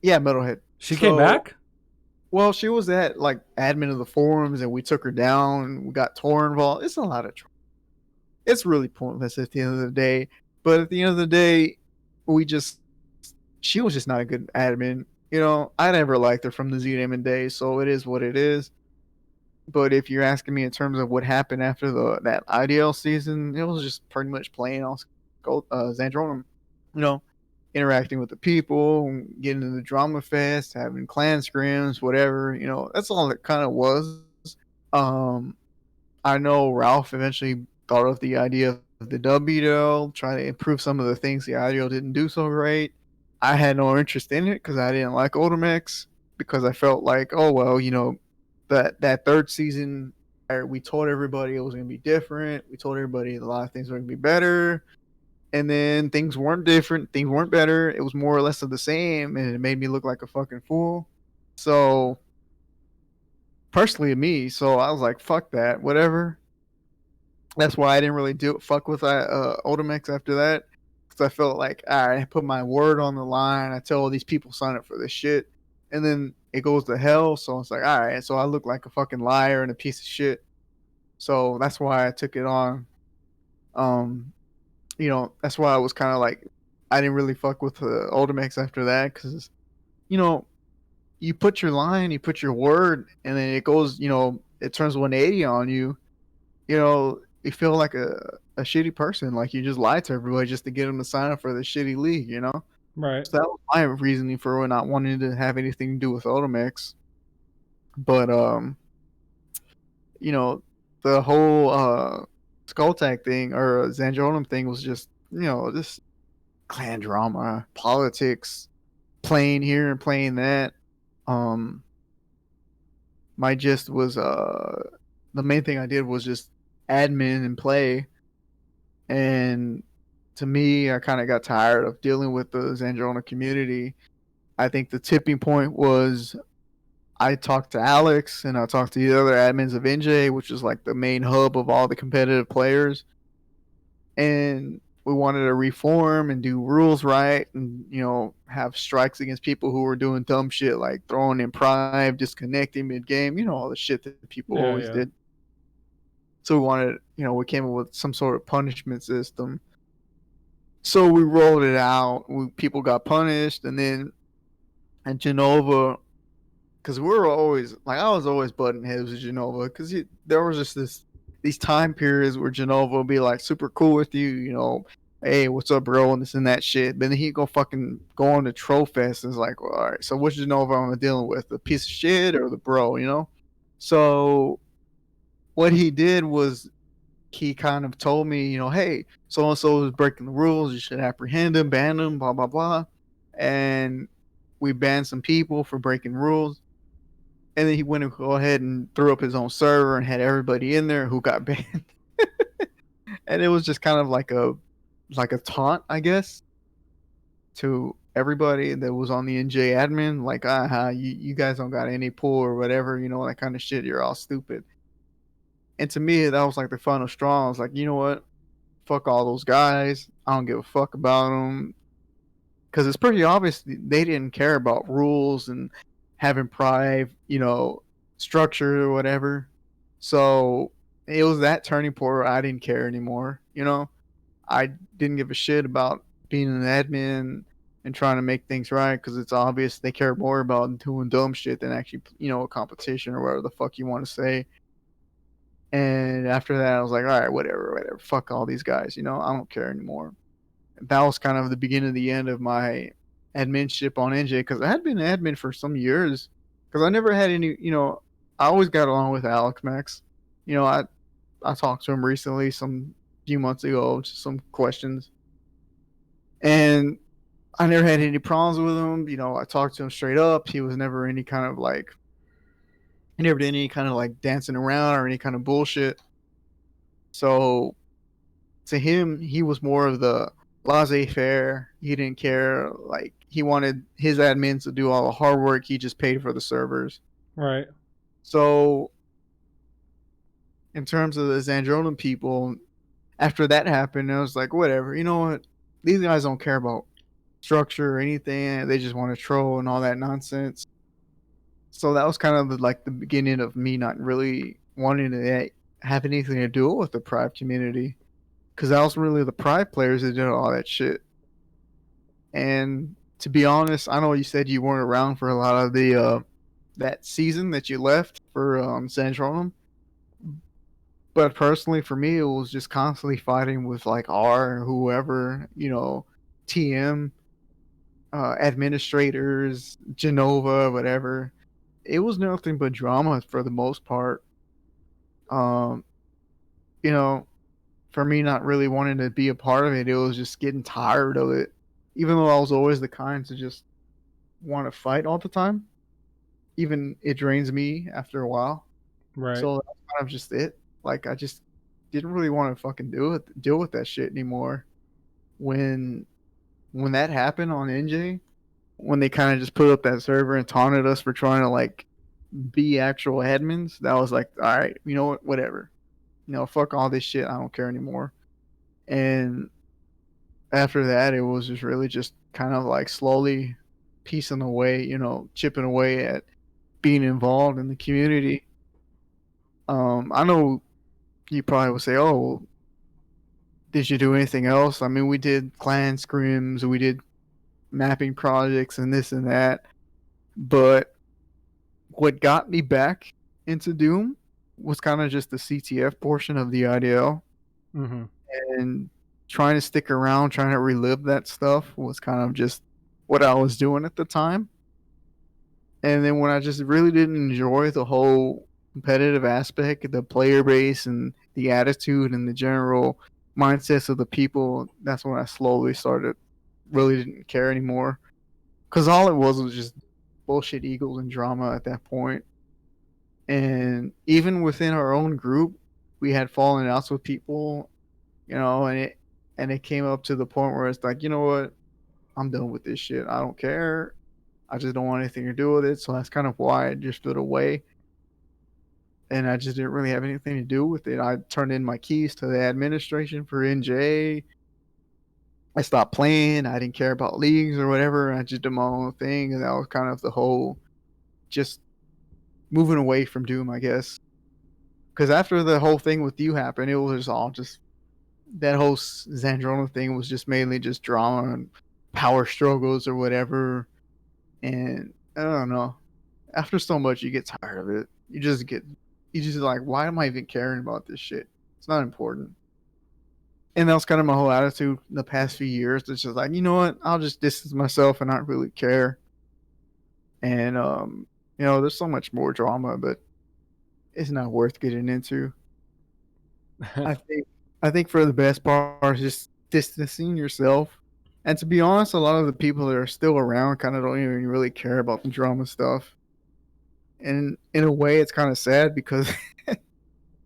Yeah, metalhead. She came So, back. well, she was at like admin of the forums, and we took her down. And we got Tor involved. It's a lot of trouble. it's really pointless at the end of the day. But at the end of the day, we just she was just not a good admin. I never liked her from the Z Demon days, so it is what it is. But if you're asking me in terms of what happened after that IDL season, it was just pretty much playing on Zandronum, you know, interacting with the people, getting into the drama fest, having clan scrims, whatever. That's all it kind of was. Um, I know Ralph eventually thought of the idea of the WDL, trying to improve some of the things the IDL didn't do so great. I had no interest in it because I didn't like Ultimax, because I felt like, oh well, that third season we told everybody it was going to be different. We told everybody a lot of things were going to be better, and then things weren't different. Things weren't better. It was more or less of the same, and it made me look like a fucking fool. So personally, me, so I was like, fuck that, whatever. That's why I didn't really fuck with Ultimax after that, because I felt like, all right, I put my word on the line. I tell all these people sign up for this shit, and then it goes to hell. So it's like, all right, so I look like a fucking liar and a piece of shit. So that's why I took it on. Um, that's why I was kind of like, I didn't really fuck with the Ultimax after that, because you know, you put your line, you put your word, and then it goes, it turns 180 on you. You feel like a shitty person, like you just lied to everybody just to get them to sign up for the shitty league. Right. So that was my reasoning for not wanting to have anything to do with Ultimax. But the whole Skulltag thing or Zandronum thing was just, just clan drama, politics, playing here and playing that. Um, my gist was the main thing I did was just admin and play. And to me, I kind of got tired of dealing with the Zandrona community. I think the tipping point was I talked to Alex and I talked to the other admins of NJ, which is like the main hub of all the competitive players. And we wanted to reform and do rules right and, have strikes against people who were doing dumb shit like throwing in prime, disconnecting mid game, all the shit that people Yeah, always yeah. did. So we wanted, we came up with some sort of punishment system. So we rolled it out. People got punished, and then at Genova, because we were always like, I was always butting heads with Genova, because there was just these time periods where Genova would be like super cool with you, hey, what's up, bro, and this and that shit. But then he'd go on to Trofest, and it's like, well, all right, so which Genova am I dealing with, the piece of shit or the bro? So what he did was he kind of told me, hey, so and so is breaking the rules. You should apprehend him, ban him, blah blah blah. And we banned some people for breaking rules. And then he went and go ahead and threw up his own server and had everybody in there who got banned. And it was just kind of like a taunt, I guess, to everybody that was on the NJ admin, like, you guys don't got any pull or whatever, that kind of shit. You're all stupid. And to me, that was like the final straw. I was like, you know what? Fuck all those guys. I don't give a fuck about them. Because it's pretty obvious they didn't care about rules and having pride, structure or whatever. So it was that turning point where I didn't care anymore. I didn't give a shit about being an admin and trying to make things right, because it's obvious they care more about doing dumb shit than actually, a competition or whatever the fuck you want to say. And after that, I was like, all right, whatever. Fuck all these guys. I don't care anymore. That was kind of the beginning of the end of my adminship on NJ, because I had been an admin for some years, because I never had any, I always got along with Alex Max. I talked to him recently, some few months ago, just some questions. And I never had any problems with him. I talked to him straight up. He was never any kind of like, he never did any kind of like dancing around or any kind of bullshit. So to him, he was more of the laissez-faire. He didn't care. Like, he wanted his admins to do all the hard work. He just paid for the servers. Right. So in terms of the Zandronum people, after that happened, I was like, whatever. You know what? These guys don't care about structure or anything. They just want to troll and all that nonsense. So that was kind of like the beginning of me not really wanting to have anything to do with the Pride community. because that was really the Pride players that did all that shit. And to be honest, I know you said you weren't around for a lot of the that season that you left for San Antonio, but personally for me, it was just constantly fighting with like R or whoever, TM, administrators, Genova, whatever. It was nothing but drama for the most part. Um, you know, for me not really wanting to be a part of it, it was just getting tired of it. Even though I was always the kind to just want to fight all the time, even it drains me after a while. Right. So that's kind of just it. Like I just didn't really want to fucking deal with that shit anymore. When when that happened on NJ, when they kind of just put up that server and taunted us for trying to like be actual admins, that was like, all right, you know what, whatever. Fuck all this shit. I don't care anymore. And after that, it was just really just kind of like slowly piecing away, chipping away at being involved in the community. I know you probably would say, "Oh, well, did you do anything else?" I mean, we did clan scrims, we did mapping projects, and this and that. But what got me back into Doom was kind of just the CTF portion of the IDL, Mm-hmm. and trying to stick around, trying to relive that stuff was kind of just what I was doing at the time. And then when I just really didn't enjoy the whole competitive aspect, the player base and the attitude and the general mindsets of the people, that's when I slowly started really didn't care anymore. Because all it was just bullshit egos and drama at that point. And even within our own group, we had fallen outs with people, and it came up to the point where it's like, you know what, I'm done with this shit. I don't care. I just don't want anything to do with it. So that's kind of why I just stood away. And I just didn't really have anything to do with it. I turned in my keys to the administration for NJ. I stopped playing. I didn't care about leagues or whatever. I just did my own thing. And that was kind of the whole just moving away from Doom, I guess. Because after the whole thing with you happened, it was all just that whole Zandrona thing was just mainly just drama and power struggles or whatever. And I don't know. After so much, you get tired of it. You just like, why am I even caring about this shit? It's not important. And that was kind of my whole attitude in the past few years. It's just like, you know what? I'll just distance myself and not really care. And there's so much more drama, but it's not worth getting into. I think I think for the best part is just distancing yourself. And to be honest, a lot of the people that are still around kind of don't even really care about the drama stuff. And in a way, it's kind of sad because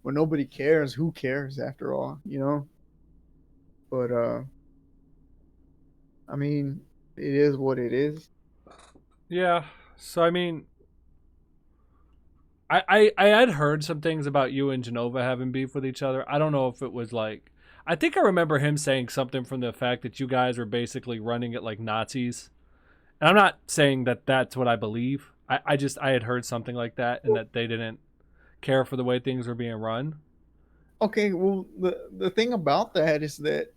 when nobody cares, who cares after all? But I mean, it is what it is. Yeah. So I mean, I had heard some things about you and Genova having beef with each other. I don't know if it was like, I think I remember him saying something from the fact that you guys were basically running it like Nazis. And I'm not saying that that's what I believe. I had heard something like that, and that they didn't care for the way things were being run. Okay, well, the thing about that is that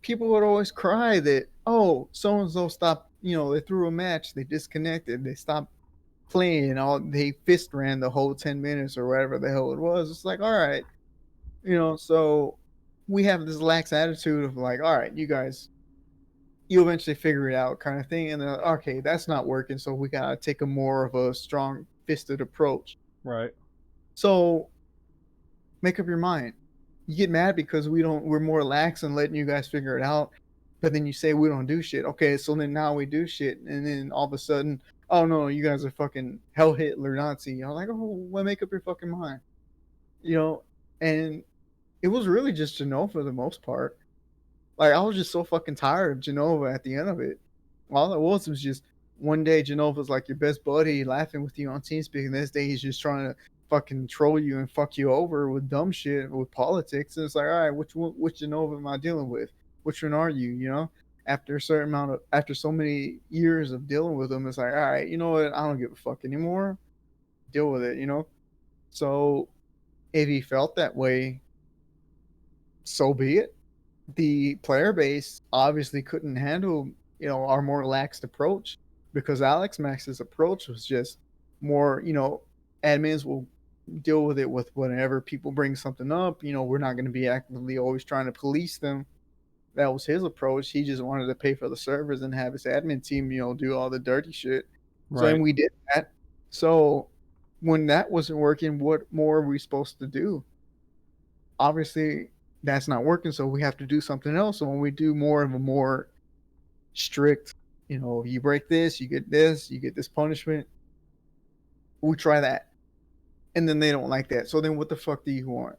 people would always cry that, oh, so and so stopped. They threw a match, they disconnected, they stopped playing, all they fist ran the whole 10 minutes or whatever the hell it was. It's like, all right, so we have this lax attitude of like, all right, you guys, you eventually figure it out kind of thing, and then okay, that's not working, so we gotta take a more of a strong fisted approach. Right. So make up your mind. You get mad because we're more lax and letting you guys figure it out, but then you say we don't do shit. Okay, so then now we do shit, and then all of a sudden, oh no, you guys are fucking hell Hitler Nazi. I'm like, oh, well, make up your fucking mind, you know. And it was really just Genova for the most part. Like I was just so fucking tired of Genova at the end of it. All it was just one day Genova's like your best buddy laughing with you on TeamSpeak, and this day he's just trying to fucking troll you and fuck you over with dumb shit with politics. And it's like, all right, which Genova am I dealing with? Which one are you? After a certain after so many years of dealing with him, it's like, all right, you know what? I don't give a fuck anymore. Deal with it. So if he felt that way, so be it. the player base obviously couldn't handle, our more relaxed approach, because Alex Max's approach was just more, admins will deal with it with whenever people bring something up. We're not going to be actively always trying to police them. That was his approach. He just wanted to pay for the servers and have his admin team, do all the dirty shit. So, and Right. we did that. So, when that wasn't working, what more are we supposed to do? Obviously, that's not working, so we have to do something else. So, when we do more of a more strict, you break this, you get this punishment, we try that. And then they don't like that. So, then what the fuck do you want?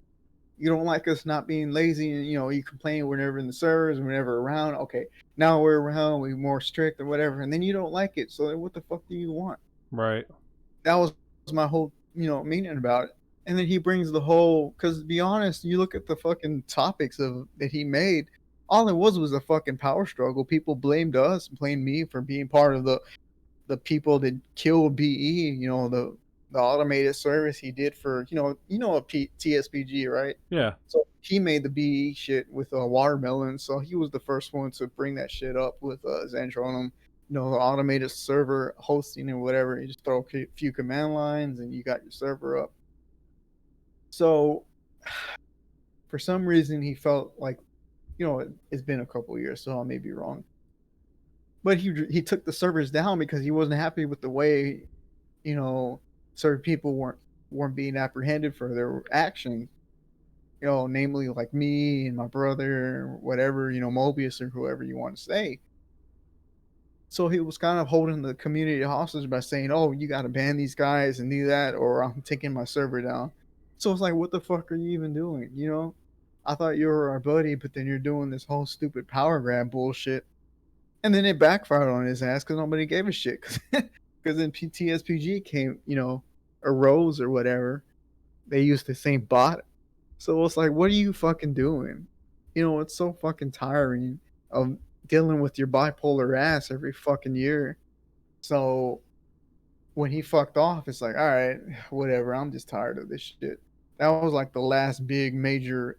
You don't like us not being lazy, and you complain we're never in the servers, we're never around. Okay, now we're around, we're more strict or whatever, and then you don't like it. So then what the fuck do you want? Right. That was my whole meaning about it. And then he brings the whole, because to be honest, you look at the fucking topics of that he made, all it was a fucking power struggle. People blamed us, blamed me for being part of the people that killed BE. The automated service he did for a TSPG, right? Yeah. So he made the BE shit with Watermelon. So he was the first one to bring that shit up with Xandronum. The automated server hosting and whatever. You just throw a few command lines and you got your server up. So for some reason he felt like, it's been a couple years, so I may be wrong. But he took the servers down because he wasn't happy with the way, certain people weren't being apprehended for their actions. Namely like me and my brother, or whatever, Mobius or whoever you want to say. So he was kind of holding the community hostage by saying, "Oh, you got to ban these guys and do that, or I'm taking my server down." So it's like, what the fuck are you even doing? I thought you were our buddy, but then you're doing this whole stupid power grab bullshit, and then it backfired on his ass because nobody gave a shit. Because then TSPG came, arose or whatever. They used the same bot. So it's like, what are you fucking doing? It's so fucking tiring of dealing with your bipolar ass every fucking year. So when he fucked off, it's like, all right, whatever. I'm just tired of this shit. That was like the last big major,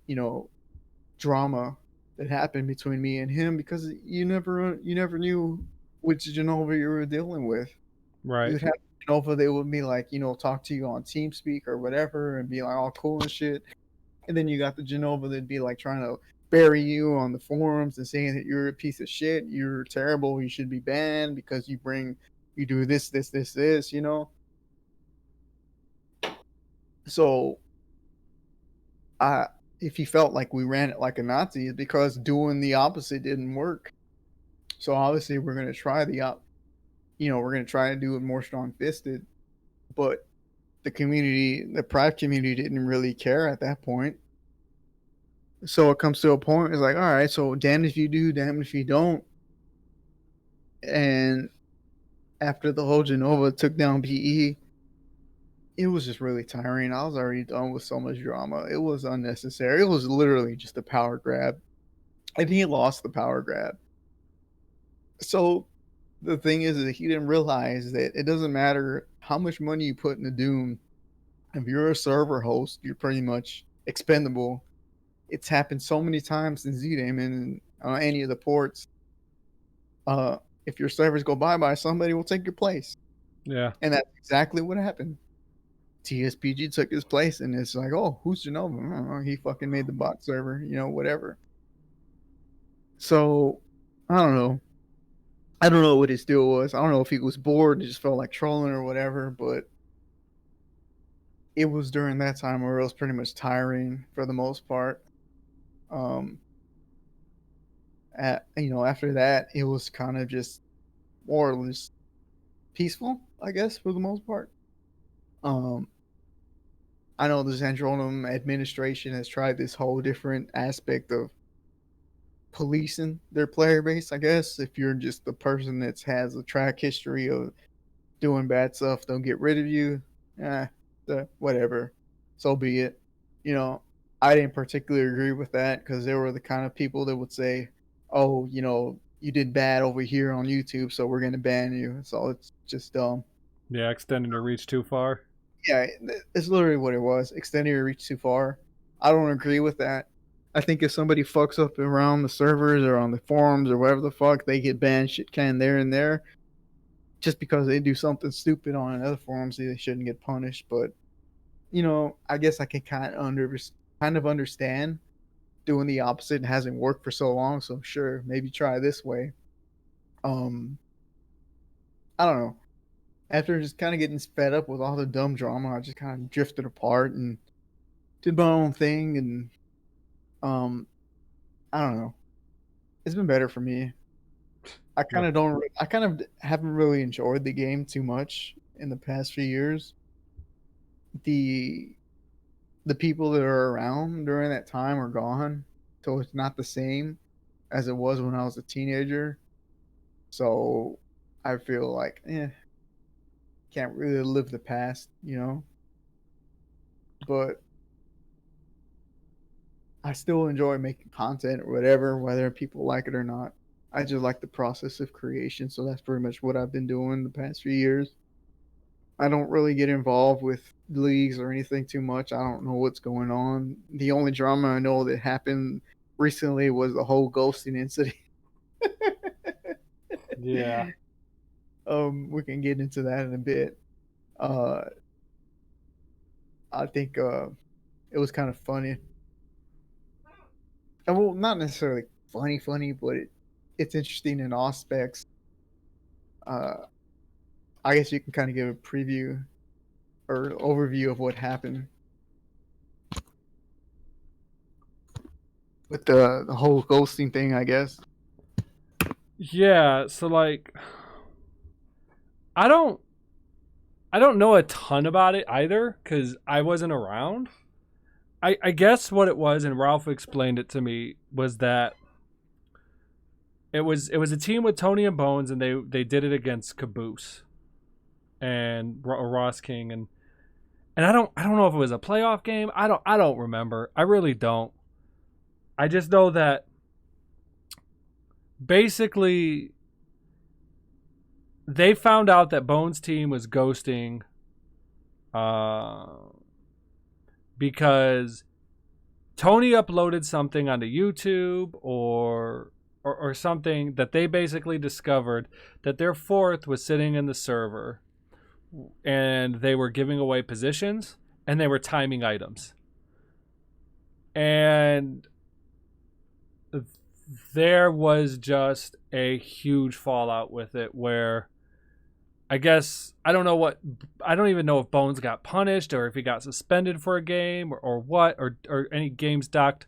drama that happened between me and him, because you never knew which Genova you were dealing with. Right. You'd have Genova, they would be like, talk to you on TeamSpeak or whatever and be like all cool and shit. And then you got the Genova that'd be like trying to bury you on the forums and saying that you're a piece of shit, you're terrible, you should be banned because you do this. So I if he felt like we ran it like a Nazi, it's because doing the opposite didn't work. So obviously we're gonna try we're gonna try to do it more strong fisted, but the Pride community didn't really care at that point. So it comes to a point, it's like, all right, so damn if you do, damn if you don't. And after the whole Genova took down PE, it was just really tiring. I was already done with so much drama. It was unnecessary. It was literally just a power grab. And he lost the power grab. So the thing is that he didn't realize that it doesn't matter how much money you put into Doom. If you're a server host, you're pretty much expendable. It's happened so many times in ZDaemon and on any of the ports. If your servers go bye-bye, somebody will take your place. Yeah. And that's exactly what happened. TSPG took his place, and it's like, oh, who's Genova? I don't know. He fucking made the bot server, whatever. So, I don't know. I don't know what his deal was. I don't know if he was bored and just felt like trolling or whatever, but it was during that time where it was pretty much tiring for the most part. After that, it was kind of just more or less peaceful, I guess, for the most part. I know the Xandronum administration has tried this whole different aspect of policing their player base, I guess. If you're just the person that has a track history of doing bad stuff, they'll get rid of you. Whatever. So be it. I didn't particularly agree with that because they were the kind of people that would say, oh, you did bad over here on YouTube, so we're going to ban you. So it's just dumb. Yeah. Extending your reach too far. Yeah, it's literally what it was. Extending your reach too far. I don't agree with that. I think if somebody fucks up around the servers or on the forums or whatever the fuck, they get banned shit can there and there. Just because they do something stupid on another forum, so they shouldn't get punished. But I guess I can kind of understand doing the opposite hasn't worked for so long. So sure, maybe try this way. Um, I don't know. After just kind of getting fed up with all the dumb drama, I just kind of drifted apart and did my own thing. And um, I don't know. It's been better for me. I kind Yeah. of don't. I kind of haven't really enjoyed the game too much in the past few years. The the people that are around during that time are gone, so it's not the same as it was when I was a teenager. So I feel like, can't really live the past. But I still enjoy making content or whatever, whether people like it or not. I just like the process of creation, so that's pretty much what I've been doing the past few years. I don't really get involved with leagues or anything too much. I don't know what's going on. The only drama I know that happened recently was the whole ghosting incident. Yeah. We can get into that in a bit. Uh, I think it was kind of funny. Well, not necessarily funny, but it's interesting in aspects. Uh, I guess you can kind of give a preview or overview of what happened with the whole ghosting thing. I guess. Yeah, so like I don't I don't know a ton about it either cuz I wasn't around. I guess what it was, and Ralph explained it to me, was that it was a team with Tony and Bones, and they did it against Caboose and Ross King, and I don't know if it was a playoff game. I don't remember. I really don't. I just know that basically they found out that Bones' team was ghosting because Tony uploaded something onto YouTube or something that they basically discovered that their fourth was sitting in the server and they were giving away positions and they were timing items. And there was just a huge fallout with it where I guess I don't even know if Bones got punished or if he got suspended for a game or what or any games docked.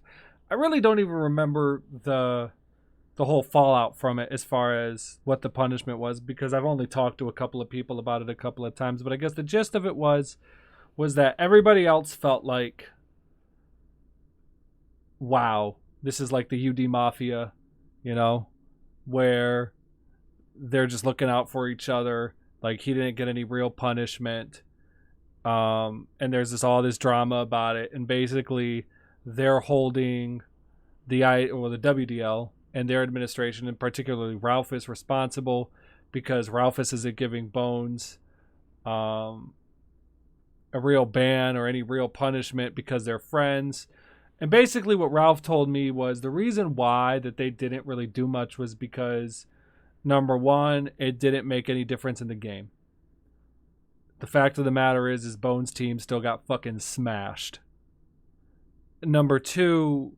I really don't even remember the whole fallout from it as far as what the punishment was because I've only talked to a couple of people about it a couple of times, but I guess the gist of it was that everybody else felt like, wow, this is like the UD Mafia, where they're just looking out for each other. Like he didn't get any real punishment. And there's all this drama about it. And basically they're holding the WDL and their administration, and particularly Ralph, is responsible because Ralph isn't giving Bones a real ban or any real punishment because they're friends. And basically what Ralph told me was the reason why that they didn't really do much was because, number one, it didn't make any difference in the game. The fact of the matter is Bones' team still got fucking smashed. Number two,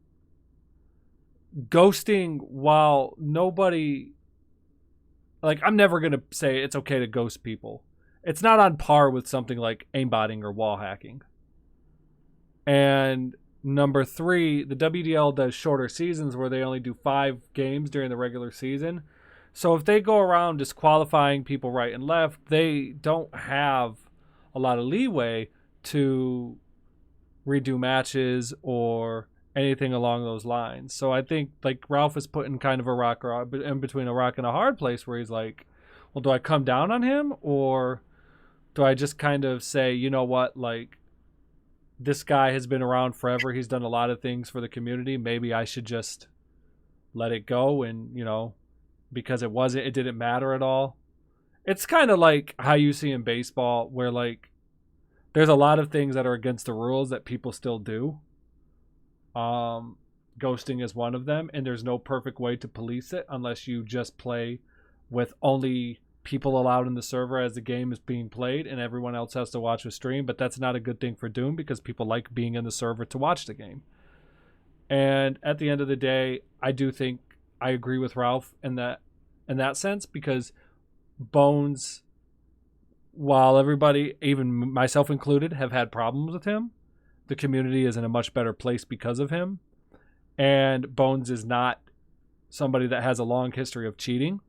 ghosting, while nobody... Like, I'm never going to say it's okay to ghost people. It's not on par with something like aimbotting or wall hacking. And number three, the WDL does shorter seasons where they only do 5 games during the regular season. So if they go around disqualifying people right and left, they don't have a lot of leeway to redo matches or anything along those lines. So I think like Ralph is put in kind of a rock in between a rock and a hard place where he's like, well, do I come down on him or do I just kind of say, you know what, like this guy has been around forever. He's done a lot of things for the community. Maybe I should just let it go and, because it didn't matter at all. It's kind of like how you see in baseball where like there's a lot of things that are against the rules that people still do. ghosting is one of them, and there's no perfect way to police it unless you just play with only people allowed in the server as the game is being played and everyone else has to watch the stream. But that's not a good thing for Doom because people like being in the server to watch the game. And at the end of the day, I do think I agree with Ralph in that sense, because Bones, while everybody, even myself included, have had problems with him, the community is in a much better place because of him. And Bones is not somebody that has a long history of cheating.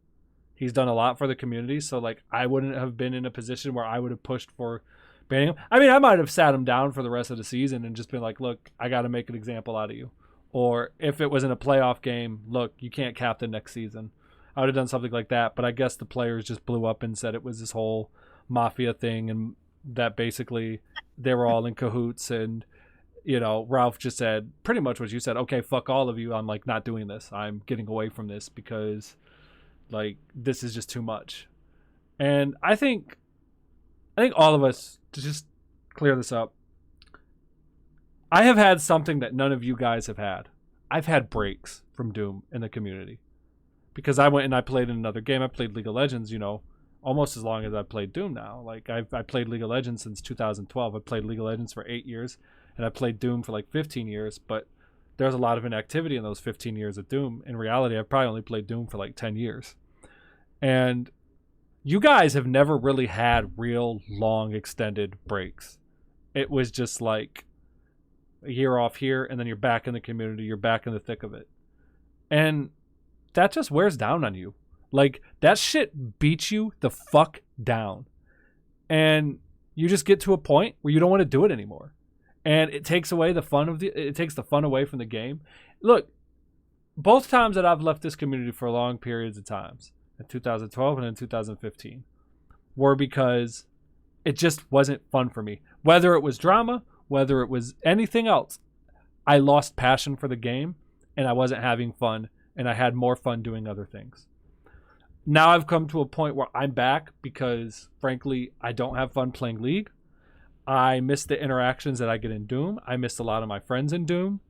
He's done a lot for the community, so like I wouldn't have been in a position where I would have pushed for banning him. I mean, I might have sat him down for the rest of the season and just been like, look, I got to make an example out of you. Or if it was in a playoff game, look, you can't captain next season. I would have done something like that, but I guess the players just blew up and said it was this whole mafia thing and that basically they were all in cahoots. And, you know, Ralph just said pretty much what you said. Okay, fuck all of you. I'm like not doing this. I'm getting away from this because like this is just too much. And I think all of us, to just clear this up, I have had something that none of you guys have had. I've had breaks from Doom in the community because I went and I played in another game. I played League of Legends, you know, almost as long as I've played Doom now. Like I played League of Legends since 2012. I played League of Legends for 8 years, and I played Doom for like 15 years. But there's a lot of inactivity in those 15 years of Doom. In reality, I've probably only played Doom for like 10 years. And you guys have never really had real long extended breaks. It was just like a year off here, and then you're back in the community, you're back in the thick of it. And that just wears down on you. Like, that shit beats you the fuck down. And you just get to a point where you don't want to do it anymore. And it takes away the fun it takes the fun away from the game. Look, both times that I've left this community for long periods of times, in 2012 and in 2015, were because it just wasn't fun for me. Whether it was drama, whether it was anything else, I lost passion for the game and I wasn't having fun, and I had more fun doing other things. Now I've come to a point where I'm back because, frankly, I don't have fun playing League. I miss the interactions that I get in Doom. I missed a lot of my friends in Doom.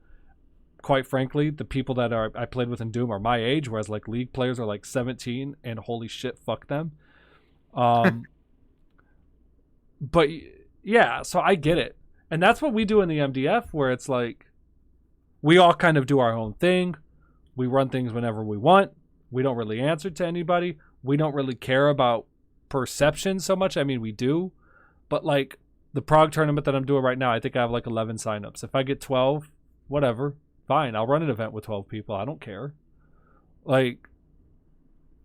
Quite frankly, the people that I played with in Doom are my age, whereas like League players are like 17, and holy shit, fuck them. But yeah, so I get it. And that's what we do in the MDF, where it's like we all kind of do our own thing. We run things whenever we want. We don't really answer to anybody. We don't really care about perception so much. I mean, we do. But like the Prague tournament that I'm doing right now, I think I have like 11 signups. If I get 12, whatever, fine. I'll run an event with 12 people. I don't care. Like,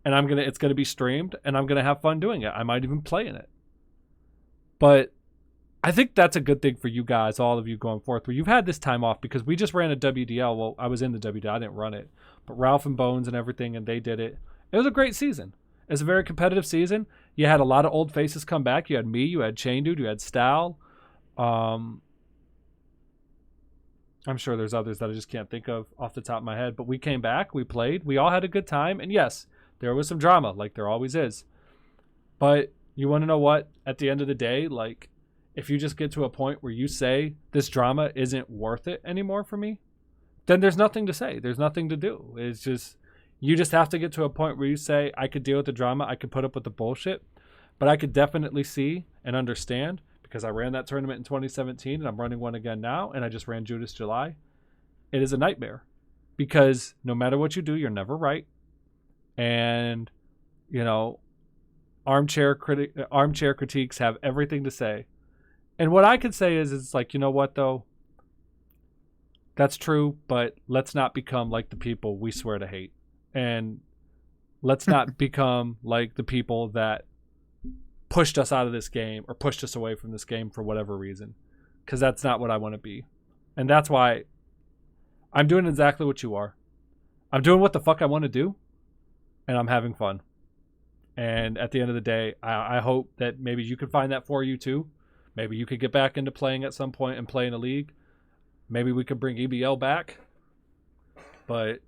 and it's gonna be streamed, and I'm gonna have fun doing it. I might even play in it. But I think that's a good thing for you guys, all of you going forth, where you've had this time off, because we just ran a WDL. Well, I was in the WDL. I didn't run it. But Ralph and Bones and everything, and they did it. It was a great season. It was a very competitive season. You had a lot of old faces come back. You had me. You had Chain Dude. You had Stal. I'm sure there's others that I just can't think of off the top of my head. But we came back. We played. We all had a good time. And yes, there was some drama, like there always is. But you want to know what? At the end of the day, like, if you just get to a point where you say this drama isn't worth it anymore for me, then there's nothing to say. There's nothing to do. It's just, you just have to get to a point where you say, I could deal with the drama. I could put up with the bullshit, but I could definitely see and understand, because I ran that tournament in 2017 and I'm running one again now. And I just ran Judas July. It is a nightmare because no matter what you do, you're never right. And, you know, armchair critiques have everything to say. And what I could say is, it's like, you know what, though? That's true, but let's not become like the people we swear to hate. And let's not become like the people that pushed us out of this game or pushed us away from this game for whatever reason. Because that's not what I want to be. And that's why I'm doing exactly what you are. I'm doing what the fuck I want to do, and I'm having fun. And at the end of the day, I hope that maybe you could find that for you too. Maybe you could get back into playing at some point and play in a league. Maybe we could bring EBL back. But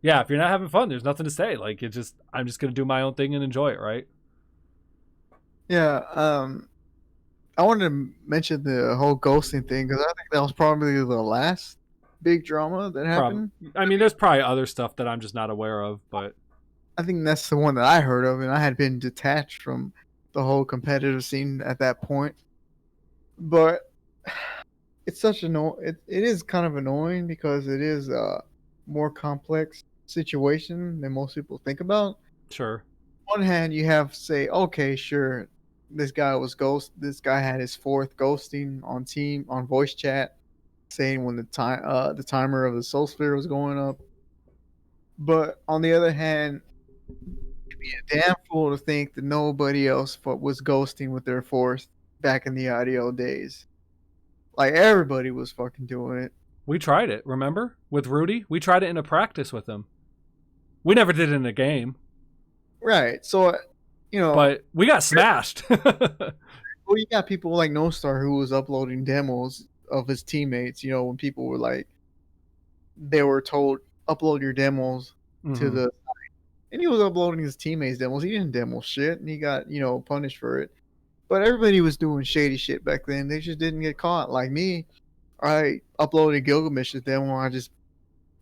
yeah, if you're not having fun, there's nothing to say. Like, I'm just gonna do my own thing and enjoy it, right? Yeah. I wanted to mention the whole ghosting thing because I think that was probably the last big drama that happened. I mean, there's probably other stuff that I'm just not aware of, but I think that's the one that I heard of, and I had been detached from the whole competitive scene at that point. But it's such it is kind of annoying because it is a more complex situation than most people think about. sure. On one hand, you have say, okay, sure, this guy had his fourth ghosting on voice chat, saying when the timer of the soul sphere was going up. But on the other hand, damn fool to think that nobody else was ghosting with their fourth back in the audio days. Like everybody was fucking doing it. We tried it, remember? With Rudy? We tried it in a practice with him. We never did it in a game, Right. So, but we got smashed. well, you got people like No Star who was uploading demos of his teammates. When people were like, they were told upload your demos to Mm-hmm. the, and he was uploading his teammates' demos. He didn't demo shit, and he got punished for it. But everybody was doing shady shit back then. They just didn't get caught. Like me, I uploaded Gilgamesh's demo. I just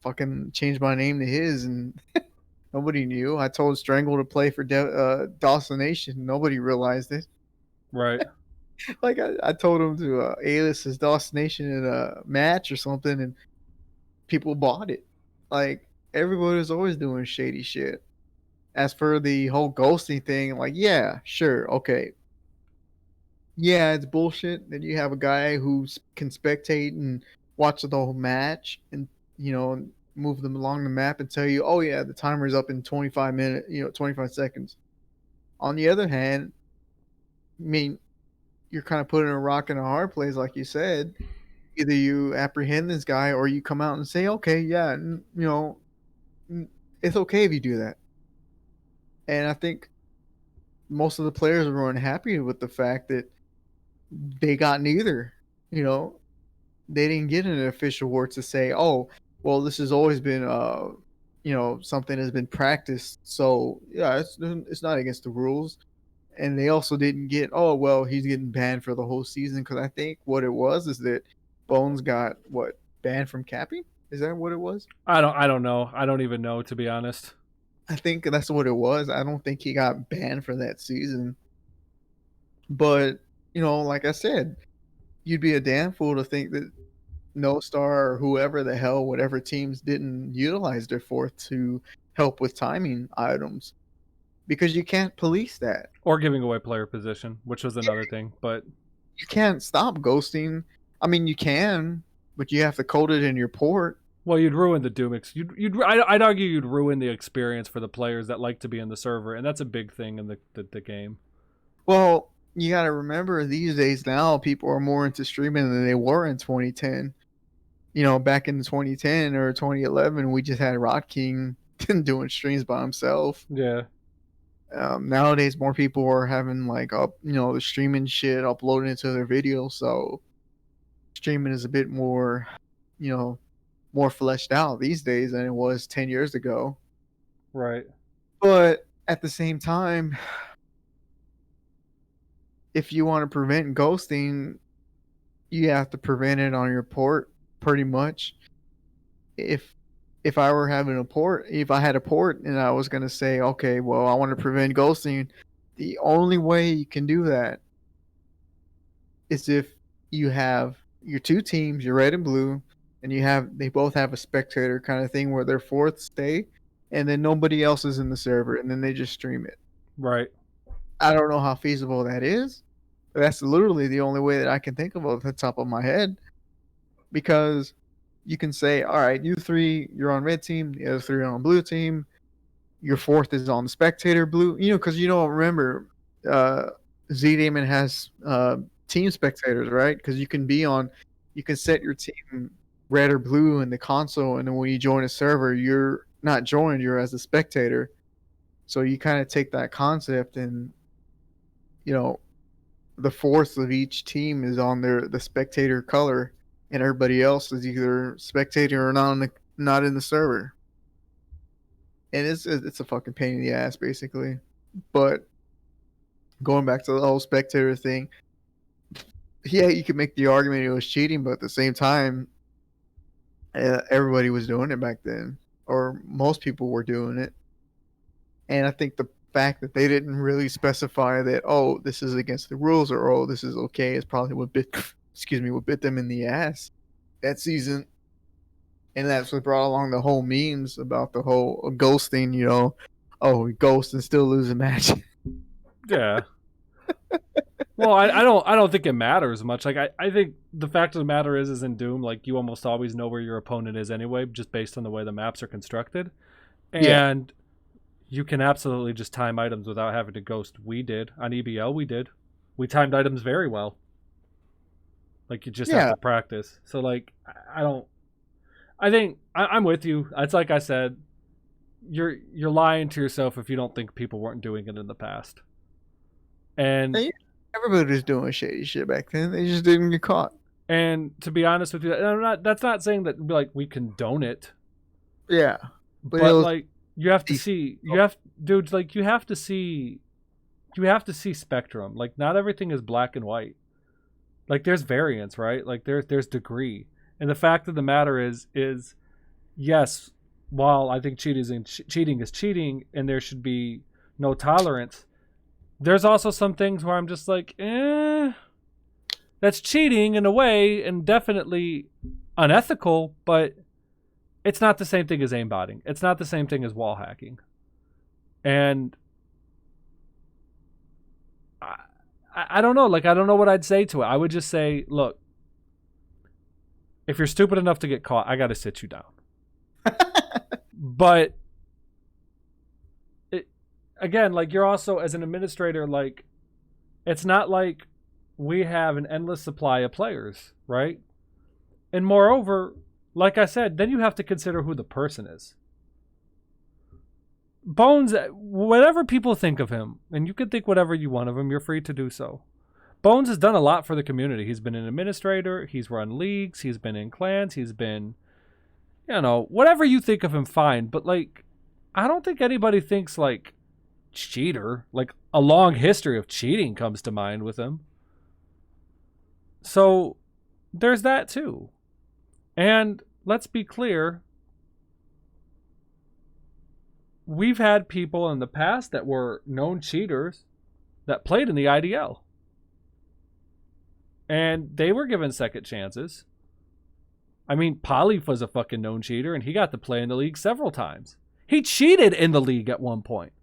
fucking changed my name to his, and nobody knew. I told Strangle to play for Dawson Nation. Nobody realized it. Right. Like I told him to alias his Dawson Nation in a match or something, and people bought it. Like everybody was always doing shady shit. As for the whole ghosting thing, like yeah, sure, okay, yeah, it's bullshit that you have a guy who can spectate and watch the whole match and move them along the map and tell you, oh yeah, the timer's up in 25 minutes, 25 seconds. On the other hand, I mean, you're kind of putting a rock in a hard place, like you said. Either you apprehend this guy or you come out and say, okay, yeah, it's okay if you do that. And I think most of the players were unhappy with the fact that they got neither. You know, they didn't get an official word to say, oh, well, this has always been, something has been practiced. So yeah, it's not against the rules. And they also didn't get, oh, well, he's getting banned for the whole season. Because I think what it was is that Bones got banned from capping. Is that what it was? I don't know. I don't even know, to be honest. I think that's what it was. I don't think he got banned for that season. But, like I said, you'd be a damn fool to think that No Star or whoever the hell, whatever teams didn't utilize their fourth to help with timing items because you can't police that. Or giving away player position, which was another thing. But You can't stop ghosting. I mean, you can, but you have to code it in your port. well, you'd ruin the Doomix. I'd argue you'd ruin the experience for the players that like to be in the server, and that's a big thing in the game. Well, you got to remember these days now, people are more into streaming than they were in 2010. Back in 2010 or 2011, we just had Rot King doing streams by himself. Yeah. Nowadays, more people are having the streaming shit uploaded into their videos, so streaming is a bit more, more fleshed out these days than it was 10 years ago. Right. But at the same time, if you want to prevent ghosting, you have to prevent it on your port pretty much. If I were having a port, if I had a port and I was going to say, okay, well, I want to prevent ghosting, the only way you can do that is if you have your two teams, your red and blue, and they both have a spectator kind of thing where their fourth stay, and then nobody else is in the server, and then they just stream it. Right. I don't know how feasible that is, but that's literally the only way that I can think of off the top of my head. Because you can say, all right, you three, you're on red team, the other three are on blue team. Your fourth is on the spectator blue. Because remember, Z Damon has team spectators, right? Because you can set your team red or blue in the console, and then when you join a server, you're not joined, you're as a spectator. So you kind of take that concept and, the fourth of each team is on the spectator color, and everybody else is either spectator or not in the server. And it's a fucking pain in the ass, basically. But going back to the whole spectator thing, yeah, you could make the argument it was cheating, but at the same time, Everybody was doing it back then, or most people were doing it. And I think the fact that they didn't really specify that, oh, this is against the rules, or oh, this is okay, is probably what bit what bit them in the ass that season. And that's what brought along the whole memes about the whole ghosting, oh, we ghost and still lose a match. Yeah. Well, I don't think it matters much. Like I think the fact of the matter is in Doom, like you almost always know where your opponent is anyway, just based on the way the maps are constructed. And you can absolutely just time items without having to ghost. We did on EBL. We timed items very well. Like you just have to practice. So like I think I'm with you. It's like I said, you're lying to yourself if you don't think people weren't doing it in the past. And everybody was doing shady shit back then. They just didn't get caught. And to be honest with you, that's not saying that like we condone it. Yeah. But like you have to see you have to see spectrum. Like not everything is black and white. Like there's variance, right? Like there's degree. And the fact of the matter is yes, while I think cheating is cheating and there should be no tolerance, there's also some things where I'm just like, that's cheating in a way and definitely unethical, but it's not the same thing as aimbotting. It's not the same thing as wall hacking. And I don't know. Like, I don't know what I'd say to it. I would just say, look, if you're stupid enough to get caught, I got to sit you down. But again, like you're also as an administrator, like it's not like we have an endless supply of players, right? And moreover, like I said, then you have to consider who the person is. Bones, whatever people think of him, and you can think whatever you want of him, you're free to do so. Bones has done a lot for the community. He's been an administrator, he's run leagues, he's been in clans, he's been, whatever you think of him, fine. But like, I don't think anybody thinks like cheater. Like a long history of cheating comes to mind with him. So there's that too. And let's be clear, we've had people in the past that were known cheaters that played in the IDL. And they were given second chances. I mean, Polyf was a fucking known cheater and he got to play in the league several times. He cheated in the league at one point.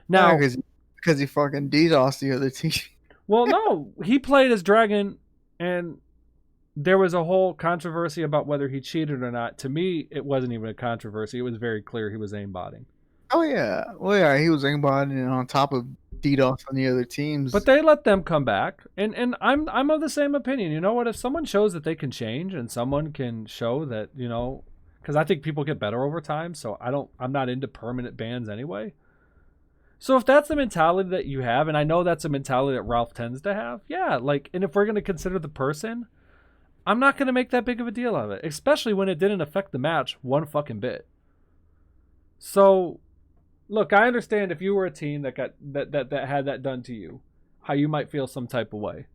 Now, because he fucking DDoSed the other team. Well, no, he played as Dragon, and there was a whole controversy about whether he cheated or not. To me, it wasn't even a controversy. It was very clear he was aimbotting. Oh yeah, well yeah, he was aimbotting and on top of DDoS on the other teams. But they let them come back, and I'm of the same opinion. You know what? If someone shows that they can change, and someone can show that because I think people get better over time, so I'm not into permanent bans anyway. So if that's the mentality that you have, and I know that's a mentality that Ralph tends to have, yeah, like, and if we're going to consider the person, I'm not going to make that big of a deal of it, especially when it didn't affect the match one fucking bit. So, look, I understand if you were a team that got that had that done to you, how you might feel some type of way.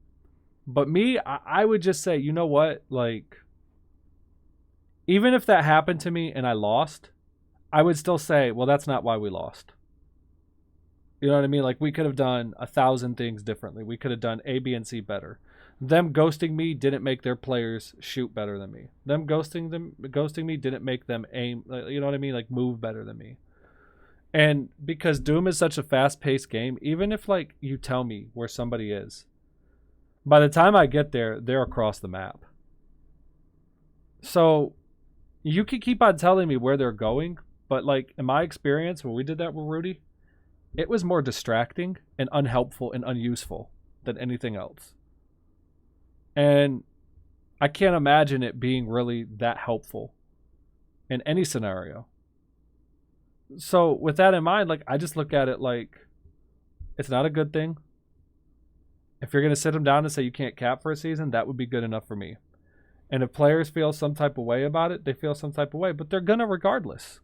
But me, I would just say, you know what, like, even if that happened to me and I lost, I would still say, well, that's not why we lost. You know what I mean? Like, we could have done 1,000 things differently. We could have done A, B, and C better. Them ghosting me didn't make their players shoot better than me. Them ghosting me didn't make them aim, you know what I mean? Like, move better than me. And because Doom is such a fast-paced game, even if, like, you tell me where somebody is, by the time I get there, they're across the map. So, you can keep on telling me where they're going, but, like, in my experience, when we did that with Rudy, it was more distracting and unhelpful and unuseful than anything else. And I can't imagine it being really that helpful in any scenario. So with that in mind, like, I just look at it like it's not a good thing. If you're going to sit them down and say you can't cap for a season, that would be good enough for me. And if players feel some type of way about it, they feel some type of way, but they're going to regardless.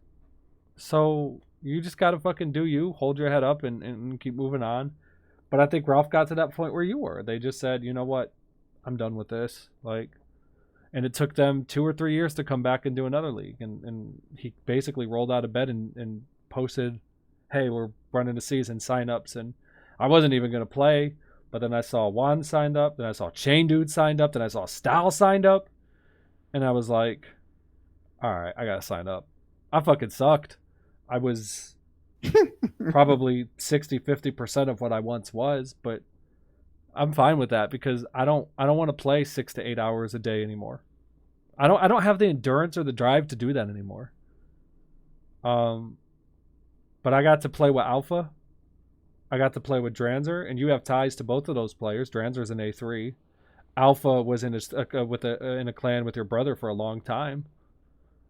So you just got to fucking do you, hold your head up and keep moving on. But I think Ralph got to that point where you were. They just said, you know what? I'm done with this. Like, And it took them 2 or 3 years to come back and do another league. And he basically rolled out of bed and posted, hey, we're running a season, sign-ups. And I wasn't even going to play, but then I saw Juan signed up, then I saw Chain Dude signed up, then I saw Style signed up. And I was like, all right, I got to sign up. I fucking sucked. I was probably 60-50% of what I once was, but I'm fine with that because I don't want to play 6 to 8 hours a day anymore. I don't have the endurance or the drive to do that anymore. But I got to play with Alpha. I got to play with Dranzer, and you have ties to both of those players. Dranzer's an A3. Alpha was in a clan with your brother for a long time.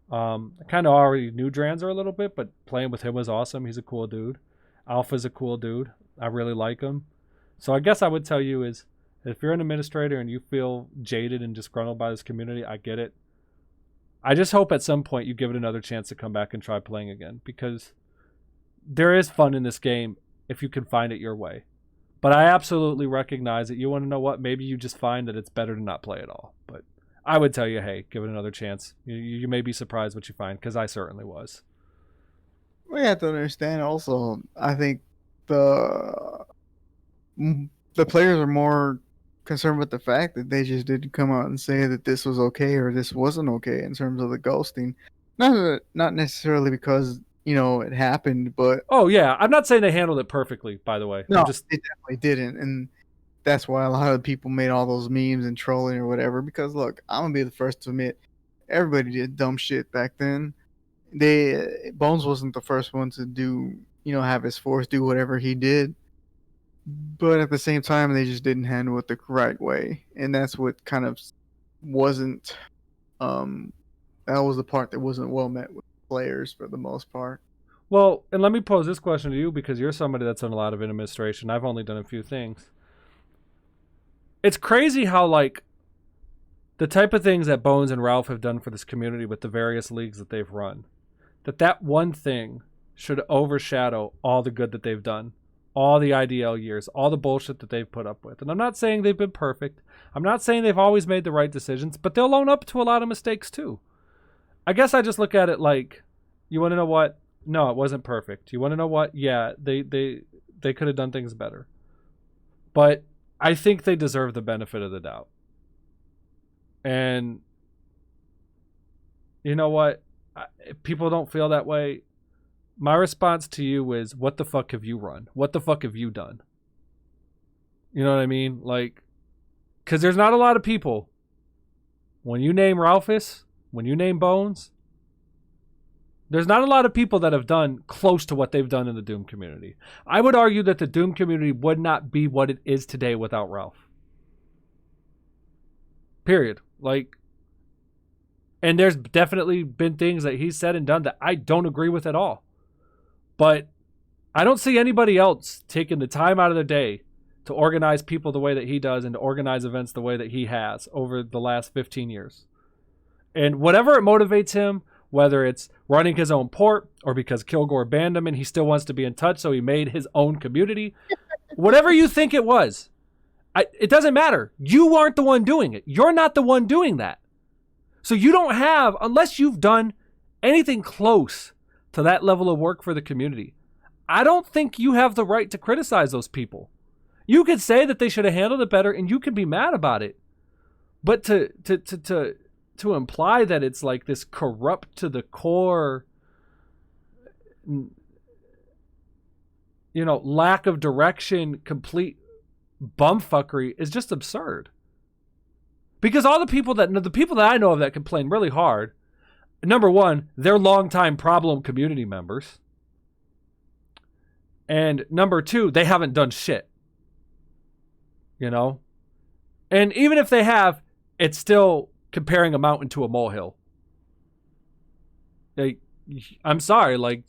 I kind of already knew Dranzer a little bit, but playing with him was awesome. He's a cool dude. Alpha's a cool dude. I really like him. So I guess I would tell you is, if you're an administrator and you feel jaded and disgruntled by this community, I get it. I just hope at some point you give it another chance to come back and try playing again, because there is fun in this game if you can find it your way. But I absolutely recognize that you want to know what, maybe you just find that it's better to not play at all. But I would tell you, hey, give it another chance. You may be surprised what you find, because I certainly was. We have to understand also, I think the players are more concerned with the fact that they just didn't come out and say that this was okay or this wasn't okay in terms of the ghosting. Not necessarily because, it happened, but... Oh, yeah. I'm not saying they handled it perfectly, by the way. No, it definitely didn't. And that's why a lot of people made all those memes and trolling or whatever. Because, look, I'm going to be the first to admit, everybody did dumb shit back then. Bones wasn't the first one to do, have his force do whatever he did. But at the same time, they just didn't handle it the right way. And that's what kind of wasn't... that was the part that wasn't well met with players for the most part. Well, and let me pose this question to you, because you're somebody that's done a lot of administration. I've only done a few things. It's crazy how, the type of things that Bones and Ralph have done for this community with the various leagues that they've run, that one thing should overshadow all the good that they've done, all the IDL years, all the bullshit that they've put up with. And I'm not saying they've been perfect. I'm not saying they've always made the right decisions, but they'll own up to a lot of mistakes too. I guess I just look at it like, you want to know what? No, it wasn't perfect. You want to know what? Yeah, they could have done things better. But I think they deserve the benefit of the doubt. And you know what? If people don't feel that way, my response to you is, what the fuck have you run? What the fuck have you done? You know what I mean? Because there's not a lot of people. When you name Ralphus, when you name Bones, there's not a lot of people that have done close to what they've done in the Doom community. I would argue that the Doom community would not be what it is today without Ralph. Period. And there's definitely been things that he's said and done that I don't agree with at all. But I don't see anybody else taking the time out of their day to organize people the way that he does and to organize events the way that he has over the last 15 years. And whatever it motivates him, whether it's running his own port or because Kilgore banned him and he still wants to be in touch, so he made his own community, whatever you think it was, it doesn't matter. You aren't the one doing it. You're not the one doing that. So you don't have, unless you've done anything close to that level of work for the community, I don't think you have the right to criticize those people. You could say that they should have handled it better, and you can be mad about it. But to imply that it's like this corrupt to the core, lack of direction, complete bumfuckery is just absurd. Because all the people that I know of that complain really hard, number one, they're longtime problem community members. And number two, they haven't done shit. And even if they have, it's still comparing a mountain to a molehill. I'm sorry,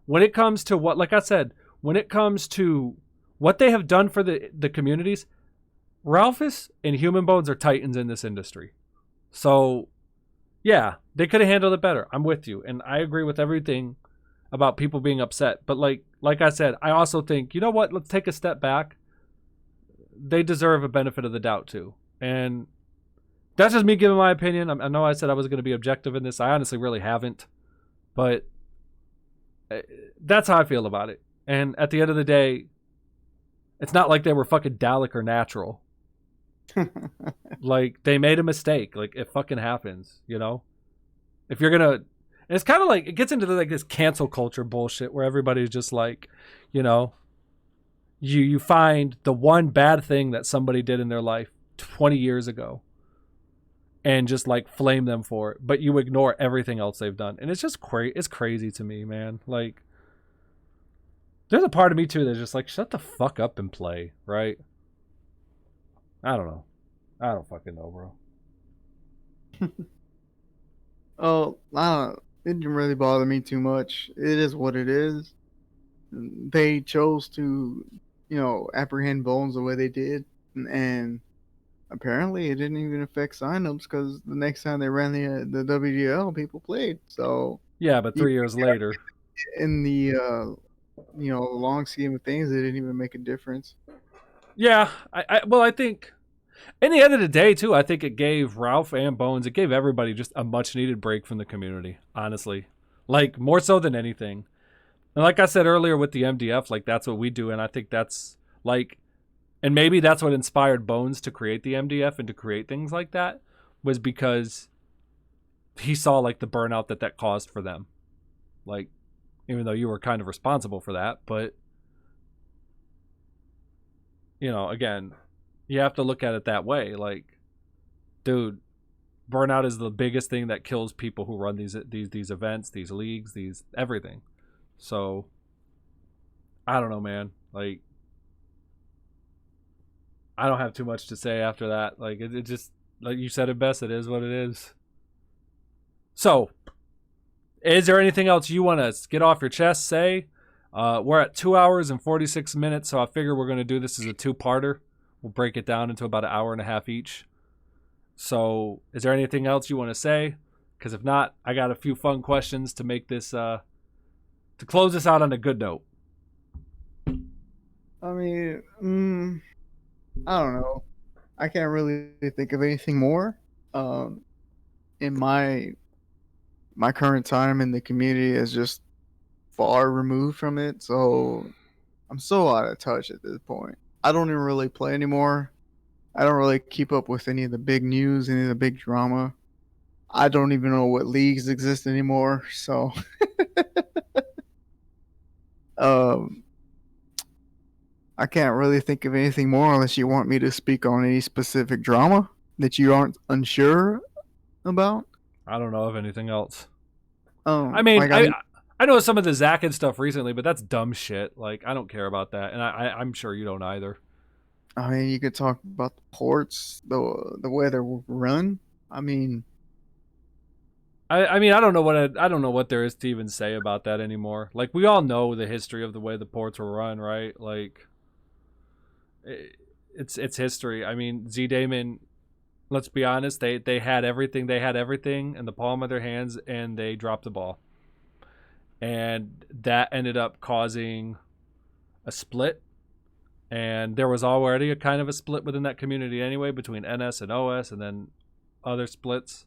when it comes to what, like I said, when it comes to what they have done for the communities, Ralphus and Human Bones are titans in this industry. So, yeah, they could have handled it better. I'm with you. And I agree with everything about people being upset. But like I said, I also think, you know what? Let's take a step back. They deserve a benefit of the doubt too. And That's just me giving my opinion. I know I said I was going to be objective in this. I honestly really haven't, but that's how I feel about it. And at the end of the day, it's not like they were fucking Dalek or natural. Like, they made a mistake. Like, it fucking happens, you know? If you're gonna, and it's kind of like, it gets into like this cancel culture bullshit where everybody's just like, you know, you find the one bad thing that somebody did in their life 20 years ago and just like flame them for it, but you ignore everything else they've done. And it's just it's crazy to me, man. Like, there's a part of me too that's just like, shut the fuck up and play, right? I don't know. I don't fucking know, bro. Oh, I don't. It didn't really bother me too much. It is what it is. They chose to, apprehend Bones the way they did, and apparently it didn't even affect signups because the next time they ran the WDL, people played. So Yeah, but 3 years later. in the long scheme of things, it didn't even make a difference. Yeah, well, I think in the end of the day, too, I think it gave Ralph and Bones, it gave everybody just a much needed break from the community, honestly. Like, more so than anything. And like I said earlier with the MDF, like, that's what we do. And I think that's, like, and maybe that's what inspired Bones to create the MDF and to create things like that, was because he saw, like, the burnout that caused for them. Like, even though you were kind of responsible for that, but, you know, again, you have to look at it that way. Like, dude, burnout is the biggest thing that kills people who run these events, these leagues, these everything. So I don't know, man. Like, I don't have too much to say after that. Like, it just, like you said it best, it is what it is. So, is there anything else you want to get off your chest, say? We're at 2 hours and 46 minutes, so I figure we're going to do this as a two-parter. We'll break it down into about an hour and a half each. So, is there anything else you want to say? Because if not, I got a few fun questions to make this, to close this out on a good note. I mean, I don't know. I can't really think of anything more. In my current time in the community is just far removed from it, so I'm so out of touch at this point. I don't even really play anymore. I don't really keep up with any of the big news, any of the big drama. I don't even know what leagues exist anymore. So, um, I can't really think of anything more unless you want me to speak on any specific drama that you aren't unsure about. I don't know of anything else. Um, I mean, like I, I know some of the Zach and stuff recently, but that's dumb shit. Like, I don't care about that, and I'm sure you don't either. I mean, you could talk about the ports, the way they're run. I mean, I mean, I don't know what there is to even say about that anymore. Like, we all know the history of the way the ports were run, right? Like, it's history. I mean, Z Damon, let's be honest, they had everything. They had everything in the palm of their hands, and they dropped the ball. And that ended up causing a split. And there was already a kind of a split within that community anyway, between NS and OS, and then other splits.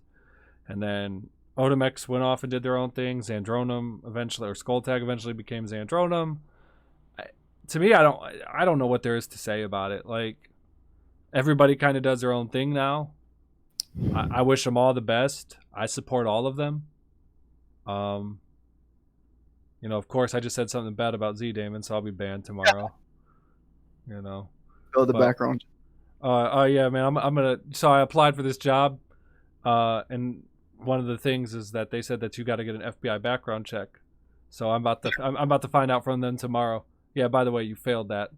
And then Otimex went off and did their own thing. Xandronum eventually, or Skulltag eventually became Xandronum. To me, I don't know what there is to say about it. Like, everybody kind of does their own thing now. I wish them all the best. I support all of them. You know, of course, I just said something bad about Z Damon, so I'll be banned tomorrow. You know, go the background. Yeah, man, I'm gonna. So I applied for this job, and one of the things is that they said that you got to get an FBI background check. So I'm about to find out from them tomorrow. Yeah, by the way, you failed that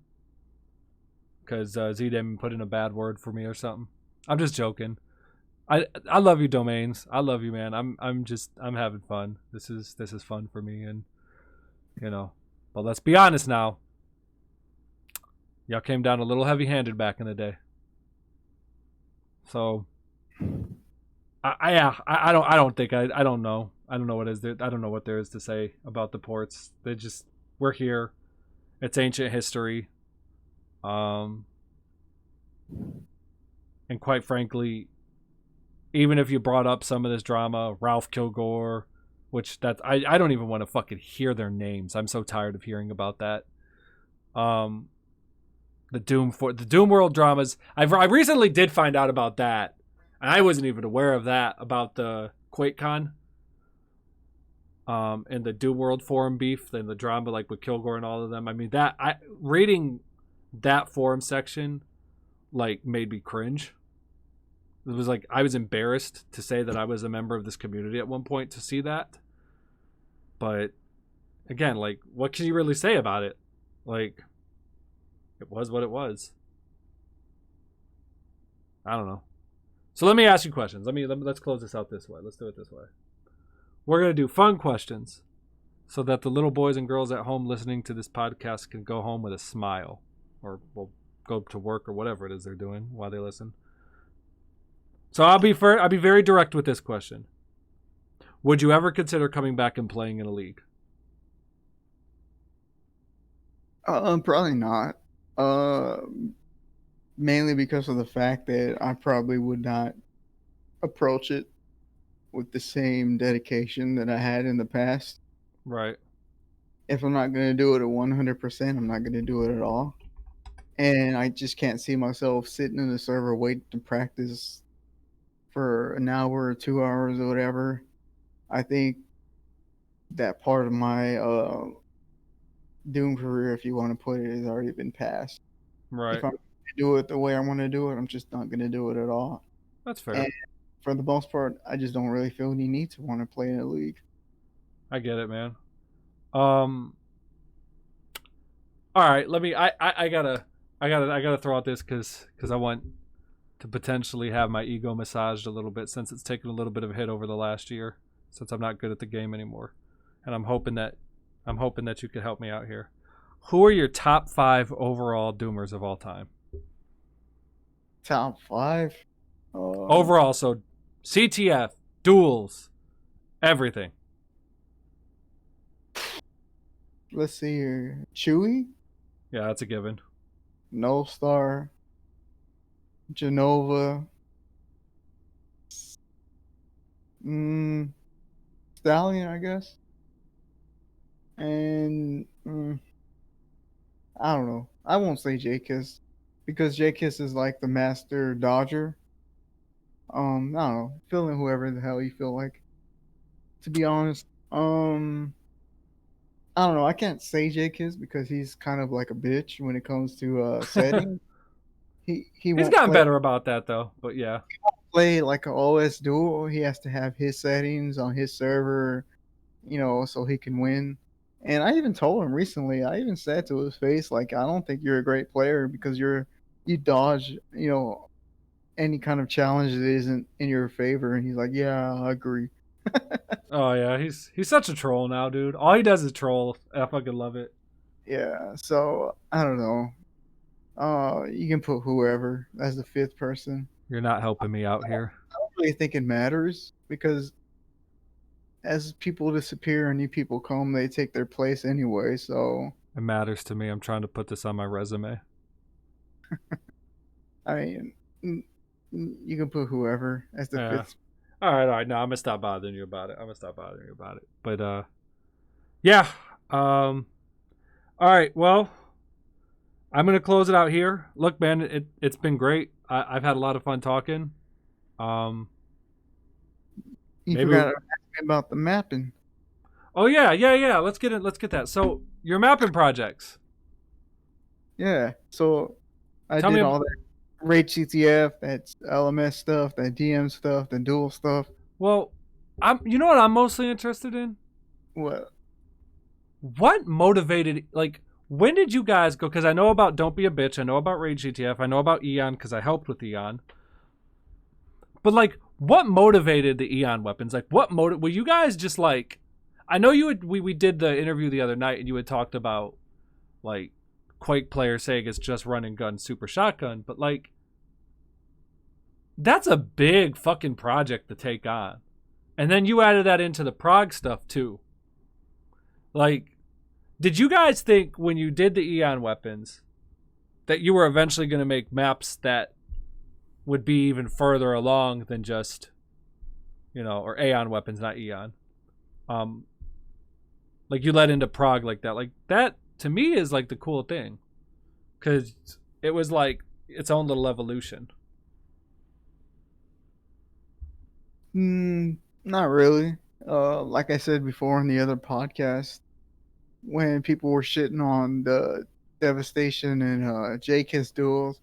because Z-Damon put in a bad word for me or something. I'm just joking. I love you, Domains. I love you, man. I'm having fun. This is fun for me, and you know. But let's be honest now. Y'all came down a little heavy-handed back in the day. So I don't know. I don't know what is there. I don't know what there is to say about the ports. We're here. It's ancient history. And quite frankly, even if you brought up some of this drama, Ralph Kilgore, which I don't even want to fucking hear their names. I'm so tired of hearing about that. The Doom World dramas. I recently did find out about that, and I wasn't even aware of that about the QuakeCon. And the Doom World forum beef, and the drama like with Kilgore and all of them. I mean, reading that forum section like made me cringe. It was like I was embarrassed to say that I was a member of this community at one point to see that. But again, like, what can you really say about it? Like, it was what it was. I don't know. So let me ask you questions. Let's close this out this way. Let's do it this way. We're going to do fun questions so that the little boys and girls at home listening to this podcast can go home with a smile, or will go to work or whatever it is they're doing while they listen. So I'll be very direct with this question. Would you ever consider coming back and playing in a league? Probably not. Mainly because of the fact that I probably would not approach it with the same dedication that I had in the past. Right. If I'm not going to do it at 100%, I'm not going to do it at all. And I just can't see myself sitting in the server waiting to practice for an hour or 2 hours or whatever. I think that part of my Doom career, if you want to put it, has already been passed. Right. If I'm going to do it the way I want to do it, I'm just not going to do it at all. That's fair. And for the most part, I just don't really feel any need to want to play in a league. I get it, man. All right, I gotta throw out this because I want to potentially have my ego massaged a little bit, since it's taken a little bit of a hit over the last year, since I'm not good at the game anymore, and I'm hoping that you could help me out here. Who are your top 5 overall Doomers of all time? Top 5 overall, so CTF, duels, everything. Let's see here. Chewy? Yeah, that's a given. No Star. Genova. Stallion, I guess. And I don't know. I won't say J-Kiss, because J-Kiss is like the master dodger. I don't know. Fill in whoever the hell you feel like. To be honest, I don't know. I can't say J-Kiss because he's kind of like a bitch when it comes to setting. He's gotten better about that though, but yeah. He won't play like an OS duel. He has to have his settings on his server, so he can win. And I even told him recently, I even said to his face, like, I don't think you're a great player because you dodge, any kind of challenge that isn't in your favor. And he's like, yeah, I agree. Oh yeah, he's such a troll now, dude. All he does is troll. I fucking love it. Yeah, so I don't know. You can put whoever as the 5th person. You're not helping me out here. I don't really think it matters, because as people disappear and new people come, they take their place anyway. So it matters to me. I'm trying to put this on my resume. I mean, you can put whoever as the 5th. All right. No, I'm gonna stop bothering you about it. But yeah. All right. Well, I'm gonna close it out here. Look, man, it's been great. I've had a lot of fun talking. You forgot to ask me about the mapping. Oh yeah. Let's get that. So your mapping projects. Yeah. So I did all that Raid CTF, that's LMS stuff, that DM stuff, the dual stuff. Well, you know what I'm mostly interested in? What motivated, like, when did you guys go? Because I know about Don't Be a Bitch, I know about Raid GTF, I know about Eon because I helped with Eon. But like, what motivated the Eon weapons? Like, were you guys just like, I know we did the interview the other night and you had talked about like Quake player saying it's just run and gun super shotgun, but like, that's a big fucking project to take on. And then you added that into the prog stuff too. Like, did you guys think when you did the Eon weapons that you were eventually going to make maps that would be even further along than just or Aeon weapons, not Eon. Um, like you led into Prague like that. Like that to me is like the cool thing because it was like its own little evolution. Not really. Like I said before in the other podcast, when people were shitting on the Devastation and J-Kiss duels,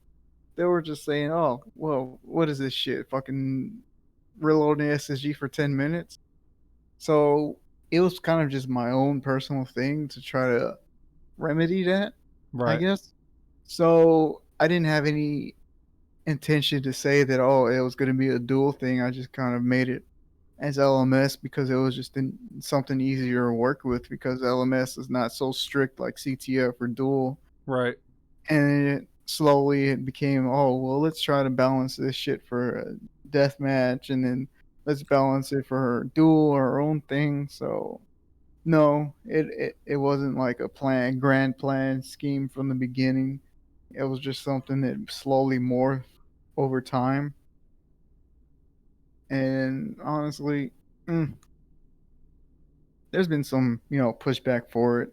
they were just saying, "Oh, well, what is this shit? Fucking reloading SSG for 10 minutes." So it was kind of just my own personal thing to try to remedy that, I Right, guess. So I didn't have any intention to say that, oh, it was going to be a dual thing. I just kind of made it as LMS because it was just something easier to work with because LMS is not so strict like CTF or dual. right, And slowly it became, oh, well, let's try to balance this shit for a death match, and then let's balance it for dual, our own thing. So no, it wasn't like a grand plan scheme from the beginning. It was just something that slowly morphed over time. And honestly, mm, there's been some, pushback for it.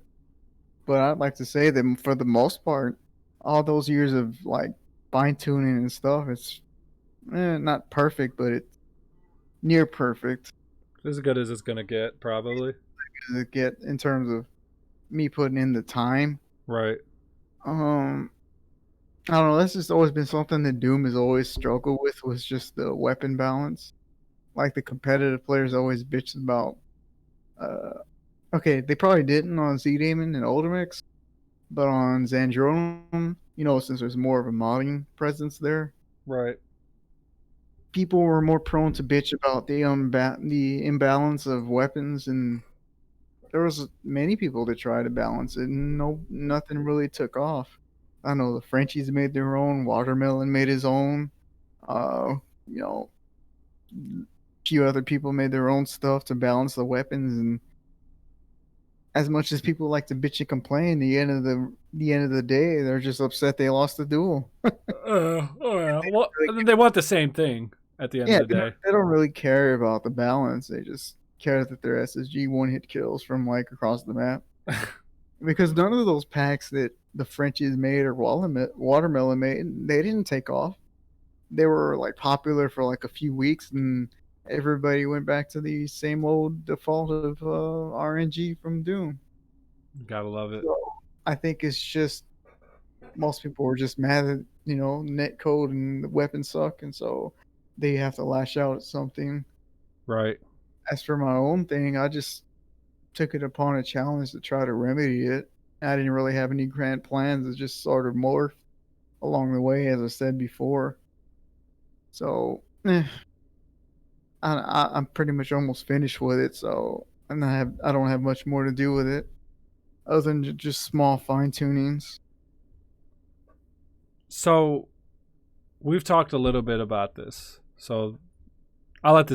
But I'd like to say that for the most part, all those years of like fine tuning and stuff, it's not perfect, but it's near perfect as good as it's gonna get, probably. to get in terms of me putting in the time. Right, Um, I don't know. That's just always been something that Doom has always struggled with was just the weapon balance. Like the competitive players always bitched about. Uh, okay, they probably didn't on Z Damon and Ultimix, but on Zandronum, since there's more of a modding presence there, right, people were more prone to bitch about the imbalance of weapons, and there was many people that tried to balance it, and nothing really took off. I know the Frenchies made their own, Watermelon made his own, you know, a few other people made their own stuff to balance the weapons, and as much as people like to bitch and complain, the end of the day, they're just upset they lost the duel. oh yeah. Well, they want the same thing at the end of Yeah, the they don't, day. they don't really care about the balance. They just care that their SSG one hit kills from like across the map. Because none of those packs that the Frenchies made or Watermelon made, they didn't take off. They were like popular for like a few weeks, and everybody went back to the same old default of RNG from Doom. Gotta love it. So I think it's just most people were just mad at net code and the weapons suck, and so they have to lash out at something. Right, As for my own thing, I just took it upon a challenge to try to remedy it. I didn't really have any grand plans. It just sort of morphed along the way, as I said before. So I'm pretty much almost finished with it. So I don't have much more to do with it other than just small fine tunings. so we've talked a little bit about this. So I'll let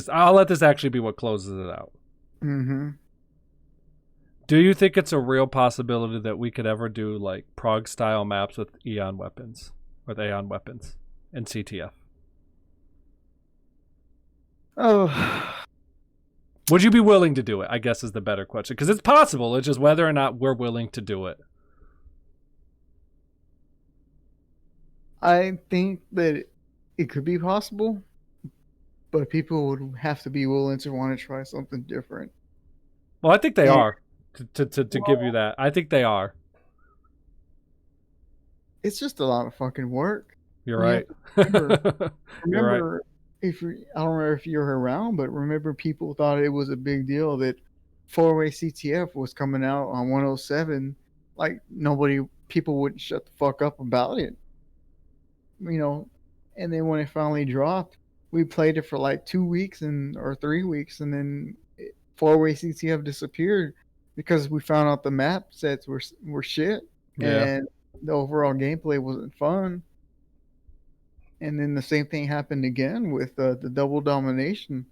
this actually be what closes it out. Mm-hmm. Do you think it's a real possibility that we could ever do like Prague style maps with Aeon weapons in CTF? Oh, Would you be willing to do it? I guess is the better question because it's possible. It's just whether or not we're willing to do it. I think that it could be possible, but people would have to be willing to want to try something different. Well, I think they And are. To give you well, that, I think they are. it's just a lot of fucking work. You're You have right. to remember You're right. remember if you I don't remember if you're around, but remember people thought it was a big deal that four-way CTF was coming out on 107. Like nobody, people wouldn't shut the fuck up about it, you know. And then when it finally dropped, we played it for like 2 weeks or 3 weeks, and then four-way CTF disappeared because we found out the map sets were shit, Yeah. and the overall gameplay wasn't fun. And then the same thing happened again with the double domination.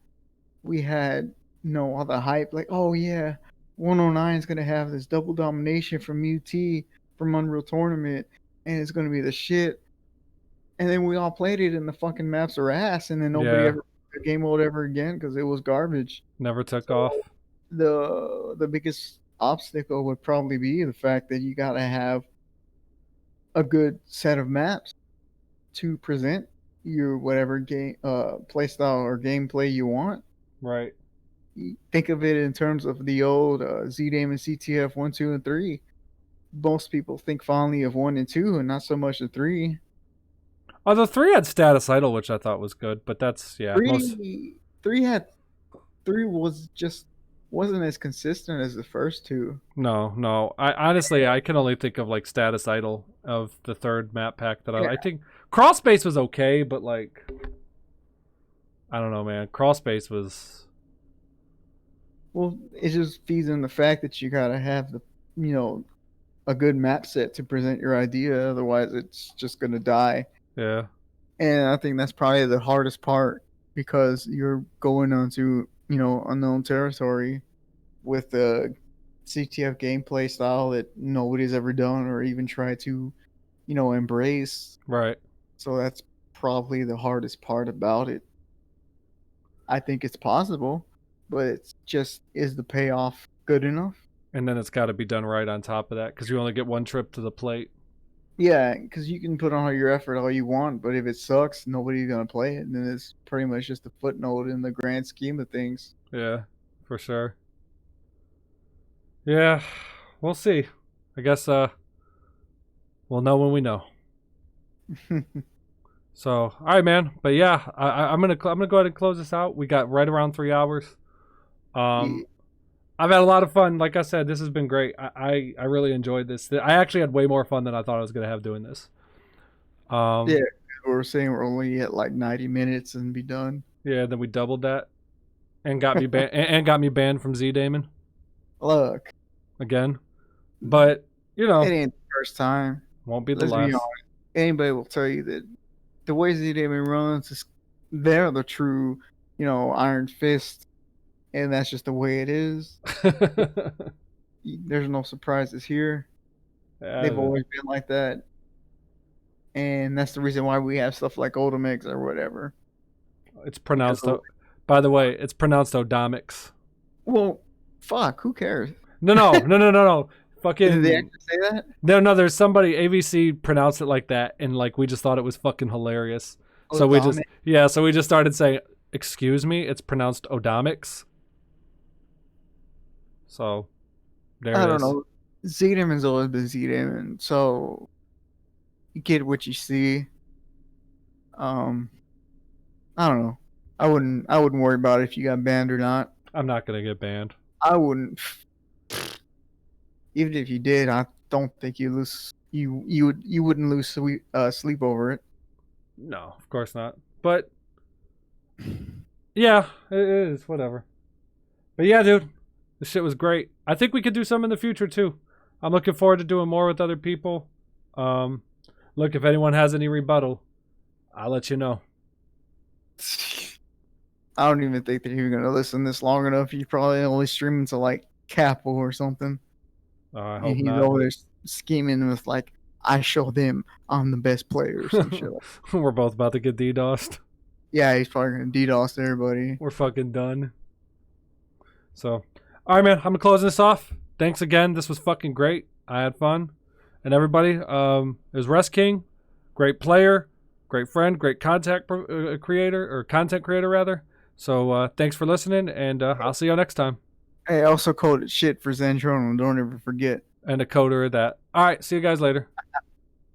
We had all the hype, like, oh yeah, 109 is gonna have this double domination from UT from Unreal Tournament, and it's gonna be the shit. And then we all played it, and the fucking maps are ass, and then nobody Yeah. ever the game mode ever again because it was garbage. Never took off. So the biggest obstacle would probably be the fact that you gotta have a good set of maps to present your whatever game play style or gameplay you want. Right. Think of it in terms of the old Z-Dame and CTF 1, 2, and 3. Most people think fondly of 1 and 2 and not so much of 3. Although 3 had status idle, which I thought was good, but that's, yeah. 3 had 3 was just wasn't as consistent as the first 2. No. I honestly, I can only think of like status idle of the third map pack that I think Crawl Space was okay, but like I don't know, man. Crawl Space was. Well, it just feeds in the fact that you gotta have a good map set to present your idea. Otherwise, it's just gonna die. Yeah. And I think that's probably the hardest part because you're going onto unknown territory with a CTF gameplay style that nobody's ever done or even tried to embrace. Right. So that's probably the hardest part about it. I think it's possible, but it's just, is the payoff good enough? And then it's got to be done right on top of that because you only get one trip to the plate. Yeah, because you can put on all your effort all you want, but if it sucks, nobody's going to play it. And then it's pretty much just a footnote in the grand scheme of things. Yeah, for sure. Yeah, we'll see. I guess we'll know when we know. So, all right, man. But yeah, I'm gonna go ahead and close this out. We got right around 3 hours. I've had a lot of fun. Like I said, this has been great. I really enjoyed this. I actually had way more fun than I thought I was gonna have doing this. Yeah, we were saying we're only at like 90 minutes and be done. Yeah, then we doubled that, and got me and got me banned from Z-Damon. Look again, but it ain't the first time. Won't be the last. Be honest. Anybody will tell you that the way Z-Damon runs, they're the true, Iron Fist, and that's just the way it is. There's no surprises here. They've always been like that, and that's the reason why we have stuff like Odomix or whatever. It's pronounced. By the way, it's pronounced Odomix. Well, fuck. Who cares? No. Fucking. Did they actually say that? No. There's somebody AVC pronounced it like that, and like we just thought it was fucking hilarious. So we just started saying, "Excuse me, it's pronounced Odomix." So there I don't know. Z-Damon's always been Z-Damon, so you get what you see. I don't know. I wouldn't worry about it if you got banned or not. I'm not gonna get banned. I wouldn't. Even if you did, I don't think you lose. You wouldn't lose sleep over it. No, of course not. But yeah, it is whatever. But yeah, dude, this shit was great. I think we could do some in the future too. I'm looking forward to doing more with other people. Look, if anyone has any rebuttal, I'll let you know. I don't even think that you're gonna listen this long enough. You probably only streaming to like Capo or something. I hope he's not. over there scheming with like, I show them I'm the best player or some shit. We're both about to get DDoSed. Yeah, he's probably gonna DDoS everybody. We're fucking done. So, all right, man. I'm gonna close this off. Thanks again. This was fucking great. I had fun, and everybody. It was Rest King, great player, great friend, great content creator rather. So thanks for listening, and I'll see you next time. Hey, also coded shit for Zentron. Don't ever forget. And a coder of that. All right, see you guys later.